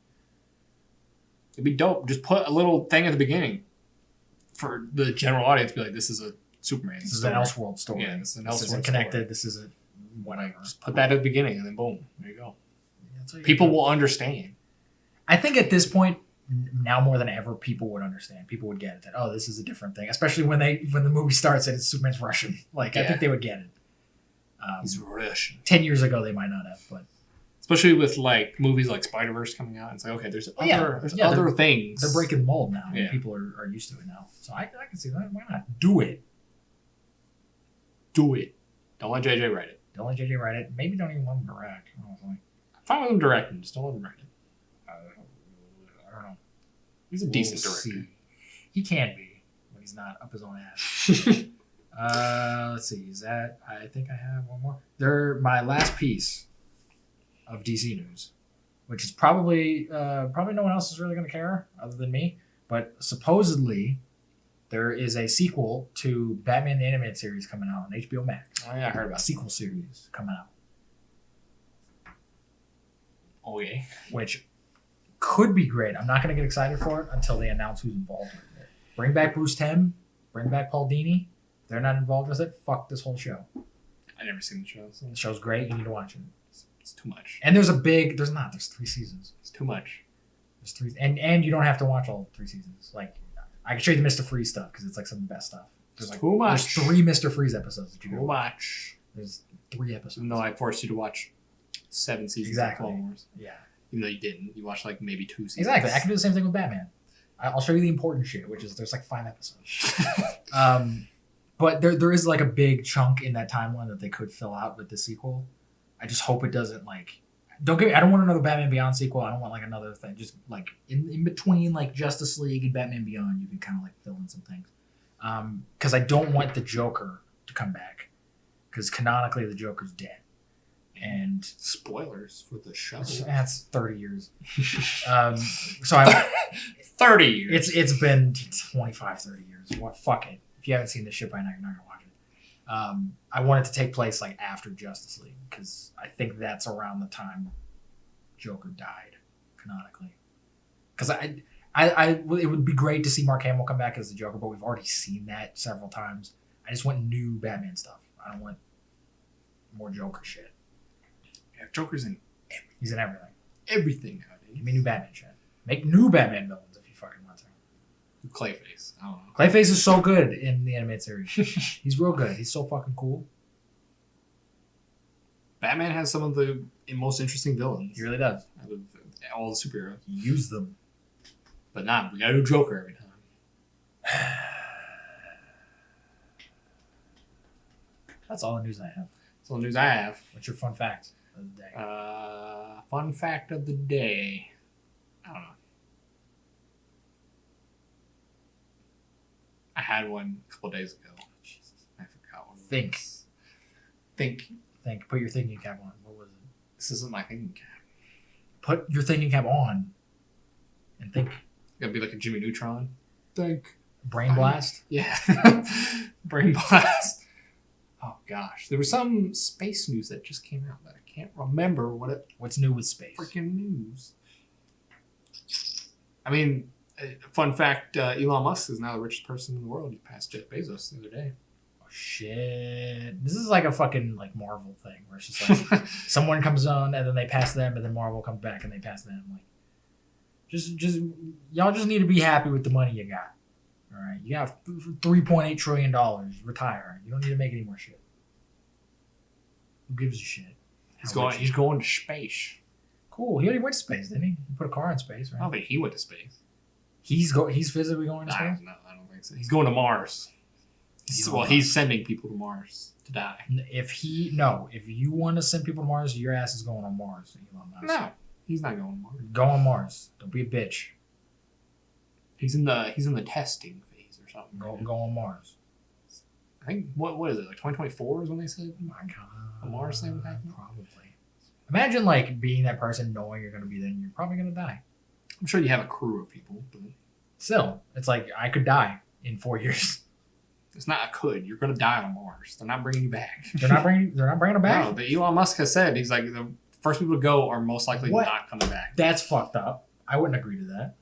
It'd be dope. Just put a little thing at the beginning for the general audience. Be like, this is a Superman. This is an Elseworld story. Yeah, this is an This Elseworld isn't connected. This isn't whatever. Just put that at the beginning, and then boom, there you go. Yeah, People will understand. I think at this point, now more than ever, people would understand. People would get it. That, oh, this is a different thing. Especially when the movie starts and it's Superman's Russian. Like, I think they would get it. He's Russian. 10 years ago, they might not have, but... Especially with, like, movies like Spider-Verse coming out. It's like, okay, there's other things. They're breaking the mold now. Yeah. People are used to it now. So I can see that. Why not? Do it. Do it. Don't let JJ write it. Don't let JJ write it. Maybe don't even let him direct. I'm fine with him directing. Just don't let him write it. I don't know. He's a decent director. See. He can be, but he's not up his own ass. Let's see. Is that? I think I have one more. My last piece of DC news, which is probably no one else is really going to care other than me. But supposedly, there is a sequel to Batman the Animated Series coming out on HBO Max. Oh yeah, I heard A about sequel series coming out, Okay. which could be great. I'm not going to get excited for it until they announce who's involved with it. Bring back Bruce Timm. Bring back Paul Dini. If they're not involved with it, fuck this whole show. I never seen the show. So The show's great. You need to watch it. it's too much. And there's 3 seasons. It's too much. There's 3, and you don't have to watch all 3 seasons. Like, I can show you the Mr. Freeze stuff because it's like some of the best stuff. There's Like, too much. There's 3 Mr. Freeze episodes that you Too can watch. much. There's 3 episodes. No, I forced you to watch 7 seasons Exactly. of Clone Wars. Yeah. Even though you didn't. You watched like maybe 2 seasons. Exactly. I can do the same thing with Batman. I'll show you the important shit, which is there's like 5 episodes. But there is like a big chunk in that timeline that they could fill out with the sequel. I just hope it doesn't like. I don't want another Batman Beyond sequel. I don't want like another thing. Just like in between like Justice League and Batman Beyond, you can kind of like fill in some things. Because I don't want the Joker to come back. Because canonically the Joker's dead. And Spoilers for the show. that's 30 years. So I 30 years. it's been 25, 30 years. What? Fuck it. If you haven't seen this shit by now, you're not gonna watch it. I want it to take place like after Justice League because I think that's around the time Joker died canonically. Because it would be great to see Mark Hamill come back as the Joker, but we've already seen that several times. I just want new Batman stuff. I don't want more Joker shit. Yeah, Joker's in He's in everything. everything nowadays. Give me new Batman shit. Make new Batman villains if you fucking want to. Clayface. I don't know. Clayface is so good in the animated series. He's real good. He's so fucking cool. Batman has some of the most interesting villains. He really does. Out of all the superheroes. Use them. But not, we gotta do Joker every time. That's all the news I have. That's all the news I have. What's your fun fact of the day? Fun fact of the day. I don't know. I had one a couple days ago. Jesus, I forgot what it Think. was. Think. Put your thinking cap on. What was it? This isn't my thinking cap. Put your thinking cap on and think. Gotta be like a Jimmy Neutron. Think. Brain blast. Yeah. Brain blast. Oh gosh. There was some space news that just came out, but I can't remember what it What's new with space? freaking news. I mean, fun fact, Elon Musk is now the richest person in the world. He passed Jeff Bezos the other day. Oh, shit. This is like a fucking like Marvel thing where it's just like someone comes on and then they pass them and then Marvel comes back and they pass them. Like, just y'all just need to be happy with the money you got. All right, you got $3.8 trillion. Retire. You don't need to make any more shit. Who gives a shit? He's going to space. Cool. He already went to space, didn't he? He put a car in space, I right? don't think he went to space. He's physically going to space. No, I don't think so. He's going to Mars. He's sending people to Mars to die. If you want to send people to Mars, your ass is going on Mars. Elon Musk. No, he's not going to Mars. Go on Mars. Don't be a bitch. He's in the testing phase or something. Go on Mars. I think what is it, like 2024 is when they said Oh my God. a Mars thing would happen? Probably. Imagine like being that person, knowing you're going to be there, and you're probably going to die. I'm sure you have a crew of people, but Still, it's like I could die in 4 years. it's not a could. You're going to die on Mars. They're not bringing you back. They're not bringing them back. No, but Elon Musk has said he's like the first people to go are most likely What? not coming back. That's fucked up. I wouldn't agree to that.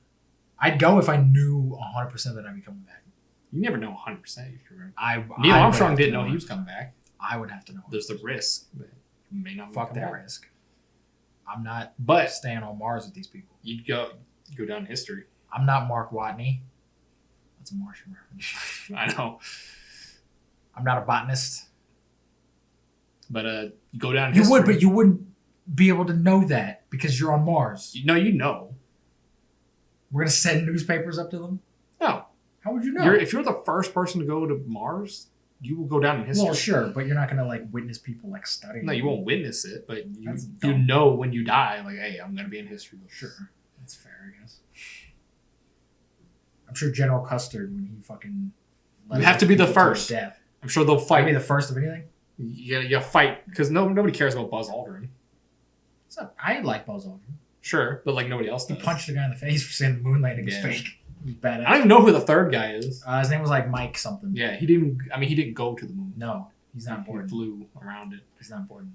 I'd go if I knew 100% that I'd be coming back. You never know 100% if you're right. I Neil would Armstrong have to didn't know know he was coming back. I would have to know. There's the risk that you may not Fuck come that back. risk. I'm not But staying on Mars with these people. you'd go down in history. I'm not Mark Watney. That's a Martian reference. I know. I'm not a botanist. But you go down in You history. would, but you wouldn't be able to know that because you're on Mars. You know. We're gonna send newspapers up to them. No. How would you know? If you're the first person to go to Mars, you will go down in history. Well, sure, but you're not gonna like witness people like studying. No, you won't witness it, but That's you dumb. know when you die, like, hey, I'm gonna be in history. Sure, that's fair, I guess. I'm sure General Custard, when he fucking You have to be the people to first. death, I'm sure they'll fight. Maybe the first of anything. You fight because nobody cares about Buzz Aldrin. So I like Buzz Aldrin. Sure, but like nobody else He does. punched a guy in the face for saying the moon landing was fake. He was badass. I don't even know who the third guy is. His name was like Mike something. Yeah, he didn't. I mean, he didn't go to the moon. No, he's not He important. flew around it. He's not important.